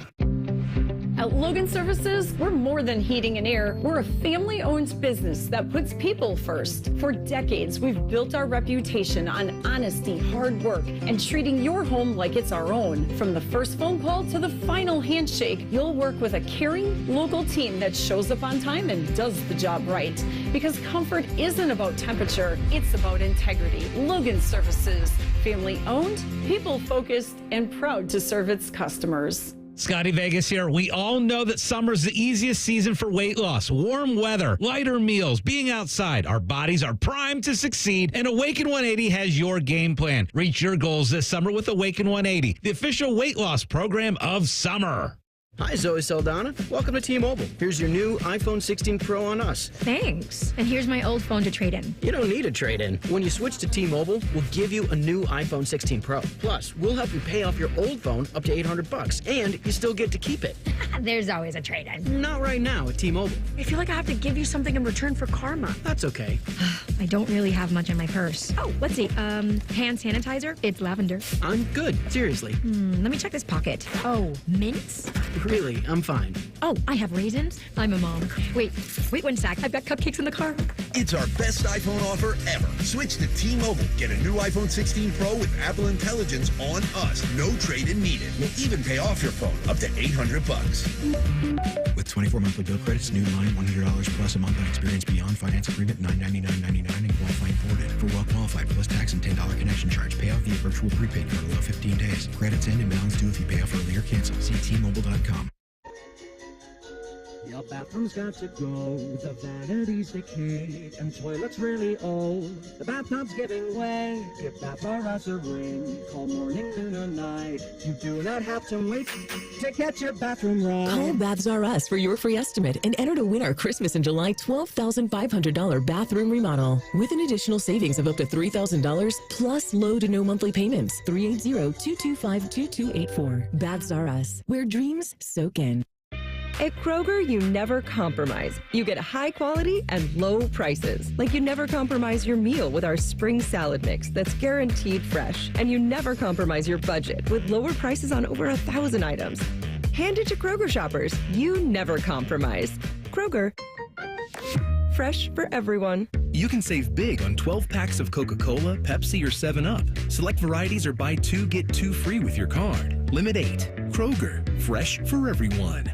At Logan Services, we're more than heating and air. We're a family-owned business that puts people first. For decades, we've built our reputation on honesty, hard work, and treating your home like it's our own. From the first phone call to the final handshake, you'll work with a caring, local team that shows up on time and does the job right. Because comfort isn't about temperature, it's about integrity. Logan Services, family-owned, people-focused, and proud to serve its customers. Scotty Vegas here. We all know that summer's the easiest season for weight loss. Warm weather, lighter meals, being outside. Our bodies are primed to succeed, and Awaken 180 has your game plan. Reach your goals this summer with Awaken 180, the official weight loss program of summer. Hi, Zoe Saldana. Welcome to T-Mobile. Here's your new iPhone 16 Pro on us. Thanks. And here's my old phone to trade in. You don't need a trade-in. When you switch to T-Mobile, we'll give you a new iPhone 16 Pro. Plus, we'll help you pay off your old phone up to $800, and you still get to keep it. There's always a trade-in. Not right now at T-Mobile. I feel like I have to give you something in return for karma. That's okay. I don't really have much in my purse. Oh, let's see. Hand sanitizer. It's lavender. I'm good. Seriously. Let me check this pocket. Oh, mints? Really, I'm fine. Oh, I have raisins. I'm a mom. Wait 1 sec. I've got cupcakes in the car. It's our best iPhone offer ever. Switch to T-Mobile. Get a new iPhone 16 Pro with Apple Intelligence on us. No trade-in needed. We'll even pay off your phone up to $800. With 24 monthly bill credits, new line $100 plus a month on experience beyond finance agreement $999.99 and qualifying forwarded. For well qualified plus tax and $10 connection charge. Pay off via virtual prepaid card allow 15 days. Credits end and balance due if you pay off early or cancel. See T-Mobile.com. Your bathroom's got to go, the vanity's decayed, and toilet's really old. The bathtub's giving way, give Bath R Us a ring. Call morning, noon, or night. You do not have to wait to get your bathroom right. Call Baths R Us for your free estimate and enter to win our Christmas in July $12,500 bathroom remodel with an additional savings of up to $3,000 plus low to no monthly payments. 380-225-2284. Baths R Us, where dreams soak in. At Kroger, you never compromise. You get high quality and low prices. Like you never compromise your meal with our spring salad mix that's guaranteed fresh. And you never compromise your budget with lower prices on over 1,000 items. Hand it to Kroger shoppers. You never compromise. Kroger. Fresh for everyone. You can save big on 12 packs of Coca-Cola, Pepsi, or 7-Up. Select varieties or buy 2, get 2 free with your card. Limit 8. Kroger. Fresh for everyone.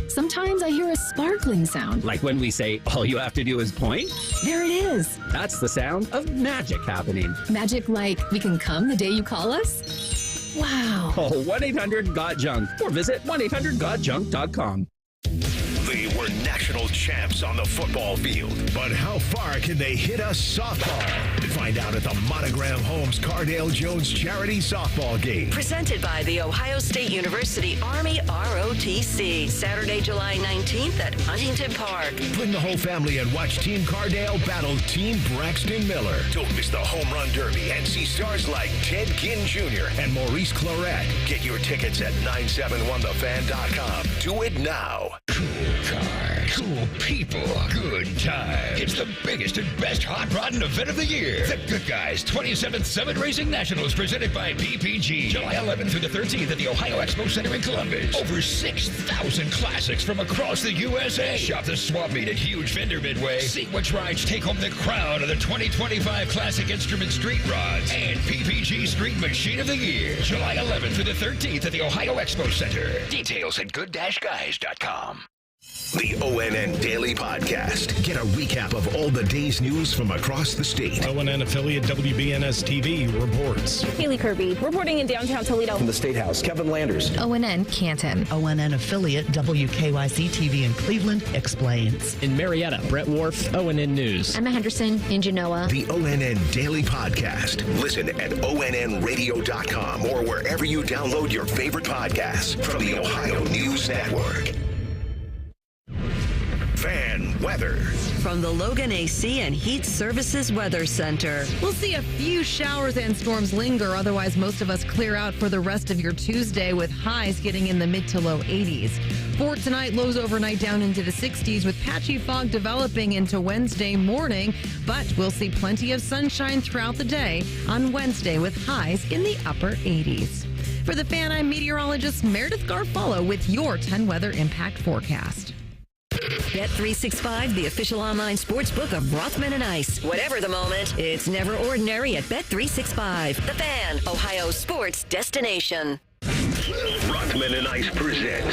Sometimes I hear a sparkling sound. Like when we say, all you have to do is point? There it is. That's the sound of magic happening. Magic like we can come the day you call us? Wow. Call 1-800-GOT-JUNK or visit 1-800-GOT-JUNK.com. They were national champs on the football field. But how far can they hit a softball? Find out at the Monogram Homes Cardale Jones Charity Softball Game. Presented by the Ohio State University Army ROTC. Saturday, July 19th at Huntington Park. Bring the whole family and watch Team Cardale battle Team Braxton Miller. Don't miss the Home Run Derby and see stars like Ted Ginn Jr. and Maurice Clarett. Get your tickets at 971thefan.com. Do it now. Cool cars, cool people, good time. It's the biggest and best hot rodding event of the year. The Good Guys 27th Summit Racing Nationals presented by PPG. July 11th through the 13th at the Ohio Expo Center in Columbus. Over 6,000 classics from across the USA. Shop the swap meet at Huge Vendor Midway. See which rides take home the crown of the 2025 Classic Instrument Street Rods and PPG Street Machine of the Year. July 11th through the 13th at the Ohio Expo Center. Details at good-guys.com. The ONN Daily Podcast. Get a recap of all the day's news from across the state. ONN affiliate WBNS TV reports. Haley Kirby reporting in downtown Toledo. From the State House, Kevin Landers. ONN Canton. ONN affiliate WKYC TV in Cleveland explains. In Marietta, Brett Wharf, ONN News. Emma Henderson in Genoa. The ONN Daily Podcast. Listen at ONNradio.com or wherever you download your favorite podcasts from the Ohio News Network. Fan weather. From the Logan AC and Heat Services Weather Center. We'll see a few showers and storms linger. Otherwise, most of us clear out for the rest of your Tuesday with highs getting in the mid to low 80s. For tonight, lows overnight down into the 60s with patchy fog developing into Wednesday morning. But we'll see plenty of sunshine throughout the day on Wednesday with highs in the upper 80s. For the Fan, I'm meteorologist Meredith Garfolo with your 10 weather impact forecast. Bet365, the official online sports book of Rothman Ice. Whatever the moment, it's never ordinary at Bet365. The Fan, Ohio's sports destination. Rothman Ice present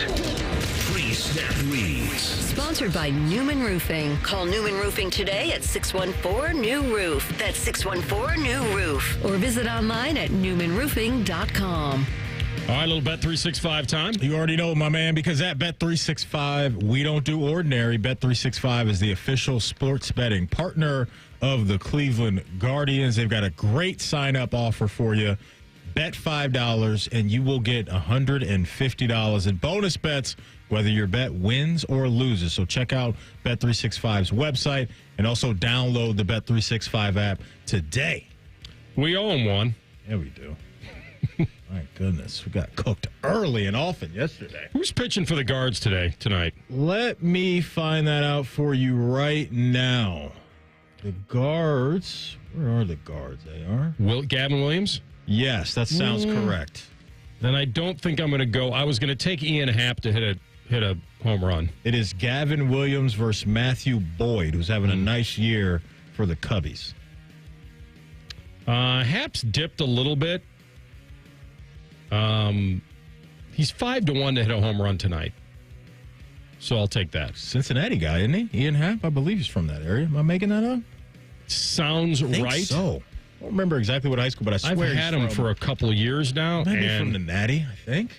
Pre-Snap Reads. Sponsored by Newman Roofing. Call Newman Roofing today at 614-NEW-ROOF. That's 614-NEW-ROOF. Or visit online at newmanroofing.com. All right, little Bet365 time. You already know, my man, because at Bet365, we don't do ordinary. Bet365 is the official sports betting partner of the Cleveland Guardians. They've got a great sign-up offer for you. Bet $5, and you will get $150 in bonus bets, whether your bet wins or loses. So check out Bet365's website and also download the Bet365 app today. We owe him one. Yeah, we do. My goodness, we got cooked early and often yesterday. Who's pitching for the Guards tonight? Let me find that out for you right now. The Guards, where are the Guards? They are? Gavin Williams? Yes, that sounds correct. Then I don't think I'm going to go. I was going to take Ian Happ to hit a home run. It is Gavin Williams versus Matthew Boyd, who's having a nice year for the Cubbies. Happ's dipped a little bit. He's 5-1 to hit a home run tonight. So I'll take that. Cincinnati guy, isn't he? Ian Happ, I believe he's from that area. Am I making that up? Sounds right. So. I don't remember exactly what high school, but I swear I've had him for a couple of years now. Maybe and from the Natty, I think.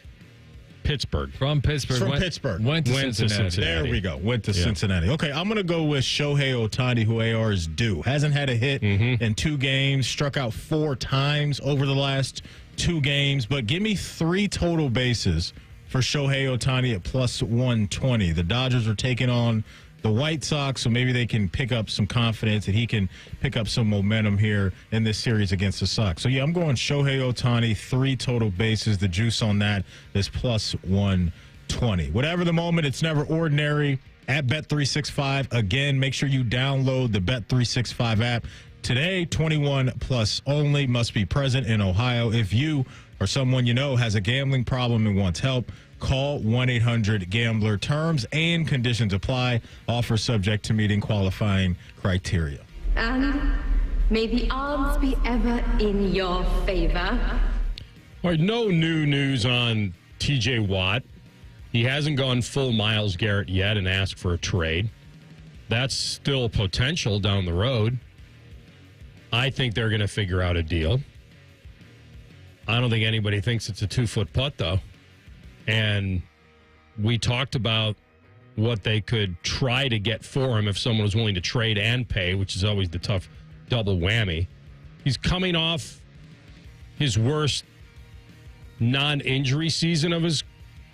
Pittsburgh. From Pittsburgh. Pittsburgh. Went to Cincinnati. There we go. Went to Cincinnati. Okay, I'm going to go with Shohei Ohtani, who AR is due. Hasn't had a hit in 2 games. Struck out 4 times over the last 2 games. But give me 3 total bases for Shohei Ohtani at plus 120. The Dodgers are taking on the White Sox, so maybe they can pick up some confidence and he can pick up some momentum here in this series against the Sox. So, yeah, I'm going Shohei Ohtani, 3 total bases. The juice on that is plus 120. Whatever the moment, it's never ordinary. At Bet365, again, make sure you download the Bet365 app. Today, 21 plus only, must be present in Ohio. If you or someone you know has a gambling problem and wants help, call 1-800-GAMBLER. Terms and conditions apply. Offer subject to meeting qualifying criteria. And may the odds be ever in your favor. All right, no new news on T.J. Watt. He hasn't gone full Myles Garrett yet and asked for a trade. That's still potential down the road. I think they're going to figure out a deal. I don't think anybody thinks it's a 2-foot putt, though. And we talked about what they could try to get for him if someone was willing to trade and pay, which is always the tough double whammy. He's coming off his worst non-injury season of his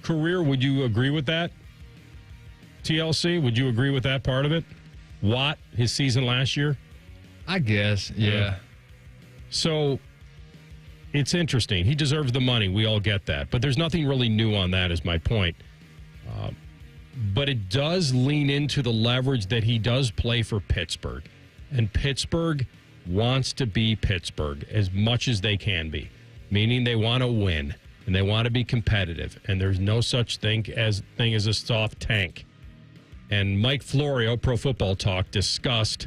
career. Would you agree with that, TLC? Would you agree with that part of it? Watt, his season last year? I guess, yeah. So it's interesting. He deserves the money. We all get that. But there's nothing really new on that is my point. But it does lean into the leverage that he does play for Pittsburgh. And Pittsburgh wants to be Pittsburgh as much as they can be, meaning they want to win and they want to be competitive. And there's no such thing as a soft tank. And Mike Florio, Pro Football Talk, discussed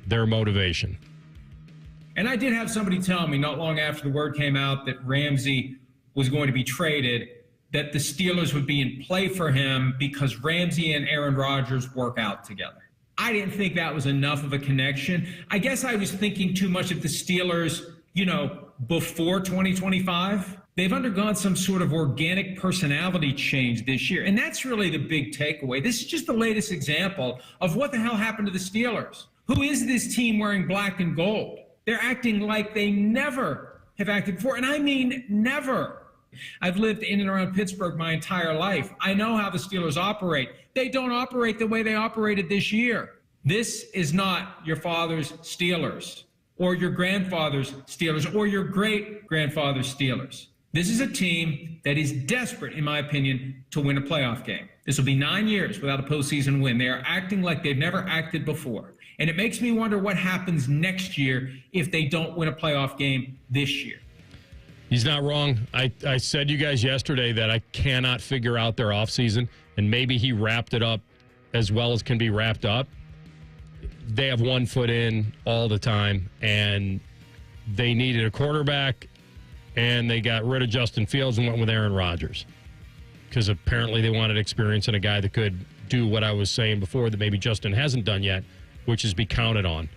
their motivation. And I did have somebody tell me not long after the word came out that Ramsey was going to be traded, that the Steelers would be in play for him because Ramsey and Aaron Rodgers work out together. I didn't think that was enough of a connection. I guess I was thinking too much of the Steelers, before 2025. They've undergone some sort of organic personality change this year. And that's really the big takeaway. This is just the latest example of what the hell happened to the Steelers. Who is this team wearing black and gold? They're acting like they never have acted before. And I mean never. I've lived in and around Pittsburgh my entire life. I know how the Steelers operate. They don't operate the way they operated this year. This is not your father's Steelers or your grandfather's Steelers or your great-grandfather's Steelers. This is a team that is desperate, in my opinion, to win a playoff game. This will be 9 years without a postseason win. They are acting like they've never acted before. And it makes me wonder what happens next year if they don't win a playoff game this year. He's not wrong. I said to you guys yesterday that I cannot figure out their offseason, and maybe he wrapped it up as well as can be wrapped up. They have 1 foot in all the time, and they needed a quarterback, and they got rid of Justin Fields and went with Aaron Rodgers because apparently they wanted experience in a guy that could do what I was saying before that maybe Justin hasn't done yet, which is be counted on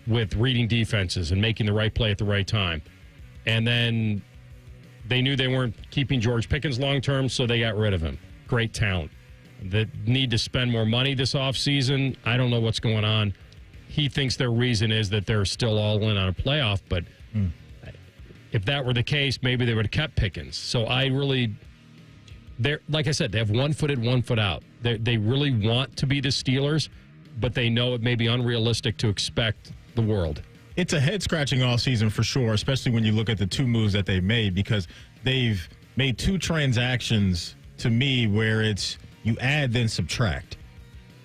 with reading defenses and making the right play at the right time. And then they knew they weren't keeping George Pickens long-term, so they got rid of him. Great talent. That need to spend more money this offseason. I don't know what's going on. He thinks their reason is that they're still all in on a playoff, but if that were the case, maybe they would have kept Pickens. So they're like I said, they have 1 foot in, 1 foot out. They really want to be the Steelers, but they know it may be unrealistic to expect the world. It's a head-scratching offseason for sure, especially when you look at the 2 moves that they've made, because they've made 2 transactions to me where it's you add then subtract.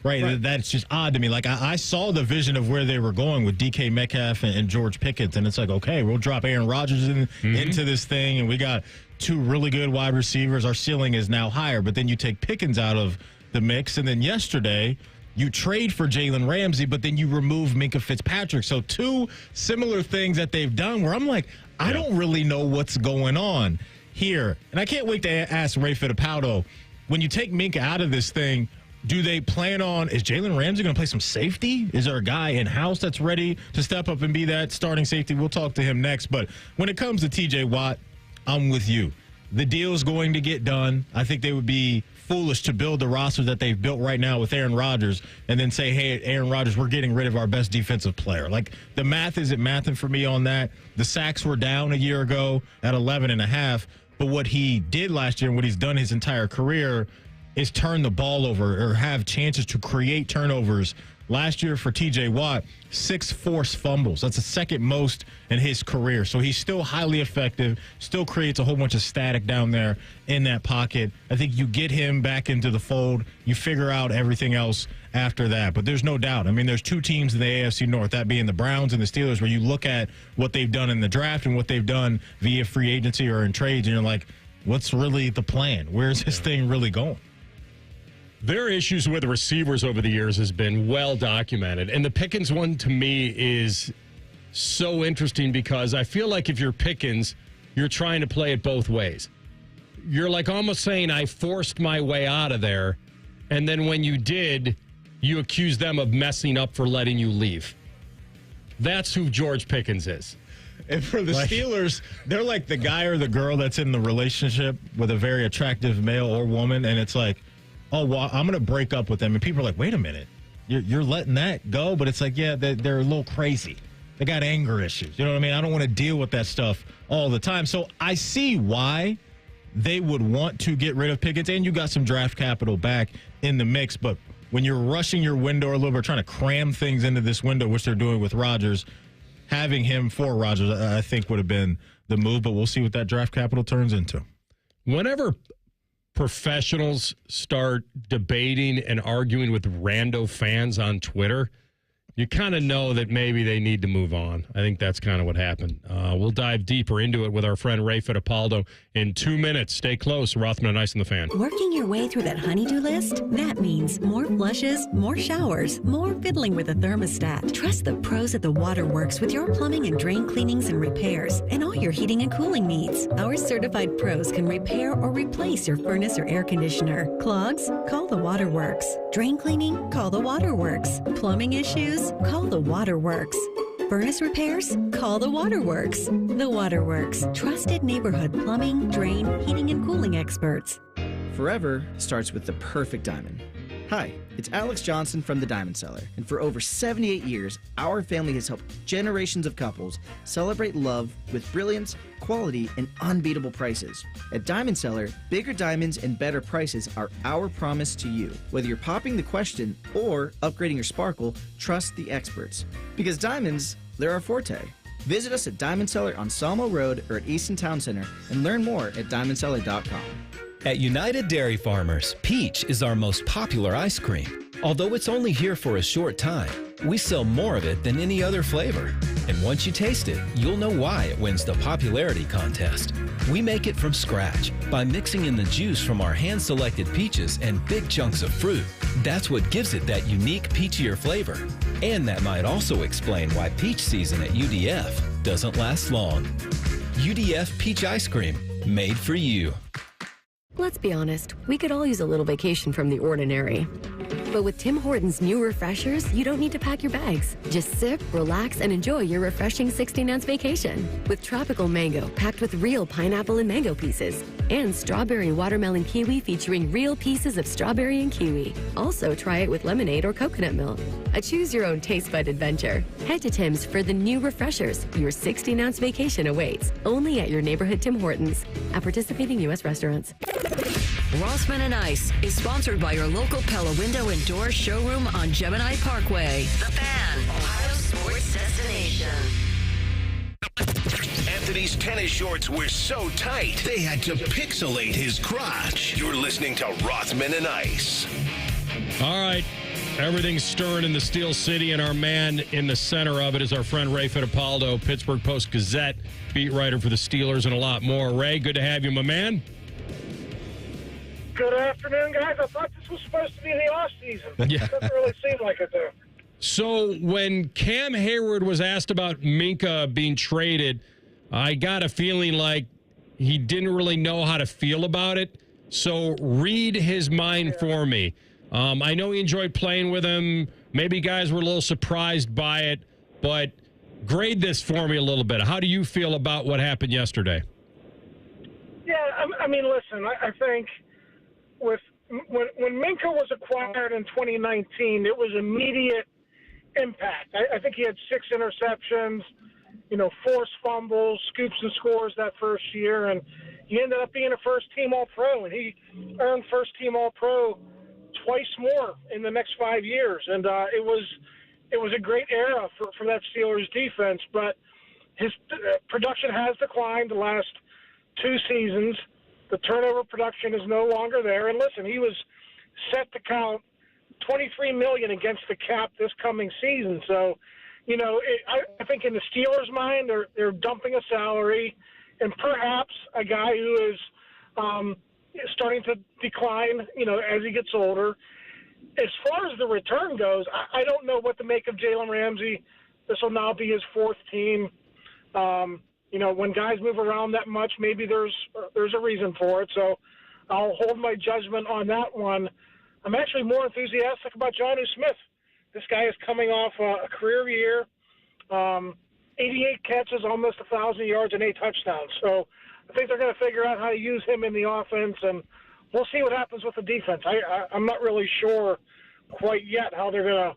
Right? That's just odd to me. Like, I saw the vision of where they were going with DK Metcalf and George Pickens, and it's like, okay, we'll drop Aaron Rodgers into this thing, and we got 2 really good wide receivers. Our ceiling is now higher, but then you take Pickens out of the mix, and then yesterday you trade for Jalen Ramsey, but then you remove Minkah Fitzpatrick. So 2 similar things that they've done where I'm like, I don't really know what's going on here. And I can't wait to ask Ray Fiedipalo, when you take Minkah out of this thing, do they plan on, is Jalen Ramsey going to play some safety? Is there a guy in-house that's ready to step up and be that starting safety? We'll talk to him next. But when it comes to TJ Watt, I'm with you. The deal's going to get done. I think they would be foolish to build the roster that they've built right now with Aaron Rodgers and then say, hey, Aaron Rodgers, we're getting rid of our best defensive player. Like, the math isn't mathing for me on that. The sacks were down a year ago at 11.5, but what he did last year and what he's done his entire career is turn the ball over or have chances to create turnovers. Last year for TJ Watt, 6 forced fumbles. That's the second most in his career. So he's still highly effective, still creates a whole bunch of static down there in that pocket. I think you get him back into the fold. You figure out everything else after that. But there's no doubt. I mean, there's 2 teams in the AFC North, that being the Browns and the Steelers, where you look at what they've done in the draft and what they've done via free agency or in trades, and you're like, what's really the plan? Where's this thing really going? Their issues with the receivers over the years has been well documented. And the Pickens one, to me, is so interesting because I feel like if you're Pickens, you're trying to play it both ways. You're like almost saying, I forced my way out of there. And then when you did, you accuse them of messing up for letting you leave. That's who George Pickens is. And for the Steelers, they're like the guy or the girl that's in the relationship with a very attractive male or woman. And it's like, oh, well, I'm going to break up with them. And people are like, wait a minute, you're letting that go? But it's like, yeah, they're a little crazy. They got anger issues. You know what I mean? I don't want to deal with that stuff all the time. So I see why they would want to get rid of Pickens, and you got some draft capital back in the mix. But when you're rushing your window a little bit, trying to cram things into this window, which they're doing with Rodgers, having him for Rodgers, I think would have been the move. But we'll see what that draft capital turns into. Whenever professionals start debating and arguing with rando fans on Twitter, you kind of know that maybe they need to move on. I think that's kind of what happened. We'll dive deeper into it with our friend Ray Fiedipalo in 2 minutes. Stay close. Rothman Ice and the Fan. Working your way through that honey-do list? That means more flushes, more showers, more fiddling with the thermostat. Trust the pros at the Waterworks with your plumbing and drain cleanings and repairs and all your heating and cooling needs. Our certified pros can repair or replace your furnace or air conditioner. Clogs? Call the Waterworks. Drain cleaning? Call the Waterworks. Plumbing issues? Call the Waterworks. Furnace repairs? Call the Waterworks. The Waterworks. Trusted neighborhood plumbing, drain, heating, and cooling experts. Forever starts with the perfect diamond. Hi, it's Alex Johnson from the Diamond Cellar, and for over 78 years, our family has helped generations of couples celebrate love with brilliance, quality, and unbeatable prices. At Diamond Cellar, bigger diamonds and better prices are our promise to you. Whether you're popping the question or upgrading your sparkle, trust the experts. Because diamonds, they're our forte. Visit us at Diamond Cellar on Sawmill Road or at Easton Town Center and learn more at diamondcellar.com. At United Dairy Farmers, Peach is our most popular ice cream. Although it's only here for a short time, we sell more of it than any other flavor. And once you taste it, you'll know why it wins the popularity contest. We make it from scratch by mixing in the juice from our hand-selected peaches and big chunks of fruit. That's what gives it that unique peachier flavor. And that might also explain why peach season at UDF doesn't last long. UDF Peach Ice Cream, made for you. Let's be honest, we could all use a little vacation from the ordinary. But with Tim Hortons' new refreshers, you don't need to pack your bags. Just sip, relax, and enjoy your refreshing 16-ounce vacation. With tropical mango packed with real pineapple and mango pieces. And strawberry watermelon kiwi featuring real pieces of strawberry and kiwi. Also, try it with lemonade or coconut milk. A choose-your-own taste bud adventure. Head to Tim's for the new refreshers. Your 16-ounce vacation awaits. Only at your neighborhood Tim Hortons. At participating U.S. restaurants. Rothman and Ice is sponsored by your local Pella Window and Door showroom on Gemini Parkway. The Fan, Ohio sports destination. Anthony's tennis shorts were so tight, they had to pixelate his crotch. You're listening to Rothman and Ice. All right. Everything's stirring in the Steel City, and our man in the center of it is our friend Ray Fiedipalo, Pittsburgh Post-Gazette, beat writer for the Steelers, and a lot more. Ray, good to have you, my man. Good afternoon, guys. I thought this was supposed to be the off-season. Yeah. It doesn't really seem like it, though. So when Cam Hayward was asked about Minka being traded, I got a feeling like he didn't really know how to feel about it. So read his mind for me. I know he enjoyed playing with him. Maybe guys were a little surprised by it, but grade this for me a little bit. How do you feel about what happened yesterday? Yeah, I mean, listen, I think when Minka was acquired in 2019, it was immediate impact. I think he had 6 interceptions, forced fumbles, scoops and scores that first year, and he ended up being a first-team All-Pro, and he earned first-team All-Pro twice more in the next 5 years. And it was a great era for that Steelers defense, but his production has declined the last 2 seasons. The turnover production is no longer there. And listen, he was set to count $23 million against the cap this coming season. So, I think in the Steelers' mind, they're dumping a salary, and perhaps a guy who is starting to decline, as he gets older. As far as the return goes, I don't know what to make of Jalen Ramsey. This will now be his 4th team. When guys move around that much, maybe there's a reason for it. So I'll hold my judgment on that one. I'm actually more enthusiastic about Jonnu Smith. This guy is coming off a career year, 88 catches, almost 1,000 yards, and 8 touchdowns. So I think they're going to figure out how to use him in the offense, and we'll see what happens with the defense. I'm not really sure quite yet how they're going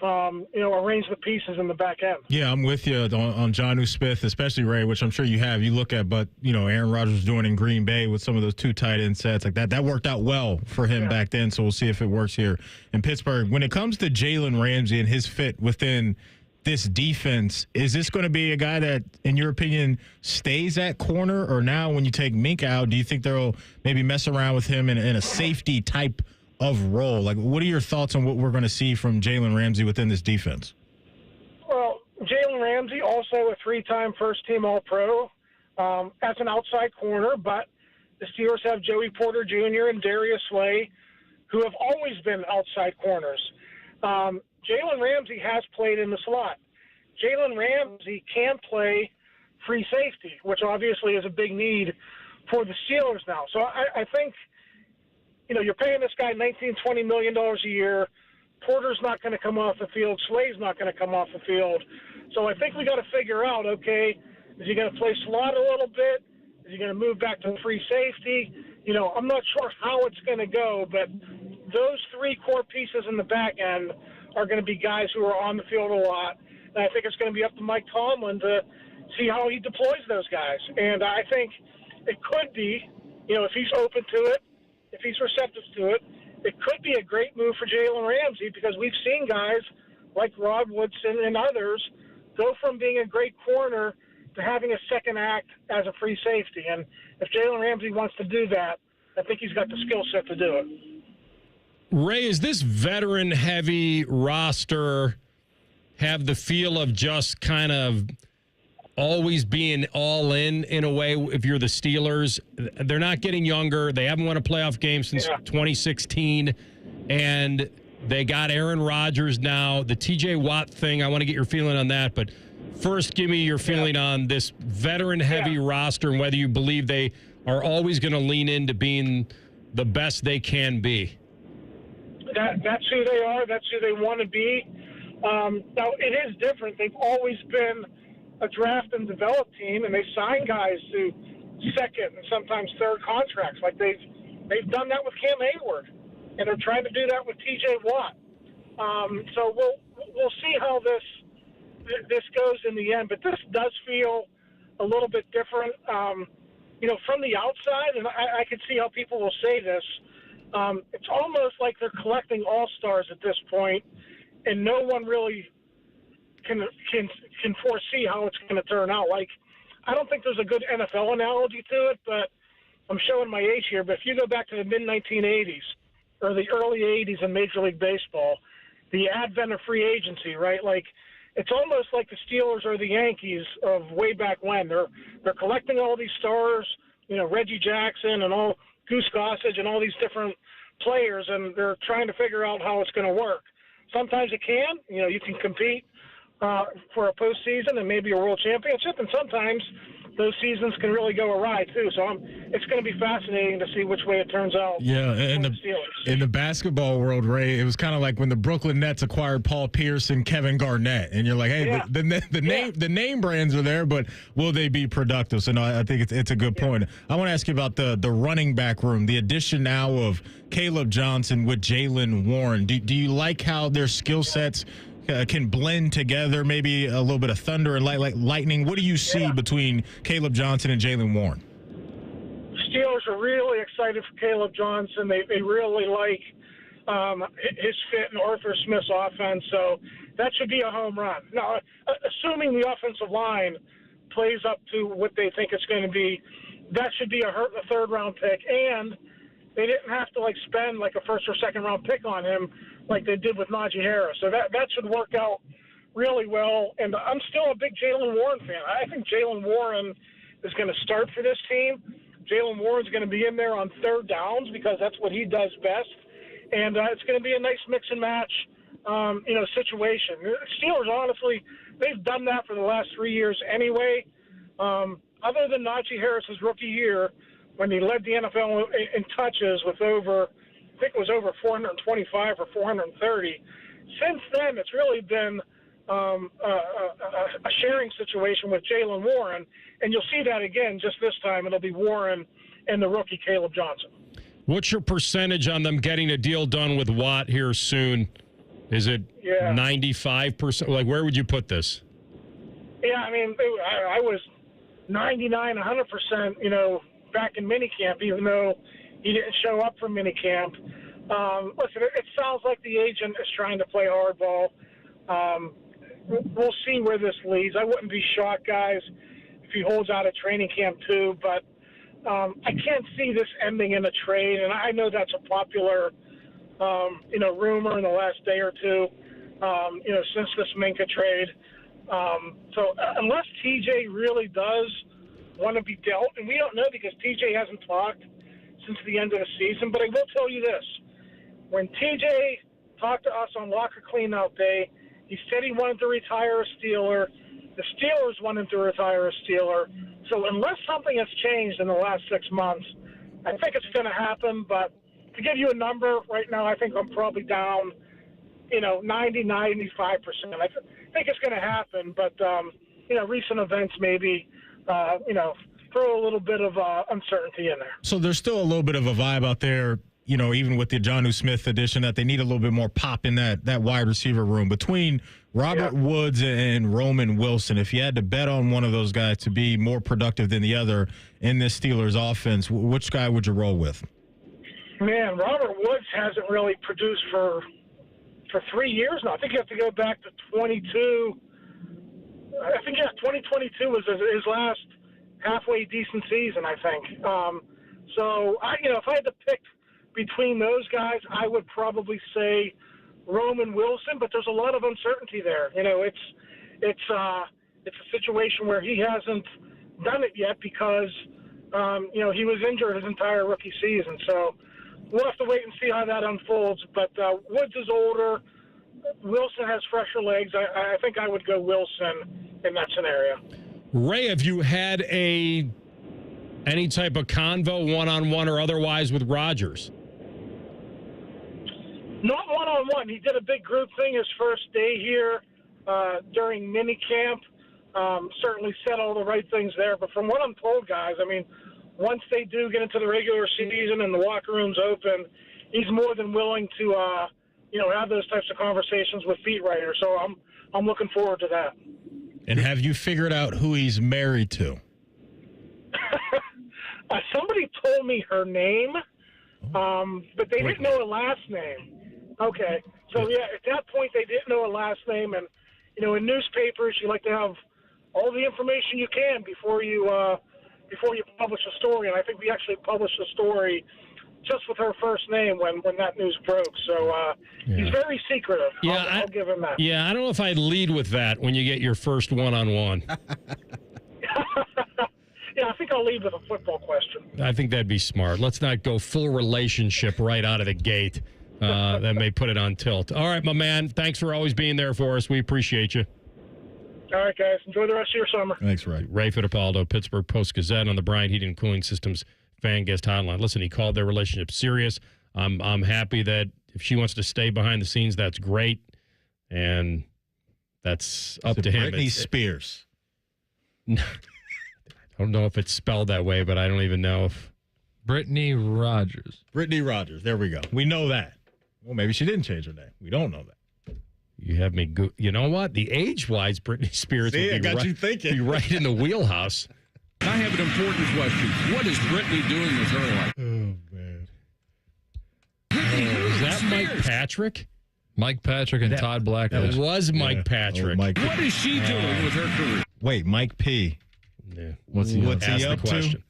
to arrange the pieces in the back end. Yeah, I'm with you on Jonnu Smith, especially Ray, which I'm sure you have. You look at, but Aaron Rodgers was doing in Green Bay with some of those 2 tight end sets like that. That worked out well for him back then. So we'll see if it works here in Pittsburgh. When it comes to Jalen Ramsey and his fit within this defense, is this going to be a guy that, in your opinion, stays at corner? Or now when you take Mink out, do you think they'll maybe mess around with him in a safety type of role? Like, what are your thoughts on what we're going to see from Jalen Ramsey within this defense? Well, Jalen Ramsey, also a 3-time first-team All-Pro as an outside corner, but the Steelers have Joey Porter Jr. and Darius Slay, who have always been outside corners. Jalen Ramsey has played in the slot. Jalen Ramsey can play free safety, which obviously is a big need for the Steelers now. So I think, you're paying this guy $19, $20 million a year. Porter's not going to come off the field. Slay's not going to come off the field. So I think we got to figure out, okay, is he going to play slot a little bit? Is he going to move back to free safety? I'm not sure how it's going to go, but those 3 core pieces in the back end are going to be guys who are on the field a lot. And I think it's going to be up to Mike Tomlin to see how he deploys those guys. And I think it could be, if he's open to it, if he's receptive to it, it could be a great move for Jalen Ramsey, because we've seen guys like Rod Woodson and others go from being a great corner to having a second act as a free safety. And if Jalen Ramsey wants to do that, I think he's got the skill set to do it. Ray, is this veteran-heavy roster have the feel of just kind of always being all in a way? If you're the Steelers, they're not getting younger. They haven't won a playoff game since 2016, and they got Aaron Rodgers now. The TJ Watt thing, I want to get your feeling on that, but first give me your feeling on this veteran-heavy roster and whether you believe they are always going to lean into being the best they can be. That's who they are. That's who they want to be. Now, it is different. They've always been a draft and develop team, and they sign guys to second and sometimes third contracts. Like they've done that with Cam Hayward, and they're trying to do that with TJ Watt. So we'll see how this goes in the end. But this does feel a little bit different. From the outside, and I can see how people will say this. It's almost like they're collecting all-stars at this point, and no one really can foresee how it's going to turn out. Like, I don't think there's a good NFL analogy to it, but I'm showing my age here. But if you go back to the mid-1980s or the early 80s in Major League Baseball, the advent of free agency, right? Like, it's almost like the Steelers or the Yankees of way back when. They're collecting all these stars, Reggie Jackson and all Goose Gossage and all these different players, and they're trying to figure out how it's going to work. Sometimes it can, you can compete for a postseason and maybe a world championship, and sometimes those seasons can really go awry too. So it's going to be fascinating to see which way it turns out. Yeah, in the basketball world, Ray, it was kind of like when the Brooklyn Nets acquired Paul Pierce and Kevin Garnett, and you're like, hey, the name brands are there, but will they be productive? So no, I think it's a good point. I want to ask you about the running back room, the addition now of Caleb Johnson with Jaylen Warren. Do you like how their skill sets can blend together, maybe a little bit of thunder and lightning? What do you see between Caleb Johnson and Jaylen Warren? Steelers are really excited for Caleb Johnson. They really like his fit in Arthur Smith's offense, so that should be a home run. Now, assuming the offensive line plays up to what they think it's going to be, that should be a third-round pick, and they didn't have to spend a first or second-round pick on him like they did with Najee Harris. So that should work out really well. And I'm still a big Jaylen Warren fan. I think Jaylen Warren is going to start for this team. Jaylen Warren's going to be in there on third downs because that's what he does best. And it's going to be a nice mix and match, situation. Steelers, honestly, they've done that for the last 3 years anyway. Other than Najee Harris's rookie year, when he led the NFL in touches with over 425 or 430. Since then, it's really been a sharing situation with Jaylen Warren, and you'll see that again just this time. It'll be Warren and the rookie Caleb Johnson. What's your percentage on them getting a deal done with Watt here soon? Is it 95%? Like, where would you put this? Yeah, I mean, I was 99, 100%, back in minicamp, even though he didn't show up for minicamp. Listen, it sounds like the agent is trying to play hardball. We'll see where this leads. I wouldn't be shocked, guys, if he holds out at training camp too, but I can't see this ending in a trade, and I know that's a popular, rumor in the last day or two, since this Minka trade. So unless TJ really does want to be dealt, and we don't know because TJ hasn't talked since the end of the season, but I will tell you this. When TJ talked to us on locker cleanout day, he said he wanted to retire a Steeler. The Steelers wanted to retire a Steeler. So unless something has changed in the last 6 months, I think it's going to happen. But to give you a number right now, I think I'm probably down, 90, 95%. I think it's going to happen. But, recent events maybe, throw a little bit of uncertainty in there. So there's still a little bit of a vibe out there, even with the Jonnu Smith addition, that they need a little bit more pop in that wide receiver room. Between Robert Woods and Roman Wilson, if you had to bet on one of those guys to be more productive than the other in this Steelers offense, which guy would you roll with? Man, Robert Woods hasn't really produced for 3 years now. I think you have to go back to 22. I think 2022 was his last halfway decent season, I think. So if I had to pick between those guys, I would probably say Roman Wilson, but there's a lot of uncertainty there. It's a situation where he hasn't done it yet because he was injured his entire rookie season. So we'll have to wait and see how that unfolds. But Woods is older. Wilson has fresher legs. I think I would go Wilson in that scenario. Ray, have you had any type of convo, one-on-one or otherwise, with Rodgers? Not one-on-one. He did a big group thing his first day here during minicamp. Certainly said all the right things there. But from what I'm told, guys, once they do get into the regular season and the locker room's open, he's more than willing to, have those types of conversations with beat writers. So I'm looking forward to that. And have you figured out who he's married to? Somebody told me her name, but they didn't know her last name. Okay. So, at that point, they didn't know her last name. And, in newspapers, you like to have all the information you can before you publish a story. And I think we actually published a story just with her first name when that news broke. So he's very secretive. Yeah, I'll give him that. Yeah, I don't know if I'd lead with that when you get your first one-on-one. Yeah, I think I'll lead with a football question. I think that'd be smart. Let's not go full relationship right out of the gate. That may put it on tilt. All right, my man. Thanks for always being there for us. We appreciate you. All right, guys. Enjoy the rest of your summer. Thanks, Ray. Ray Fiedipalo, Pittsburgh Post-Gazette on the Bryant Heating and Cooling Systems fan guest hotline. Listen, he called their relationship serious. I'm happy that if she wants to stay behind the scenes, that's great. And that's up to him. Britney Spears. I don't know if it's spelled that way, but I don't even know if. Brittany Rodgers. Brittany Rodgers. There we go. We know that. Well, maybe she didn't change her name. We don't know that. You have me go. You know what? The age-wise, Britney Spears See, would you thinking. be right in the wheelhouse. I have an important question. What is Brittany doing with her life? Oh, man. Is that Mike Patrick? Mike Patrick and Todd Blackledge. That was Mike Patrick. What is she doing with her career? Wait, Mike P. Yeah. What's he up to?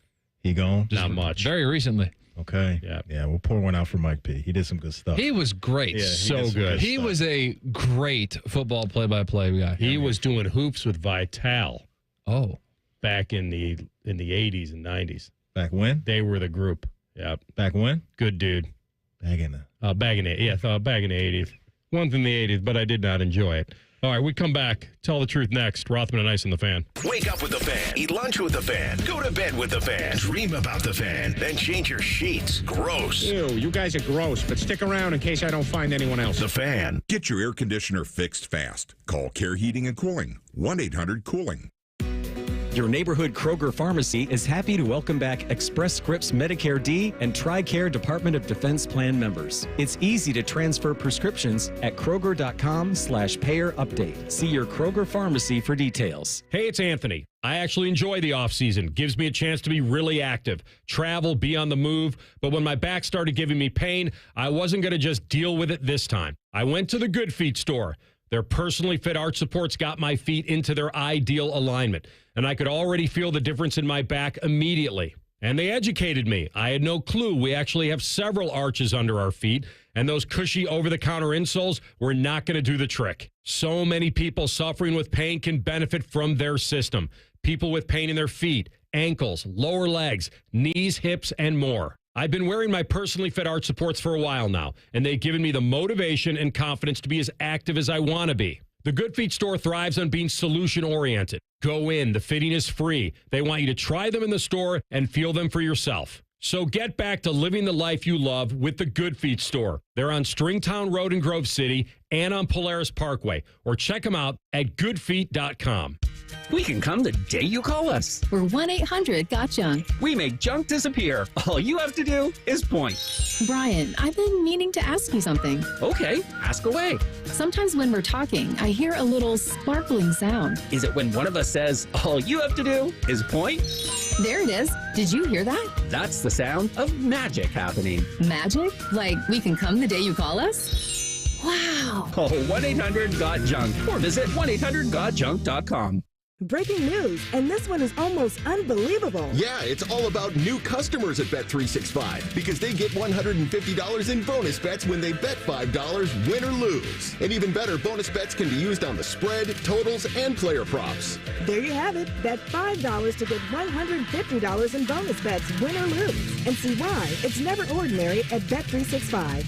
He gone? Not much. Very recently. Okay. Yeah, we'll pour one out for Mike P. He did some good stuff. He was great. Yeah, so good. He was a great football play-by-play guy. He was doing hoops with Vital. Oh. Back in the 80s and 90s. Back when? They were the group. Yep. Back when? Good dude. Back in the back in the 80s. Once in the 80s, but I did not enjoy it. All right, we come back. Tell the truth next. Rothman and Ice on the Fan. Wake up with the Fan. Eat lunch with the Fan. Go to bed with the Fan. Dream about the Fan. Then change your sheets. Gross. Ew, you guys are gross, but stick around in case I don't find anyone else. The Fan. Get your air conditioner fixed fast. Call Care Heating and Cooling. 1-800-COOLING. Your neighborhood Kroger pharmacy is happy to welcome back Express Scripts Medicare D and TRICARE Department of Defense plan members. It's easy to transfer prescriptions at Kroger.com/payer update. See your Kroger pharmacy for details. Hey, it's Anthony. I actually enjoy the offseason. Gives me a chance to be really active, travel, be on the move. But when my back started giving me pain, I wasn't going to just deal with it this time. I went to the Good Feet store. Their personally fit arch supports got my feet into their ideal alignment, and I could already feel the difference in my back immediately. And they educated me. I had no clue. We actually have several arches under our feet, and those cushy over-the-counter insoles were not going to do the trick. So many people suffering with pain can benefit from their system. People with pain in their feet, ankles, lower legs, knees, hips, and more. I've been wearing my personally fit arch supports for a while now, and they've given me the motivation and confidence to be as active as I want to be. The Good Feet store thrives on being solution-oriented. Go in. The fitting is free. They want you to try them in the store and feel them for yourself. So get back to living the life you love with the Good Feet store. They're on Stringtown Road in Grove City and on Polaris Parkway. Or check them out at goodfeet.com. We can come the day you call us. We're 1-800-GOT-JUNK. We make junk disappear. All you have to do is point. Brian, I've been meaning to ask you something. Okay, ask away. Sometimes when we're talking, I hear a little sparkling sound. Is it when one of us says, all you have to do is point? There it is. Did you hear that? That's the sound of magic happening. Magic? Like we can come the day you call us? Wow. Call 1-800-GOT-JUNK or visit 1-800-GOT-JUNK.com. Breaking news, and this one is almost unbelievable. Yeah, it's all about new customers at Bet365 because they get $150 in bonus bets when they bet $5, win or lose. And even better, bonus bets can be used on the spread, totals, and player props. There you have it. Bet $5 to get $150 in bonus bets, win or lose. And see why it's never ordinary at Bet365.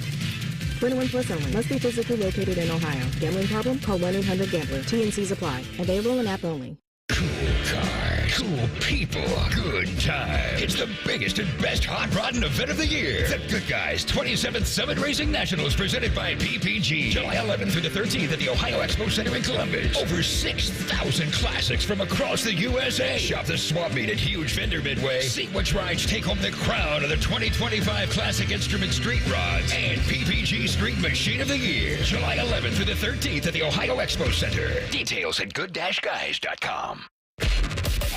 21 plus only. Must be physically located in Ohio. Gambling problem? Call 1-800-GAMBLER. TNCs apply. Available in app only. Cool cars, cool people, good time. It's the biggest and best hot rodding event of the year. The Good Guys 27th Summit Racing Nationals presented by PPG. July 11th through the 13th at the Ohio Expo Center in Columbus. Over 6,000 classics from across the USA. Shop the swap meet at Huge Fender Midway. See which rides take home the crown of the 2025 Classic Instrument Street Rods. And PPG Street Machine of the Year. July 11th through the 13th at the Ohio Expo Center. Details at good-guys.com.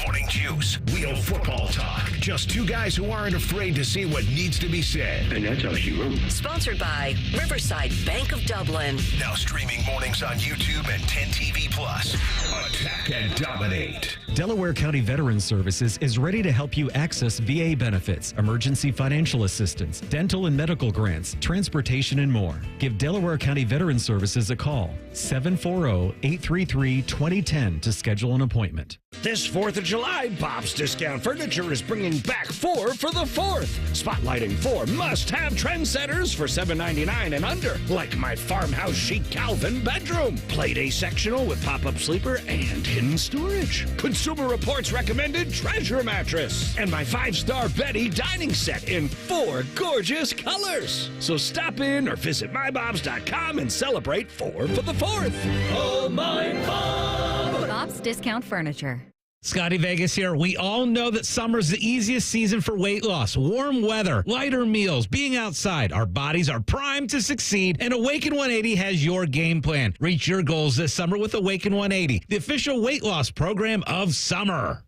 Morning Juice, real football talk. Just two guys who aren't afraid to say what needs to be said. And that's all she wrote. Sponsored by Riverside Bank of Dublin. Now streaming mornings on YouTube and 10 TV Plus. Attack and dominate. Delaware County Veterans Services is ready to help you access VA benefits, emergency financial assistance, dental and medical grants, transportation, and more. Give Delaware County Veterans Services a call, 740-833-2010 to schedule an appointment. This 4th of July, Bob's Discount Furniture is bringing back 4 for the 4th. Spotlighting 4 must-have trendsetters for $7.99 and under, like my farmhouse chic Calvin bedroom, Play-Day sectional with pop-up sleeper and hidden storage. Consumer Reports recommended Treasure Mattress, and my 5-star Betty dining set in 4 gorgeous colors. So stop in or visit mybobs.com and celebrate 4 for the 4th. Oh, my Bob! Bob's Discount Furniture. Scotty Vegas here. We all know that summer's the easiest season for weight loss. Warm weather, lighter meals, being outside. Our bodies are primed to succeed, and Awaken 180 has your game plan. Reach your goals this summer with Awaken 180, the official weight loss program of summer.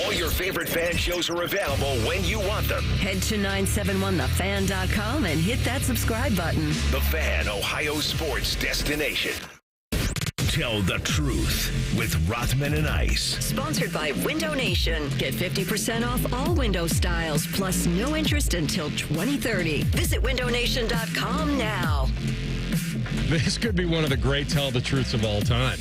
All your favorite fan shows are available when you want them. Head to 971thefan.com and hit that subscribe button. The Fan, Ohio sports destination. Tell the truth with Rothman Ice. Sponsored by Window Nation. Get 50% off all window styles, plus no interest until 2030. Visit windownation.com now. This could be one of the great tell the truths of all time.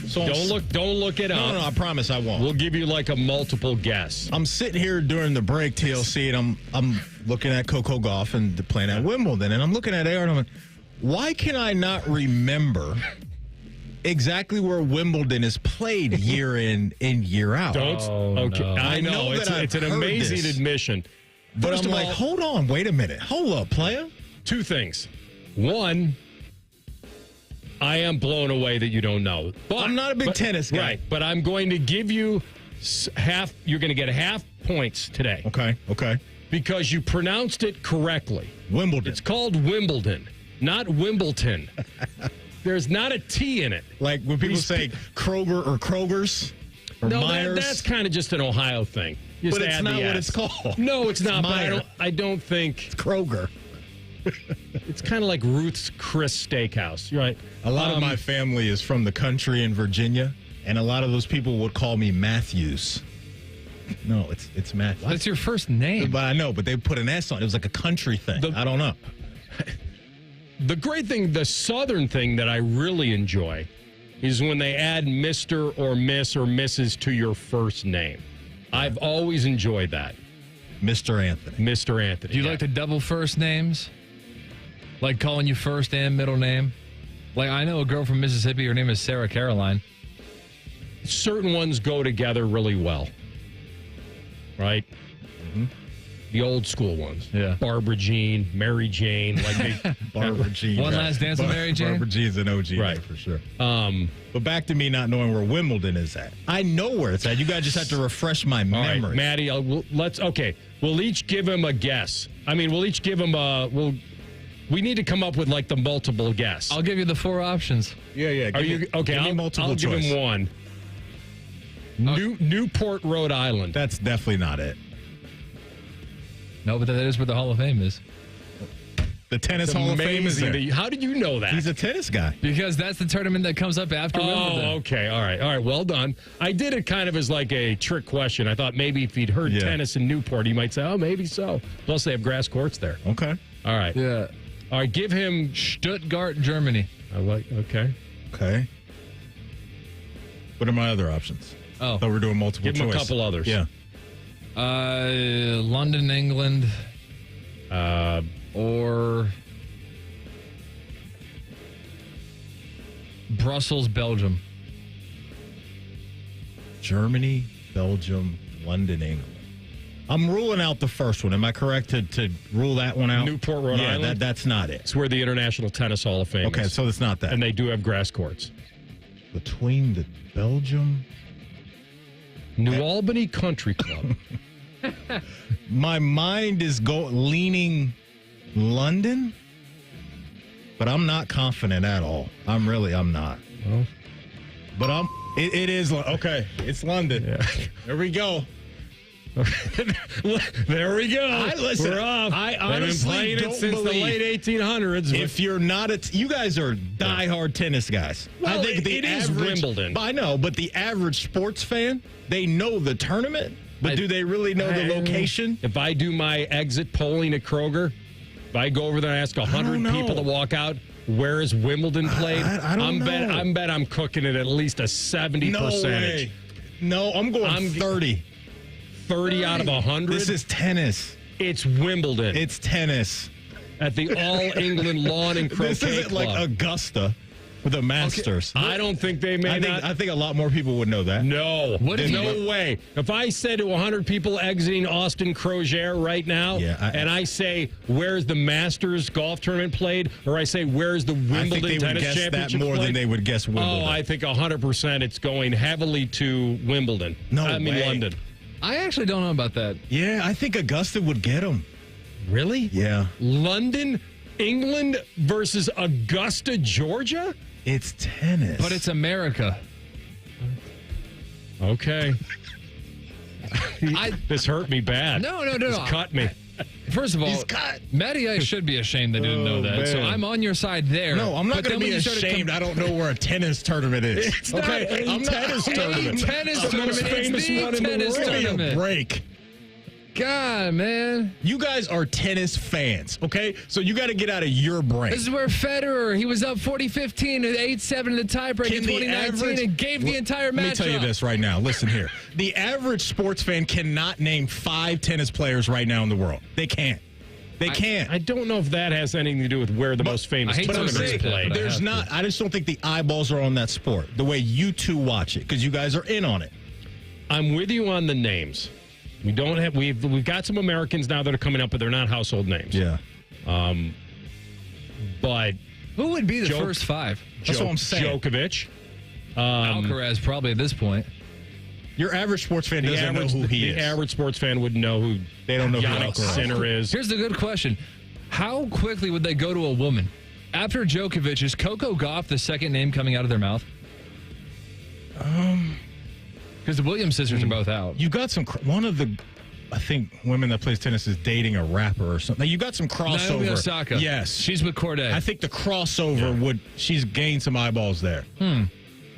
So don't look it up. No, I promise I won't. We'll give you like a multiple guess. I'm sitting here during the break, TLC, and I'm looking at Coco Golf and playing at Wimbledon, and I'm looking at Aaron, and I'm like, why can I not remember exactly where Wimbledon is played year in and year out? Okay. No. I know it's an amazing admission. But I'm like, hold on, wait a minute. Hold up, player. 2 things. 1, I am blown away that you don't know. But, I'm not a big tennis guy. Right, but I'm going to give you You're going to get half points today. Okay. Because you pronounced it correctly. Wimbledon. It's called Wimbledon, not Wimbledon. There's not a T in it. Like when people say Kroger or Kroger's or Myers. That's kind of just an Ohio thing. But it's not what it's called. No, it's not. Meyer. But I don't think it's Kroger. It's kind of like Ruth's Chris Steakhouse. You're right. A lot of my family is from the country in Virginia, and a lot of those people would call me Matthews. No, it's Matthews. That's your first name. But I know, but they put an S on it. It was like a country thing. I don't know. The great thing, the Southern thing that I really enjoy is when they add Mr. or Miss or Mrs. to your first name. I've always enjoyed that. Mr. Anthony. Mr. Anthony. Do you like the double first names? Like calling you first and middle name? Like, I know a girl from Mississippi, her name is Sarah Caroline. Certain ones go together really well. Right? Mm-hmm. The old school ones. Yeah. Barbara Jean, Mary Jane. Like Barbara Jean. One Last Dance with Mary Jane? Barbara Jean's an OG, right, for sure. But back to me not knowing where Wimbledon is at. I know where it's at. You guys just have to refresh my memory. All right, Maddie, we'll each give him a guess. We'll each give him we need to come up with like the multiple guess. I'll give you the 4 options. Yeah. Okay, I'll give him one. Newport, Rhode Island. That's definitely not it. No, but that is where the Hall of Fame is. The tennis Hall of Fame is there. How did you know that? He's a tennis guy. Because that's the tournament that comes up after Wimbledon. Oh, okay. All right. Well done. I did it kind of as like a trick question. I thought maybe if he'd heard tennis in Newport, he might say, oh, maybe so. Plus, they have grass courts there. Okay. All right. Yeah. All right, give him Stuttgart, Germany. Okay. What are my other options? Oh. So we're doing multiple choice. Give him a couple others. Yeah. London, England. Or Brussels, Belgium. Germany, Belgium, London, England. I'm ruling out the first one. Am I correct to rule that one out? Newport, Rhode Island? Yeah, that's not it. It's where the International Tennis Hall of Fame is. Okay, so it's not that. And they do have grass courts. Between the Belgium... New Albany Country Club. My mind is leaning London, but I'm not confident at all. I'm not. Well, but it is okay. It's London. Yeah. There we go. There we go. Listen, we're off. I honestly don't don't since the late 1800s. If you're not you guys are diehard tennis guys. Well, I think it is Wimbledon. I know, but the average sports fan, they know the tournament, but do they really know the location? If I do my exit polling at Kroger, if I go over there and ask 100 people to walk out, where is Wimbledon played? I don't know. bet I'm cooking it at least a 70%. No way. No, I'm going 30. 30 out of 100? This is tennis. It's Wimbledon. It's tennis. At the All England Lawn and Croquet This isn't Club. like Augusta for the Masters. Okay. I don't think they may not. I think a lot more people would know that. No. No way. If I said to 100 people exiting Austin Crozier right now, and I say, where's the Masters golf tournament played? Or I say, where's the Wimbledon tennis tennis guess championship that more played? than they would guess Wimbledon. Oh, I think 100% it's going heavily to Wimbledon. London. I actually don't know about that. Yeah, I think Augusta would get them. Really? Yeah. London, England versus Augusta, Georgia? It's tennis. But it's America. Okay. This hurt me bad. No. This cut me. First of all, He's cut. Matty Ice should be ashamed they didn't know that. Man. So I'm on your side there. No, I'm not But going to then be when you started ashamed. I don't know where a tennis tournament is. It's not a tennis tournament. Tennis The tournament. most famous It's the one in the tennis world. Give me a tournament. break. God, man. You guys are tennis fans, okay? So you got to get out of your brain. This is where Federer, he was up 40-15 and 8-7 in the tiebreak in 2019 and gave the entire match Let me tell you up. this right now. Listen here. The average sports fan cannot name 5 tennis players right now in the world. They can't. They can't. I don't know if that has anything to do with where the most famous tournaments played. There's not. I just don't think the eyeballs are on that sport the way you two watch it because you guys are in on it. I'm with you on the names. We don't have. We've got some Americans now that are coming up, but they're not household names. Yeah. But who would be the first 5? That's what I'm saying. Djokovic. Alcaraz probably at this point. Your average sports fan doesn't know who he is. The average sports fan would know who they don't know Yannick who Sinner is. Here's the good question. How quickly would they go to a woman? After Djokovic, is Coco Gauff the second name coming out of their mouth? Because the Williams sisters are both out. You got some, one of the, I think, women that plays tennis is dating a rapper or something. You got some crossover. Naomi Osaka. Yes. She's with Corday. I think the crossover she's gained some eyeballs there.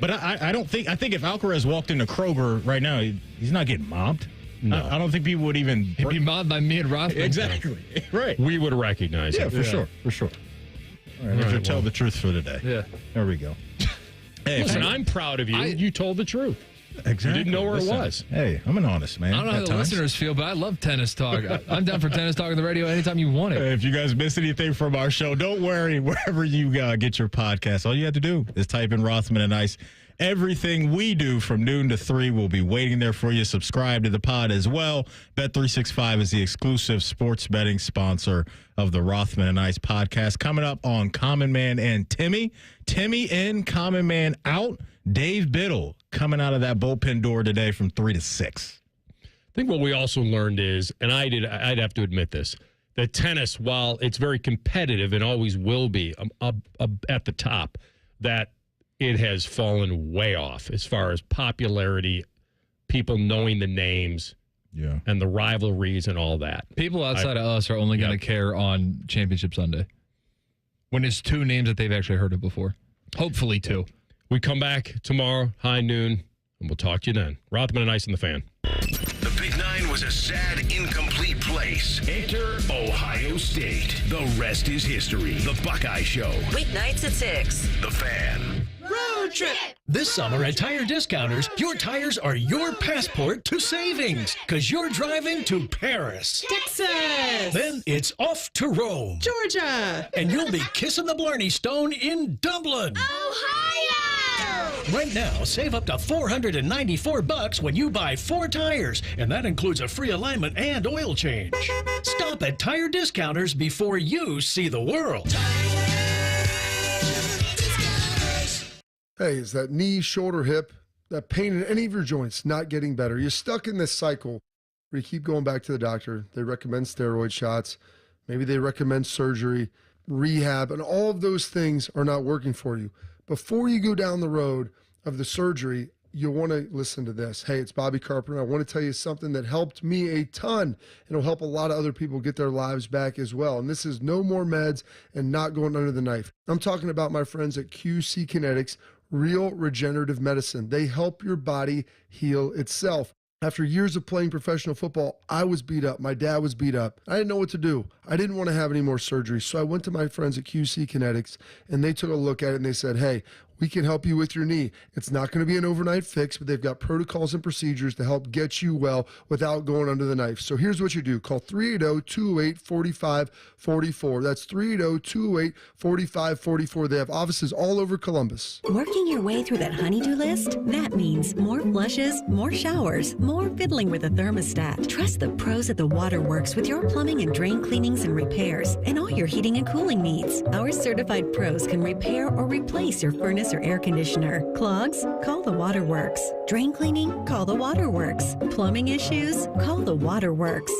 But I don't think, I think if Alcaraz walked into Kroger right now, he's not getting mobbed. No. I don't think people would even. He'd be mobbed by me and Rothman. Exactly. Right. We would recognize him. For sure. For sure. All right, tell the truth for today. Yeah. There we go. Hey, listen, I'm proud of you. You told the truth. Exactly. You didn't know where it was. Hey, I'm an honest man. I don't know how the listeners feel, but I love tennis talk. I'm down for tennis talk on the radio anytime you want it. If you guys miss anything from our show, don't worry. Wherever you get your podcast, all you have to do is type in Rothman and Ice. Everything we do from noon to 3 will be waiting there for you. Subscribe to the pod as well. Bet365 is the exclusive sports betting sponsor of the Rothman and Ice podcast. Coming up on Common Man and Timmy. Timmy in, Common Man out. Dave Biddle coming out of that bullpen door today from 3 to 6. I think what we also learned is, and I'd have to admit this, that tennis, while it's very competitive and always will be at the top, that it has fallen way off as far as popularity, people knowing the names, and the rivalries and all that. People outside of us are only going to care on Championship Sunday when it's two names that they've actually heard of before. Hopefully two. We come back tomorrow, high noon, and we'll talk to you then. Rothman and Ice and the Fan. The Big Nine was a sad, incomplete place. Enter Ohio State. The rest is history. The Buckeye Show. Weeknights at 6. The Fan. Road trip! This summer at Tire Discounters, your tires are your passport to savings, because you're driving to Paris, Texas, then it's off to Rome, Georgia, and you'll be kissing the Blarney Stone in Dublin, Ohio! Right now, save up to $494 when you buy 4 tires, and that includes a free alignment and oil change. Stop at Tire Discounters before you see the world. Hey, is that knee, shoulder, hip, that pain in any of your joints not getting better? You're stuck in this cycle where you keep going back to the doctor. They recommend steroid shots. Maybe they recommend surgery, rehab, and all of those things are not working for you. Before you go down the road of the surgery, you'll want to listen to this. Hey, it's Bobby Carpenter. I want to tell you something that helped me a ton, and it'll help a lot of other people get their lives back as well. And this is no more meds and not going under the knife. I'm talking about my friends at QC Kinetics, Real Regenerative Medicine. They help your body heal itself. After years of playing professional football, I was beat up. My dad was beat up. I didn't know what to do. I didn't want to have any more surgery. So I went to my friends at QC Kinetics, and they took a look at it, and they said, hey, we can help you with your knee. It's not going to be an overnight fix, but they've got protocols and procedures to help get you well without going under the knife. So here's what you do. Call 380-208-4544. That's 380-208-4544. They have offices all over Columbus. Working your way through that honey-do list? That means more flushes, more showers, more fiddling with a thermostat. Trust the pros at the Waterworks with your plumbing and drain cleanings and repairs and all your heating and cooling needs. Our certified pros can repair or replace your furnace or air conditioner. Clogs? Call the Waterworks. Drain cleaning? Call the Waterworks. Plumbing issues? Call the Waterworks.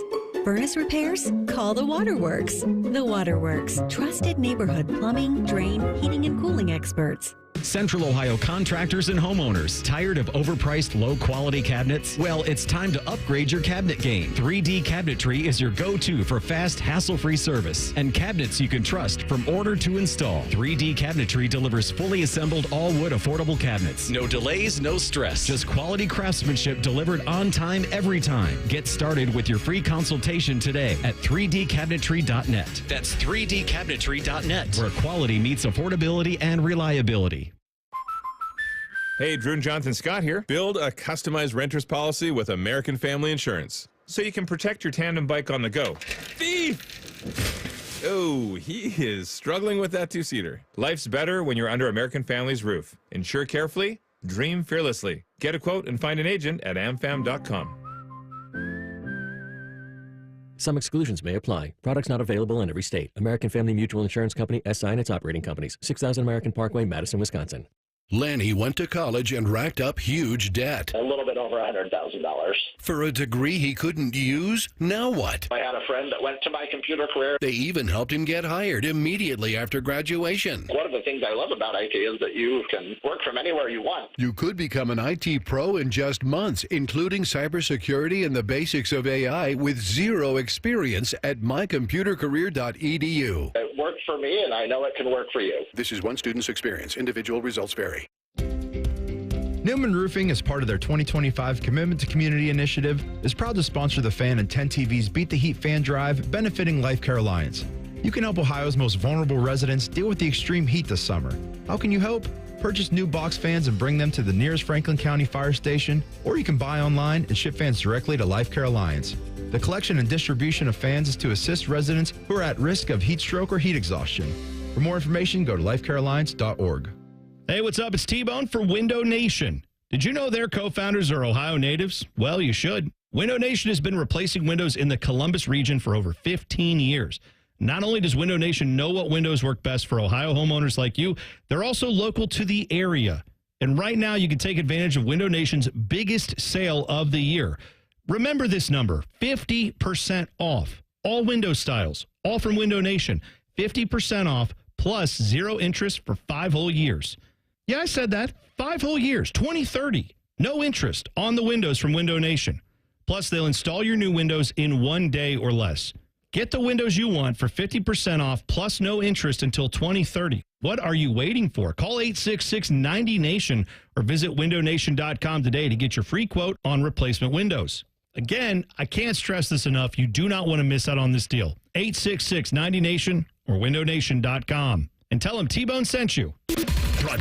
Furnace repairs? Call the Waterworks. The Waterworks. Trusted neighborhood plumbing, drain, heating, and cooling experts. Central Ohio contractors and homeowners. Tired of overpriced, low-quality cabinets? Well, it's time to upgrade your cabinet game. 3D Cabinetry is your go-to for fast, hassle-free service and cabinets you can trust from order to install. 3D Cabinetry delivers fully assembled all-wood affordable cabinets. No delays, no stress. Just quality craftsmanship delivered on time every time. Get started with your free consultation today at 3dcabinetry.net. That's 3dcabinetry.net, where quality meets affordability and reliability. Hey, Drew and Jonathan Scott here. Build a customized renter's policy with American Family Insurance so you can protect your tandem bike on the go. Thief! Oh, he is struggling with that two-seater. Life's better when you're under American Family's roof. Insure carefully, dream fearlessly. Get a quote and find an agent at amfam.com. Some exclusions may apply. Products not available in every state. American Family Mutual Insurance Company, SI and its operating companies. 6000 American Parkway, Madison, Wisconsin. Lanny went to college and racked up huge debt. A little bit over $100,000. For a degree he couldn't use? Now what? I had a friend that went to my computer career. They even helped him get hired immediately after graduation. One of the things I love about IT is that you can work from anywhere you want. You could become an IT pro in just months, including cybersecurity and the basics of AI with zero experience at mycomputercareer.edu. It worked for me, and I know it can work for you. This is one student's experience. Individual results vary. Newman Roofing, as part of their 2025 Commitment to Community initiative, is proud to sponsor the Fan and 10 TV's Beat the Heat fan drive, benefiting Life Care Alliance. You can help Ohio's most vulnerable residents deal with the extreme heat this summer. How can you help? Purchase new box fans and bring them to the nearest Franklin County Fire Station, or you can buy online and ship fans directly to Life Care Alliance. The collection and distribution of fans is to assist residents who are at risk of heat stroke or heat exhaustion. For more information, go to lifecarealliance.org. Hey, what's up? It's T-Bone for Window Nation. Did you know their co-founders are Ohio natives? Well, you should. Window Nation has been replacing windows in the Columbus region for over 15 years. Not only does Window Nation know what windows work best for Ohio homeowners like you, they're also local to the area. And right now, you can take advantage of Window Nation's biggest sale of the year. Remember this number, 50% off. All window styles, all from Window Nation. 50% off plus zero interest for 5 whole years. Yeah, I said that. 5 whole years, 2030. No interest on the windows from Window Nation. Plus, they'll install your new windows in 1 day or less. Get the windows you want for 50% off plus no interest until 2030. What are you waiting for? Call 866-90-NATION or visit windownation.com today to get your free quote on replacement windows. Again, I can't stress this enough. You do not want to miss out on this deal. 866-90-NATION or windownation.com. And tell them T-Bone sent you.